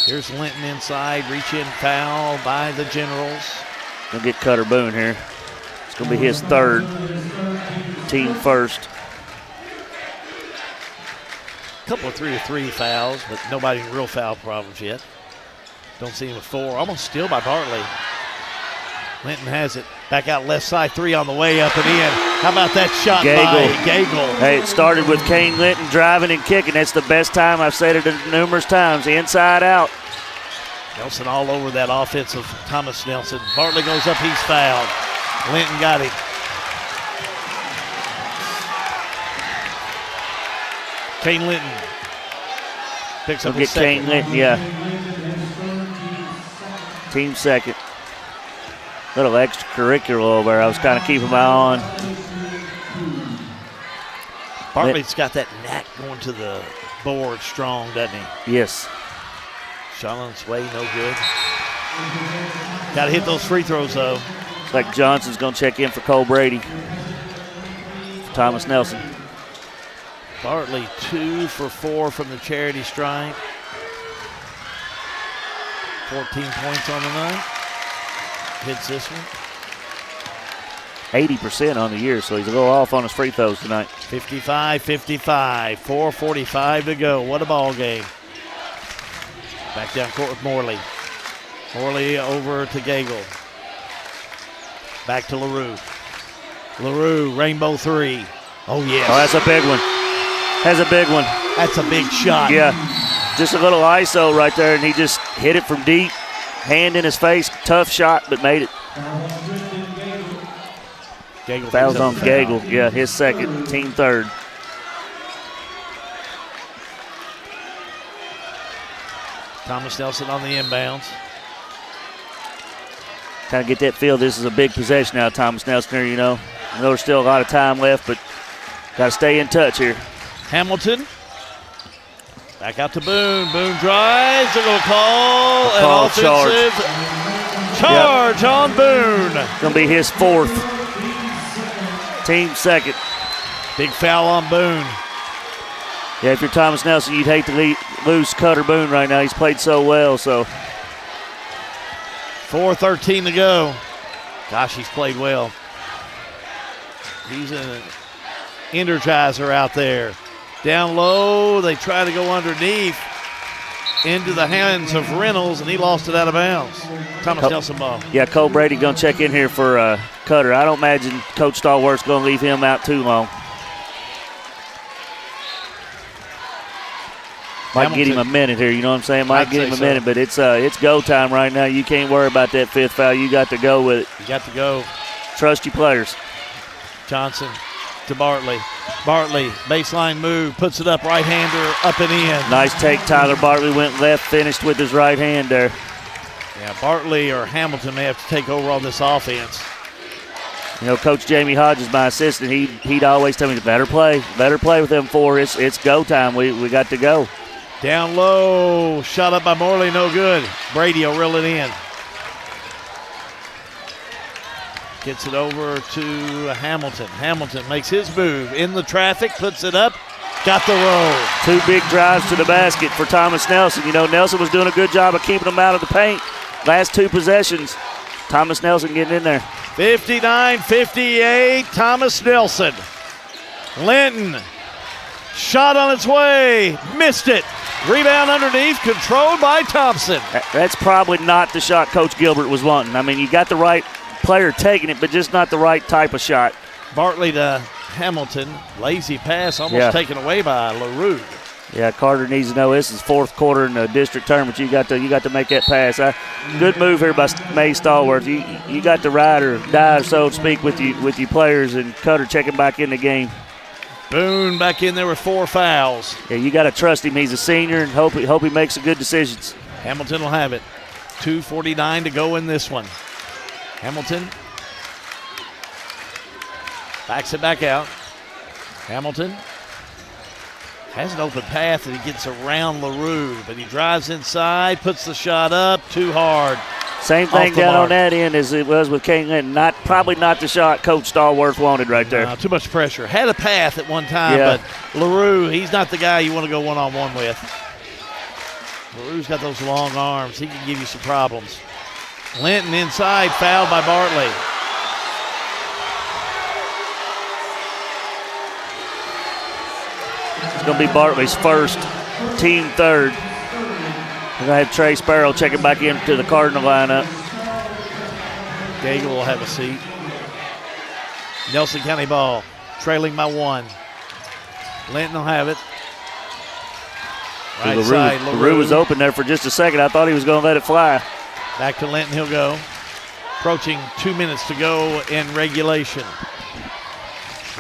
here's Linton inside. Reach in foul by the Generals. Gonna get Cutter Boone here. It's gonna be his third. Team first. A couple of 3-3 fouls, but nobody in real foul problems yet. Don't see him with 4. Almost steal by Bartley. Linton has it. Back out left side, 3 on the way up and in. How about that shot by Gagel? Hey, it started with Kane Linton driving and kicking. That's the best time. I've said it numerous times. Inside out. Nelson all over that offensive Thomas Nelson. Bartley goes up, he's fouled. Linton got him. Kane Linton picks up his second. Kane Linton, yeah. Team second. Little extracurricular over there. I was kind of keeping my eye on. Bartley's got that knack going to the board strong, doesn't he? Yes. Shot on its way, no good. Got to hit those free throws, though. Looks like Johnson's going to check in for Cole Brady. For Thomas Nelson. Bartley 2 for 4 from the charity stripe. 14 points on the night. Hits this one. 80% on the year, so he's a little off on his free throws tonight. 55-55, 4:45 to go. What a ball game. Back down court with Morley. Morley over to Gagel. Back to LaRue. LaRue, rainbow 3. Oh, yes. Oh, that's a big one. That's a big one. That's a big shot. Yeah. Just a little ISO right there, and he just hit it from deep. Hand in his face. Tough shot, but made it. Fouls on Gagel. Yeah, his second. Team third. Thomas Nelson on the inbounds. Kind of get that feel this is a big possession out of Thomas Nelson here, you know. I know there's still a lot of time left, but got to stay in touch here. Hamilton. Back out to Boone. Boone drives. They're going to call an offensive charge on Boone. Going to be his fourth. Team second. Big foul on Boone. Yeah, if you're Thomas Nelson, you'd hate to lose Cutter Boone right now. He's played so well, so. 4:13 to go. Gosh, he's played well. He's an energizer out there. Down low, they try to go underneath. into the hands of Reynolds, and he lost it out of bounds. Thomas Nelson ball. Yeah, Cole Brady going to check in here for Cutter. I don't imagine Coach Stallworth's going to leave him out too long. Might get him a minute here, you know what I'm saying? Might get him a minute, but it's go time right now. You can't worry about that fifth foul. You got to go with it. You got to go. Trust your players. Johnson to Bartley. Bartley, baseline move, puts it up, right-hander, up and in. Nice take, Tyler Bartley went left, finished with his right hand there. Yeah, Bartley or Hamilton may have to take over on this offense. You know, Coach Jamie Hodges, my assistant, he'd always tell me, better play with them four. It's go time. We got to go. Down low, shot up by Morley, no good. Brady will reel it in. Gets it over to Hamilton. Hamilton makes his move in the traffic, puts it up, got the roll. 2 big drives to the basket for Thomas Nelson. You know, Nelson was doing a good job of keeping them out of the paint. Last 2 possessions, Thomas Nelson getting in there. 59-58, Thomas Nelson. Linton, shot on its way, missed it. Rebound underneath, controlled by Thompson. That's probably not the shot Coach Gilbert was wanting. I mean, you got the right player taking it, but just not the right type of shot. Bartley to Hamilton. Lazy pass, almost taken away by LaRue. Yeah, Carter needs to know this is 4th quarter in the district tournament. You got to make that pass. Good move here by May Stallworth. You got to ride or die, so to speak, with your players, and Cutter checking back in the game. Boone back in there with 4 fouls. Yeah, you got to trust him. He's a senior, and hope he makes some good decisions. Hamilton will have it. 2:49 to go in this one. Hamilton backs it back out. Hamilton has an open path and he gets around LaRue, but he drives inside, puts the shot up, too hard. Same thing down on that end as it was with King Linton. Probably not the shot Coach Stallworth wanted right there. Too much pressure. Had a path at one time, but LaRue, he's not the guy you want to go one-on-one with. LaRue's got those long arms. He can give you some problems. Linton inside, fouled by Bartley. It's going to be Bartley's first, team third. We're going to have Trey Sparrow checking back into the Cardinal lineup. Gagel will have a seat. Nelson County ball, trailing by 1. Linton will have it. Right side, LaRue was open there for just a second. I thought he was going to let it fly. Back to Linton, he'll go. Approaching 2 minutes to go in regulation.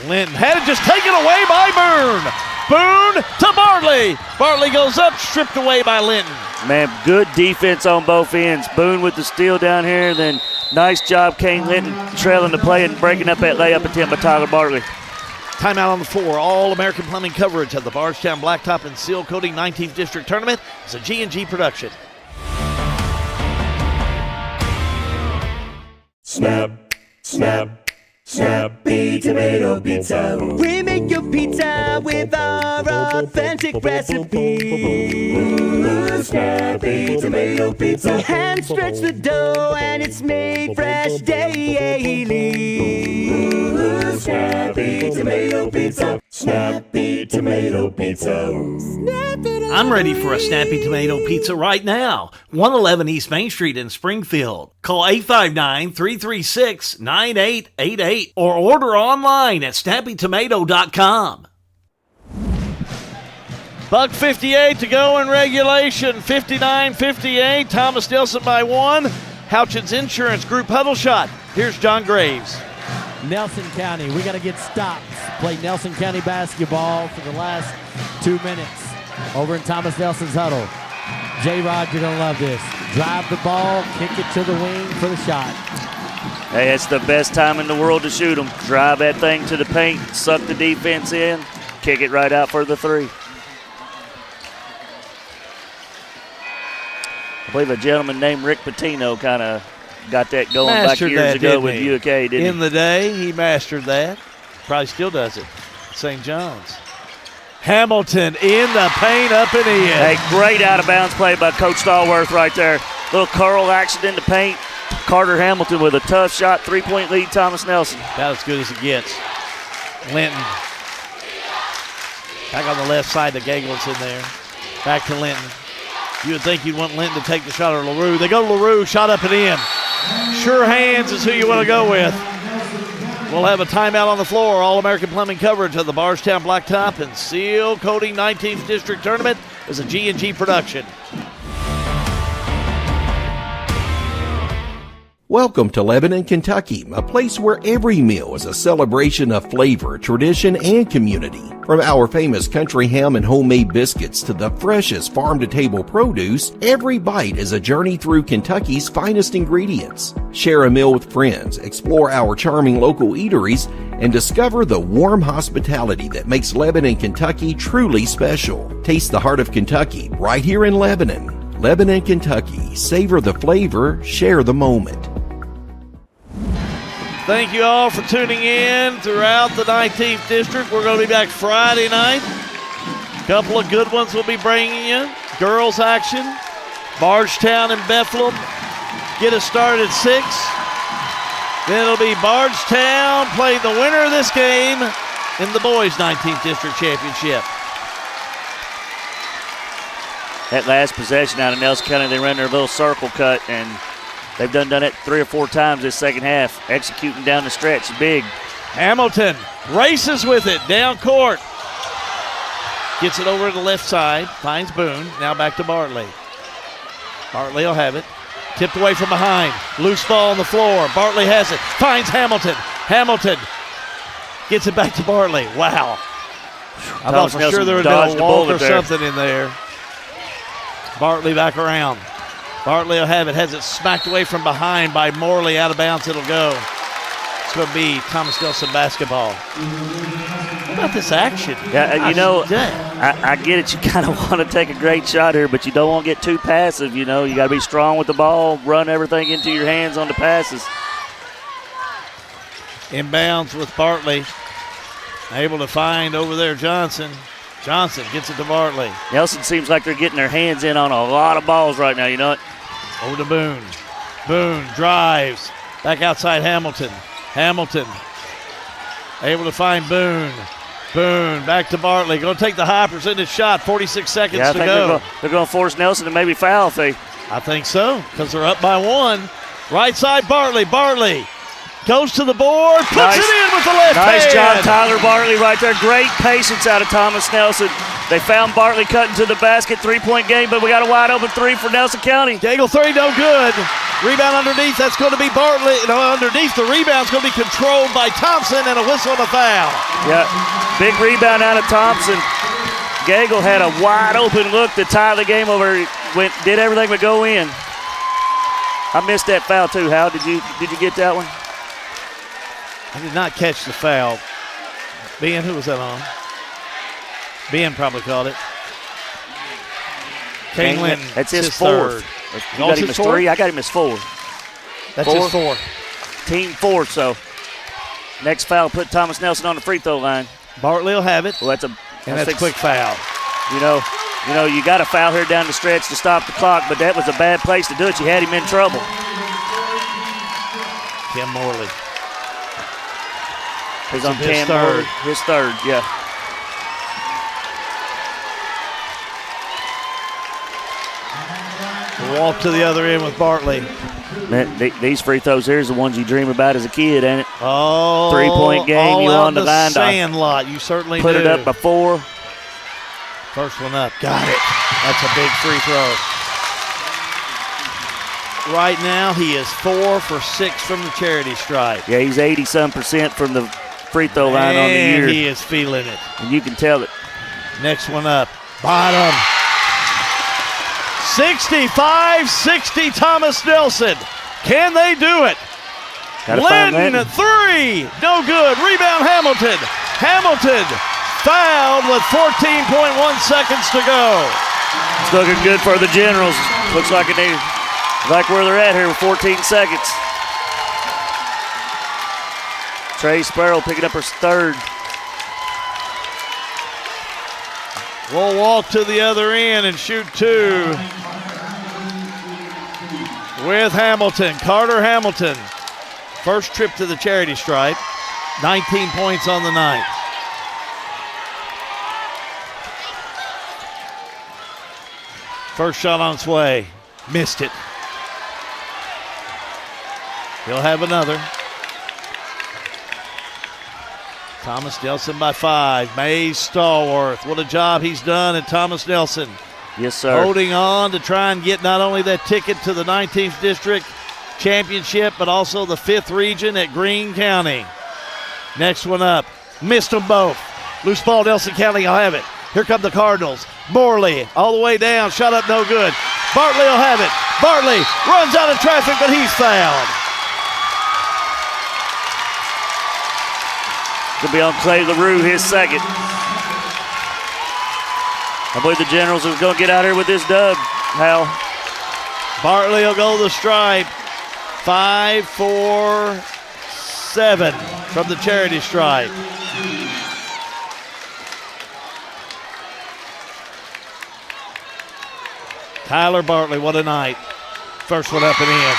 Linton had it just taken away by Boone. Boone to Bartley. Bartley goes up, stripped away by Linton. Man, good defense on both ends. Boone with the steal down here, then nice job, Kane Linton trailing the play and breaking up that layup attempt by Tyler Bartley. Timeout on the floor. All-American Plumbing coverage of the Bardstown Blacktop and Sealcoating 19th District Tournament is a G&G production. Snap, snap, Snappy Tomato Pizza. We make your pizza with our authentic recipe. Snappy Tomato Pizza. Hand stretch the dough and it's made fresh daily. Snappy Tomato Pizza. Snappy Tomato Pizza. I'm ready for a Snappy Tomato Pizza right now. 111 East Main Street in Springfield. Call 859-336-9888 or order online at snappytomato.com. $1.58 to go in regulation. 59-58. Thomas Nelson by 1. Houchins Insurance Group Huddle Shot. Here's John Graves. Nelson County, we got to get stops. Play Nelson County basketball for the last 2 minutes. Over in Thomas Nelson's huddle. J-Rod, you're going to love this. Drive the ball, kick it to the wing for the shot. Hey, it's the best time in the world to shoot them. Drive that thing to the paint, suck the defense in, kick it right out for the 3. I believe a gentleman named Rick Patino kind of got that going back years ago with UK, didn't he? In the day, he mastered that. Probably still does it. St. John's. Hamilton in the paint, up and in. Hey, great out-of-bounds play by Coach Stallworth right there. Little curl action in the paint. Carter Hamilton with a tough shot, 3-point lead, Thomas Nelson. About as good as it gets. Linton. Back on the left side, the Gaglets in there. Back to Linton. You would think you'd want Linton to take the shot or LaRue. They go to LaRue, shot up and in. Sure hands is who you want to go with. We'll have a timeout on the floor. All-American Plumbing coverage of the Bardstown Blacktop and Sealcoating 19th District Tournament is a G&G production. Welcome to Lebanon, Kentucky, a place where every meal is a celebration of flavor, tradition, and community. From our famous country ham and homemade biscuits to the freshest farm-to-table produce, every bite is a journey through Kentucky's finest ingredients. Share a meal with friends, explore our charming local eateries, and discover the warm hospitality that makes Lebanon, Kentucky truly special. Taste the heart of Kentucky right here in Lebanon. Lebanon, Kentucky. Savor the flavor, share the moment. Thank you all for tuning in throughout the 19th District. We're going to be back Friday night. A couple of good ones we'll be bringing you. Girls action. Bardstown and Bethlehem get us started at 6. Then it'll be Bardstown playing the winner of this game in the boys' 19th District Championship. That last possession out of Nelson County, they ran their little circle cut, and they've done it 3 or 4 times this second half, executing down the stretch big. Hamilton races with it down court. Gets it over to the left side, finds Boone. Now back to Bartley. Bartley will have it. Tipped away from behind. Loose ball on the floor. Bartley has it. Finds Hamilton. Hamilton gets it back to Bartley. Wow. I thought for sure there would have been a walk or something in there. Bartley back around. Bartley will have it. Has it smacked away from behind by Morley. Out of bounds it'll go. It's going to be Thomas Nelson basketball. What about this action? Yeah, you know, I get it. You kind of want to take a great shot here, but you don't want to get too passive. You know, you got to be strong with the ball, run everything into your hands on the passes. Inbounds with Bartley. Able to find over there Johnson. Johnson gets it to Bartley. Nelson seems like they're getting their hands in on a lot of balls right now, you know it? Over to Boone. Boone drives. Back outside Hamilton. Hamilton able to find Boone. Boone back to Bartley. Going to take the high percentage shot. 46 seconds to go. They're going to force Nelson to maybe foul if they. I think so, because they're up by 1. Right side Bartley. Bartley goes to the board. Puts it in with the left hand. Nice job, Tyler Bartley right there. Great patience out of Thomas Nelson. They found Bartley cutting to the basket. 3-point game, but we got a wide open 3 for Nelson County. Gagel 3, no good. Rebound underneath. That's going to be Bartley. No, underneath the rebound's going to be controlled by Thompson, and a whistle and a foul. Yeah, big rebound out of Thompson. Gagel had a wide open look to tie the game over. Did everything but go in. I missed that foul too. Hal, did you get that one? I did not catch the foul. Ben, who was that on? Ben probably called it. Kane Linton. That's his 4th. You got him as 3. I got him as 4. That's his 4. Team 4. So next foul put Thomas Nelson on the free throw line. Bartley will have it. Well, that's a quick foul. You know, you got a foul here down the stretch to stop the clock, but that was a bad place to do it. You had him in trouble. Kim Morley. He's on Cam Morley. His 3rd, yeah. Walk to the other end with Bartley. Man, these free throws here is the ones you dream about as a kid, ain't it? Oh, 3-point game. all You out on the the line sandlot. You certainly put do. it up by 4. First one up. Got it. That's a big free throw. Right now, he is 4 for 6 from the charity stripe. Yeah, he's 80-some% from the free throw line on the year. He is feeling it. And you can tell it. Next one up. Bottom. 65-60 Thomas Nelson. Can they do it? Linton 3. No good. Rebound Hamilton. Hamilton fouled with 14.1 seconds to go. It's looking good for the Generals. Looks like where they're at here with 14 seconds. Trey Sparrow picking up her 3rd. We'll walk to the other end and shoot 2 with Hamilton. Carter Hamilton. First trip to the charity stripe. 19 points on the night. First shot on its way. Missed it. He'll have another. Thomas Nelson by 5. Mays Stallworth. What a job he's done. And Thomas Nelson. Yes, sir. Holding on to try and get not only that ticket to the 19th District Championship, but also the 5th region at Greene County. Next one up. Missed them both. Loose ball, Nelson County will have it. Here come the Cardinals. Morley all the way down. Shot up, no good. Bartley will have it. Bartley runs out of traffic, but he's fouled. Could be on Clay LaRue, his second. I believe the Generals are going to get out here with this dub, Hal. Bartley will go the stripe. 5-4-7 from the charity stripe. Tyler Bartley, what a night. First one up and in.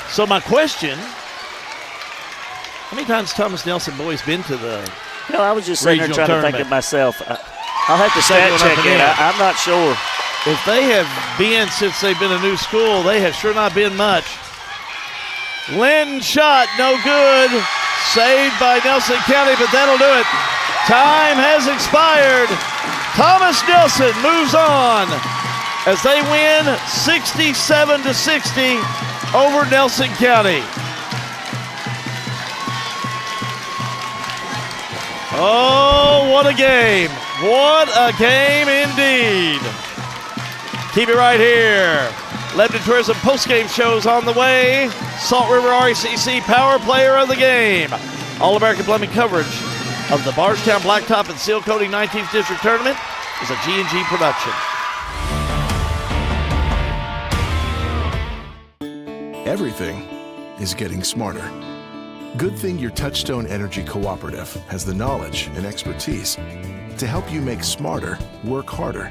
So my question, how many times Thomas Nelson boys been to the I was just sitting there trying to think of myself. I'll have to stat check it. I'm not sure. If they have been since they've been a new school, they have sure not been much. Lynn shot, no good. Saved by Nelson County, but that'll do it. Time has expired. Thomas Nelson moves on as they win 67-60 over Nelson County. Oh, what a game. What a game indeed. Keep it right here. Lebanon Tourism postgame shows on the way. Salt River RCC Power Player of the Game. All-American Plumbing coverage of the Bardstown Blacktop and Sealcoating 19th District Tournament is a G&G production. Everything is getting smarter. Good thing your Touchstone Energy Cooperative has the knowledge and expertise to help you make smarter work harder.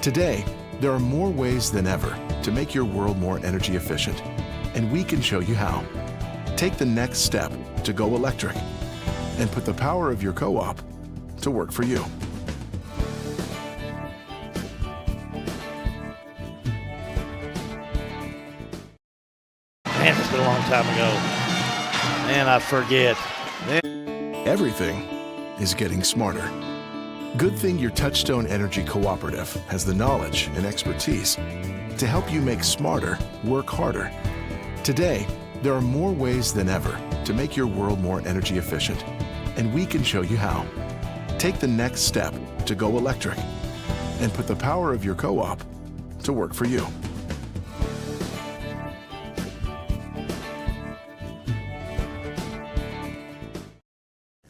Today, there are more ways than ever to make your world more energy efficient, and we can show you how. Take the next step to go electric and put the power of your co-op to work for you. Man, it's been a long time ago. Man, I forget. Everything is getting smarter. Good thing your Touchstone Energy Cooperative has the knowledge and expertise to help you make smarter work harder. Today, there are more ways than ever to make your world more energy efficient, and we can show you how. Take the next step to go electric and put the power of your co-op to work for you.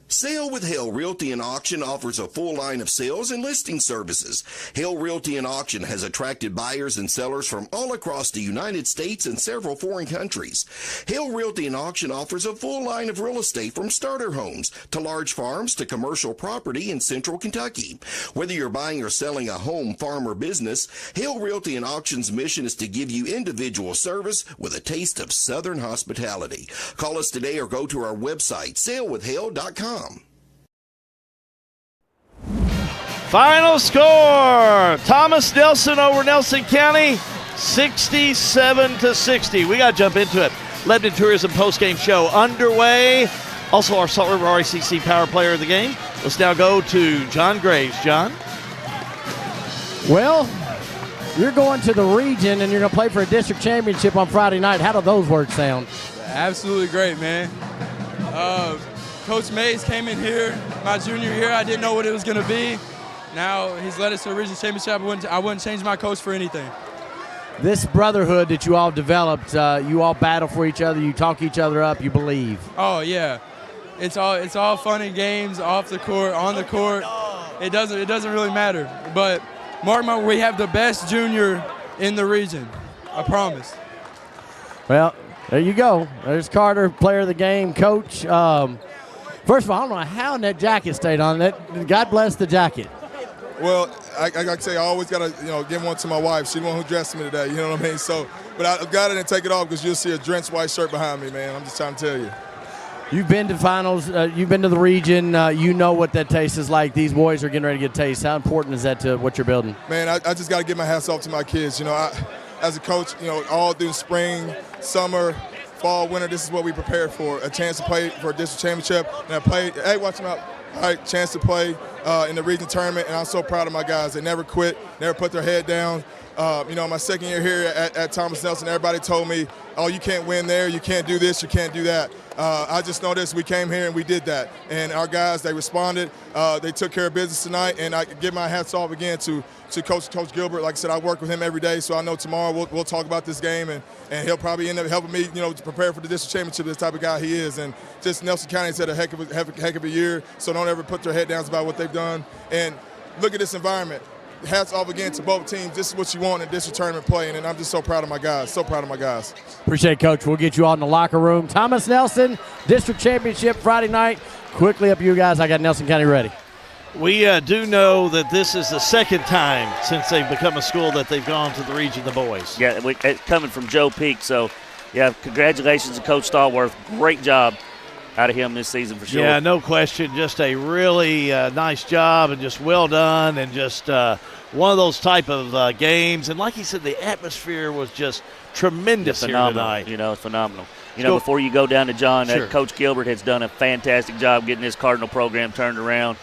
Sale with Hale Realty and Auction offers a full line of sales and listing services. Hale Realty and Auction has attracted buyers and sellers from all across the United States and several foreign countries. Hale Realty and Auction offers a full line of real estate from starter homes to large farms to commercial property in central Kentucky. Whether you're buying or selling a home, farm, or business, Hale Realty and Auction's mission is to give you individual service with a taste of Southern hospitality. Call us today or go to our website, salewithhale.com. Final score, Thomas Nelson over Nelson County, 67-60. We got to jump into it. Lebanon Tourism postgame show underway. Also our Salt River RCC Power Player of the Game. Let's now go to John Graves. John? Well, you're going to the region and you're going to play for a district championship on Friday night. How do those words sound? Absolutely great, man. Coach Mays came in here my junior year. I didn't know what it was going to be. Now he's led us to a region championship. I wouldn't change my coach for anything. This brotherhood that you all developed, you all battle for each other, you talk each other up, you believe. Oh yeah, it's all fun and games off the court, on the court. It doesn't really matter. But mark my, we have the best junior in the region. I promise. Well, there you go. There's Carter, player of the game, coach. First of all, I don't know how that jacket stayed on. That God bless the jacket. Well, I gotta say, I always gotta give one to my wife. She's the one who dressed me today. You know what I mean? So, but I got it and take it off because you'll see a drenched white shirt behind me, man. I'm just trying to tell you. You've been to finals. You've been to the region. You know what that taste is like. These boys are getting ready to get taste. How important is that to what you're building? Man, I just got to give my hats off to my kids. You know, as a coach, you know, all through spring, summer, fall, winter, this is what we prepared for. A chance to play for a district championship. And I played, hey, watch them out. All right, chance to play in the region tournament, and I'm so proud of my guys. They never quit, never put their head down. You know, my second year here at Thomas Nelson, everybody told me, oh, you can't win there, you can't do this, you can't do that. I just know this, we came here and we did that. And our guys, they responded, they took care of business tonight, and I give my hats off again to Coach Gilbert. Like I said, I work with him every day, so I know tomorrow we'll talk about this game, and he'll probably end up helping me, you know, to prepare for the district championship, this type of guy he is. And just Nelson County's had a heck of a year, so don't ever put their head down about what they've done. And look at this environment. Hats off again to both teams. This is what you want in district tournament play, and I'm just so proud of my guys. So proud of my guys. Appreciate it, Coach. We'll get you all in the locker room. Thomas Nelson, district championship Friday night. Quickly up you guys. I got Nelson County ready. We do know that this is the second time since they've become a school that they've gone to the region, the boys. Yeah, it's coming from Joe Peak. So, yeah, congratulations to Coach Stallworth. Great job out of him this season for sure. Yeah, no question. Just a really nice job and just well done, and just one of those type of games. And like he said, the atmosphere was just tremendous here tonight. You know, phenomenal. You know, before you go down to John, Sure. Coach Gilbert has done a fantastic job getting this Cardinal program turned around.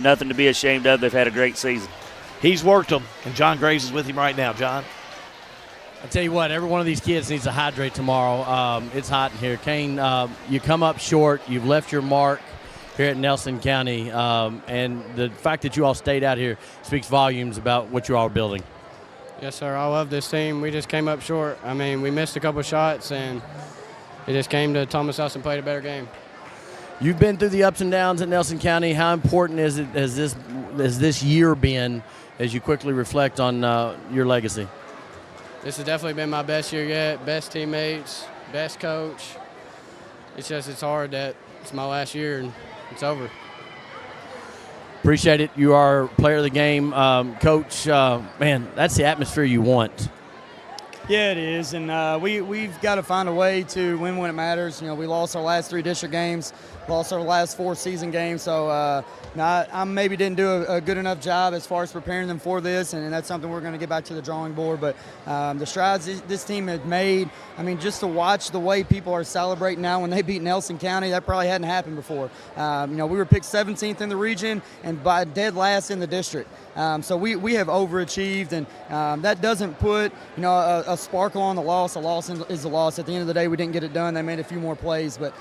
Nothing to be ashamed of. They've had a great season. He's worked them, and John Graves is with him right now. John? I tell you what, every one of these kids needs to hydrate tomorrow. It's hot in here. Kane, you come up short. You've left your mark here at Nelson County, and the fact that you all stayed out here speaks volumes about what you all are building. Yes, sir. I love this team. We just came up short. I mean, we missed a couple shots, and it just came to Thomas Nelson played a better game. You've been through the ups and downs at Nelson County. How important has this year been as you quickly reflect on your legacy? This has definitely been my best year yet. Best teammates, best coach. It's hard that it's my last year and it's over. Appreciate it. You are player of the game. Coach, man, that's the atmosphere you want. Yeah, it is, and we've got to find a way to win when it matters. You know, we lost our last 3 district games, lost our last 4 season games, so I maybe didn't do a good enough job as far as preparing them for this, and that's something we're going to get back to the drawing board. But the strides this team has made, I mean, just to watch the way people are celebrating now when they beat Nelson County, that probably hadn't happened before. You know, we were picked 17th in the region and by dead last in the district. So we have overachieved, and that doesn't put, you know, a sparkle on the loss. A loss is a loss. At the end of the day, we didn't get it done. They made a few more plays, but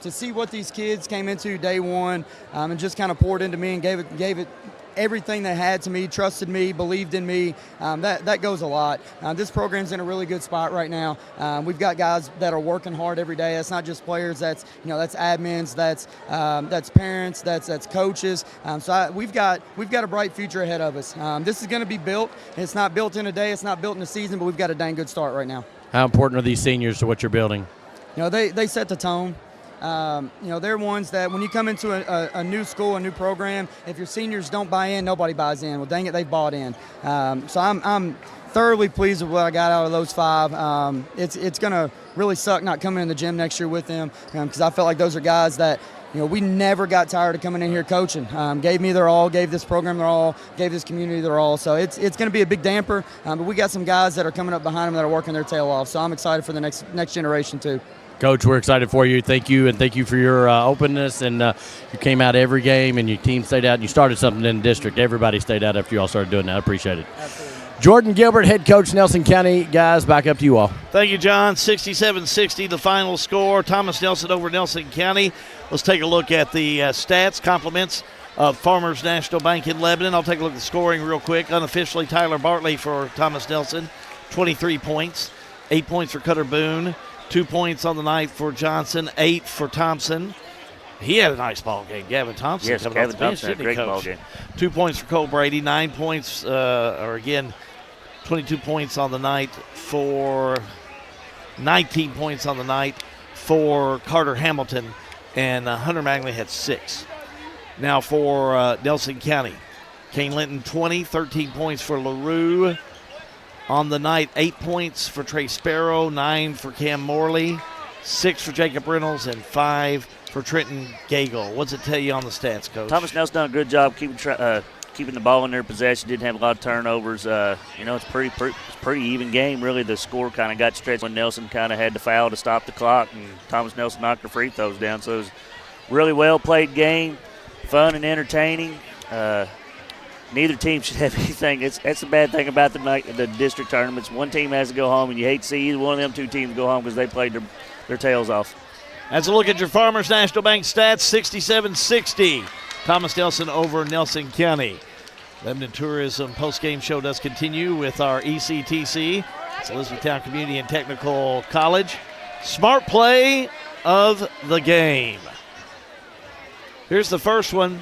to see what these kids came into day one and just kind of poured into me and gave it everything they had to me, trusted me, believed in me, that goes a lot. This program's in a really good spot right now. We've got guys that are working hard every day. That's not just players. That's admins. That's parents. That's coaches. We've got a bright future ahead of us. This is going to be built. It's not built in a day. It's not built in a season. But we've got a dang good start right now. How important are these seniors to what you're building? You know, they set the tone. You know, they're ones that when you come into a new school, a new program, if your seniors don't buy in, nobody buys in. Well, dang it, they bought in. So I'm thoroughly pleased with what I got out of those 5. It's going to really suck not coming in the gym next year with them because I felt like those are guys that, you know, we never got tired of coming in here coaching. Gave me their all, gave this program their all, gave this community their all. So it's going to be a big damper, but we got some guys that are coming up behind them that are working their tail off. So I'm excited for the next generation too. Coach, we're excited for you. Thank you, and thank you for your openness. And you came out every game, and your team stayed out, and you started something in the district. Everybody stayed out after you all started doing that. I appreciate it. Absolutely. Jordan Gilbert, head coach, Nelson County. Guys, back up to you all. Thank you, John. 67-60, the final score. Thomas Nelson over Nelson County. Let's take a look at the stats, compliments of Farmers National Bank in Lebanon. I'll take a look at the scoring real quick. Unofficially, Tyler Bartley for Thomas Nelson, 23 points. 8 points for Cutter Boone. 2 points on the night for Johnson, 8 for Thompson. He had a nice ball game, Gavin Thompson. Yes, Gavin Thompson had a great ball game. 2 points for Cole Brady, 9 points, 22 points on the night for 19 points on the night for Carter Hamilton, and Hunter Magley had 6. Now for Nelson County, Kane Linton 20, 13 points for LaRue. On the night, 8 points for Trey Sparrow, 9 for Cam Morley, 6 for Jacob Reynolds, and 5 for Trenton Gagel. What's it tell you on the stats, Coach? Thomas Nelson done a good job keeping the ball in their possession. Didn't have a lot of turnovers. It's pretty even game, really. The score kind of got stretched when Nelson kind of had to foul to stop the clock, and Thomas Nelson knocked the free throws down. So it was a really well-played game, fun and entertaining. Neither team should have anything. That's the bad thing about the district tournaments. One team has to go home, and you hate to see either one of them two teams go home because they played their tails off. As a look at your Farmers National Bank stats, 67-60. Thomas Nelson over Nelson County. Lebanon Tourism postgame show does continue with our ECTC. It's Elizabethtown Community and Technical College. Smart play of the game. Here's the first one.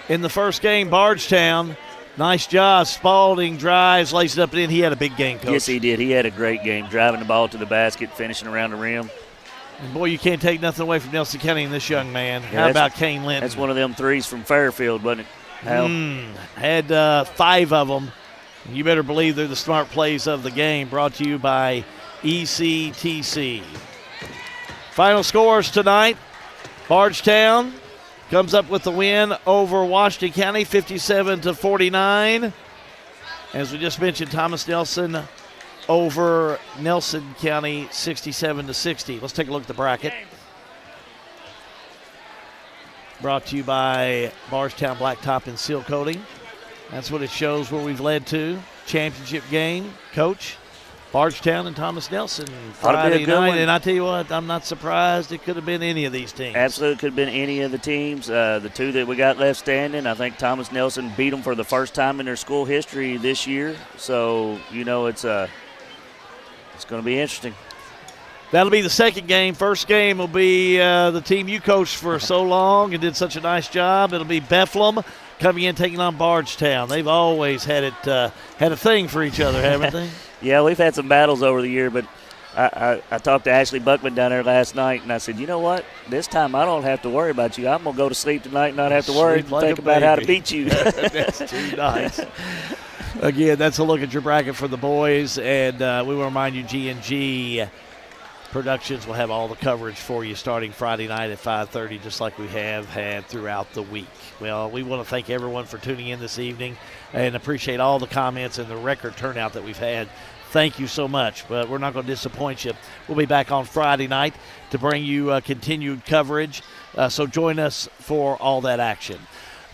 In the first game, Bardstown. Nice job. Spalding drives, lays it up and in. He had a big game, Coach. Yes, he did. He had a great game, driving the ball to the basket, finishing around the rim. And boy, you can't take nothing away from Nelson County and this young man. Yeah, how about Kane Linton? That's one of them threes from Fairfield, wasn't it, Hal? Had 5 of them. You better believe they're the smart plays of the game, brought to you by ECTC. Final scores tonight. Bardstown comes up with the win over Washington County, 57-49. As we just mentioned, Thomas Nelson over Nelson County, 67-60. Let's take a look at the bracket. Brought to you by Bardstown Blacktop and Sealcoating. That's what it shows where we've led to. Championship game, Coach. Bardstown and Thomas Nelson Friday night. And I tell you what, I'm not surprised it could have been any of these teams. Absolutely could have been any of the teams. The two that we got left standing, I think Thomas Nelson beat them for the first time in their school history this year. So, it's going to be interesting. That'll be the second game. First game will be the team you coached for so long and did such a nice job. It'll be Bethlehem coming in, taking on Bardstown. They've always had a thing for each other, haven't they? Yeah, we've had some battles over the year, but I talked to Ashley Buckman down there last night, and I said, you know what? This time I don't have to worry about you. I'm going to go to sleep tonight and not have to worry and think about how to beat you. That's too nice. Again, that's a look at your bracket for the boys, and we will remind you G&G Productions will have all the coverage for you starting Friday night at 5:30, just like we have had throughout the week. Well, we want to thank everyone for tuning in this evening and appreciate all the comments and the record turnout that we've had. Thank you so much, but we're not going to disappoint you. We'll be back on Friday night to bring you continued coverage, so join us for all that action.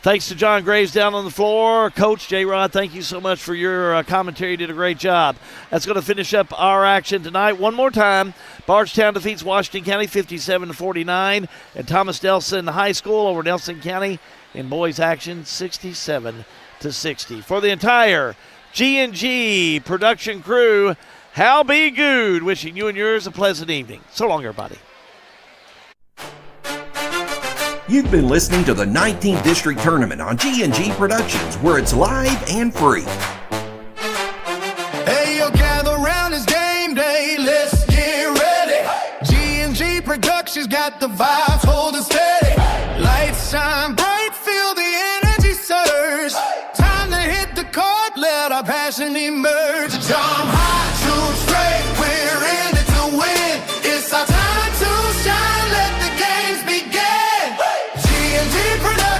Thanks to John Graves down on the floor. Coach J-Rod, thank you so much for your commentary. You did a great job. That's going to finish up our action tonight. One more time, Bardstown defeats Washington County 57-49, and Thomas Nelson High School over Nelson County in boys action 67-60. For the entire G&G production crew, Hal B. Good, wishing you and yours a pleasant evening. So long, everybody. You've been listening to the 19th District Tournament on G&G Productions, where it's live and free. Hey, yo, gather round, it's game day, let's get ready. G&G Productions got the vibes holding steady. Lights shine bright, feel the energy surge. Time to hit the court, let our passion emerge. Jump high, shoot straight, we're in it to win. It's our time to shine, let the games begin. G&G Productions.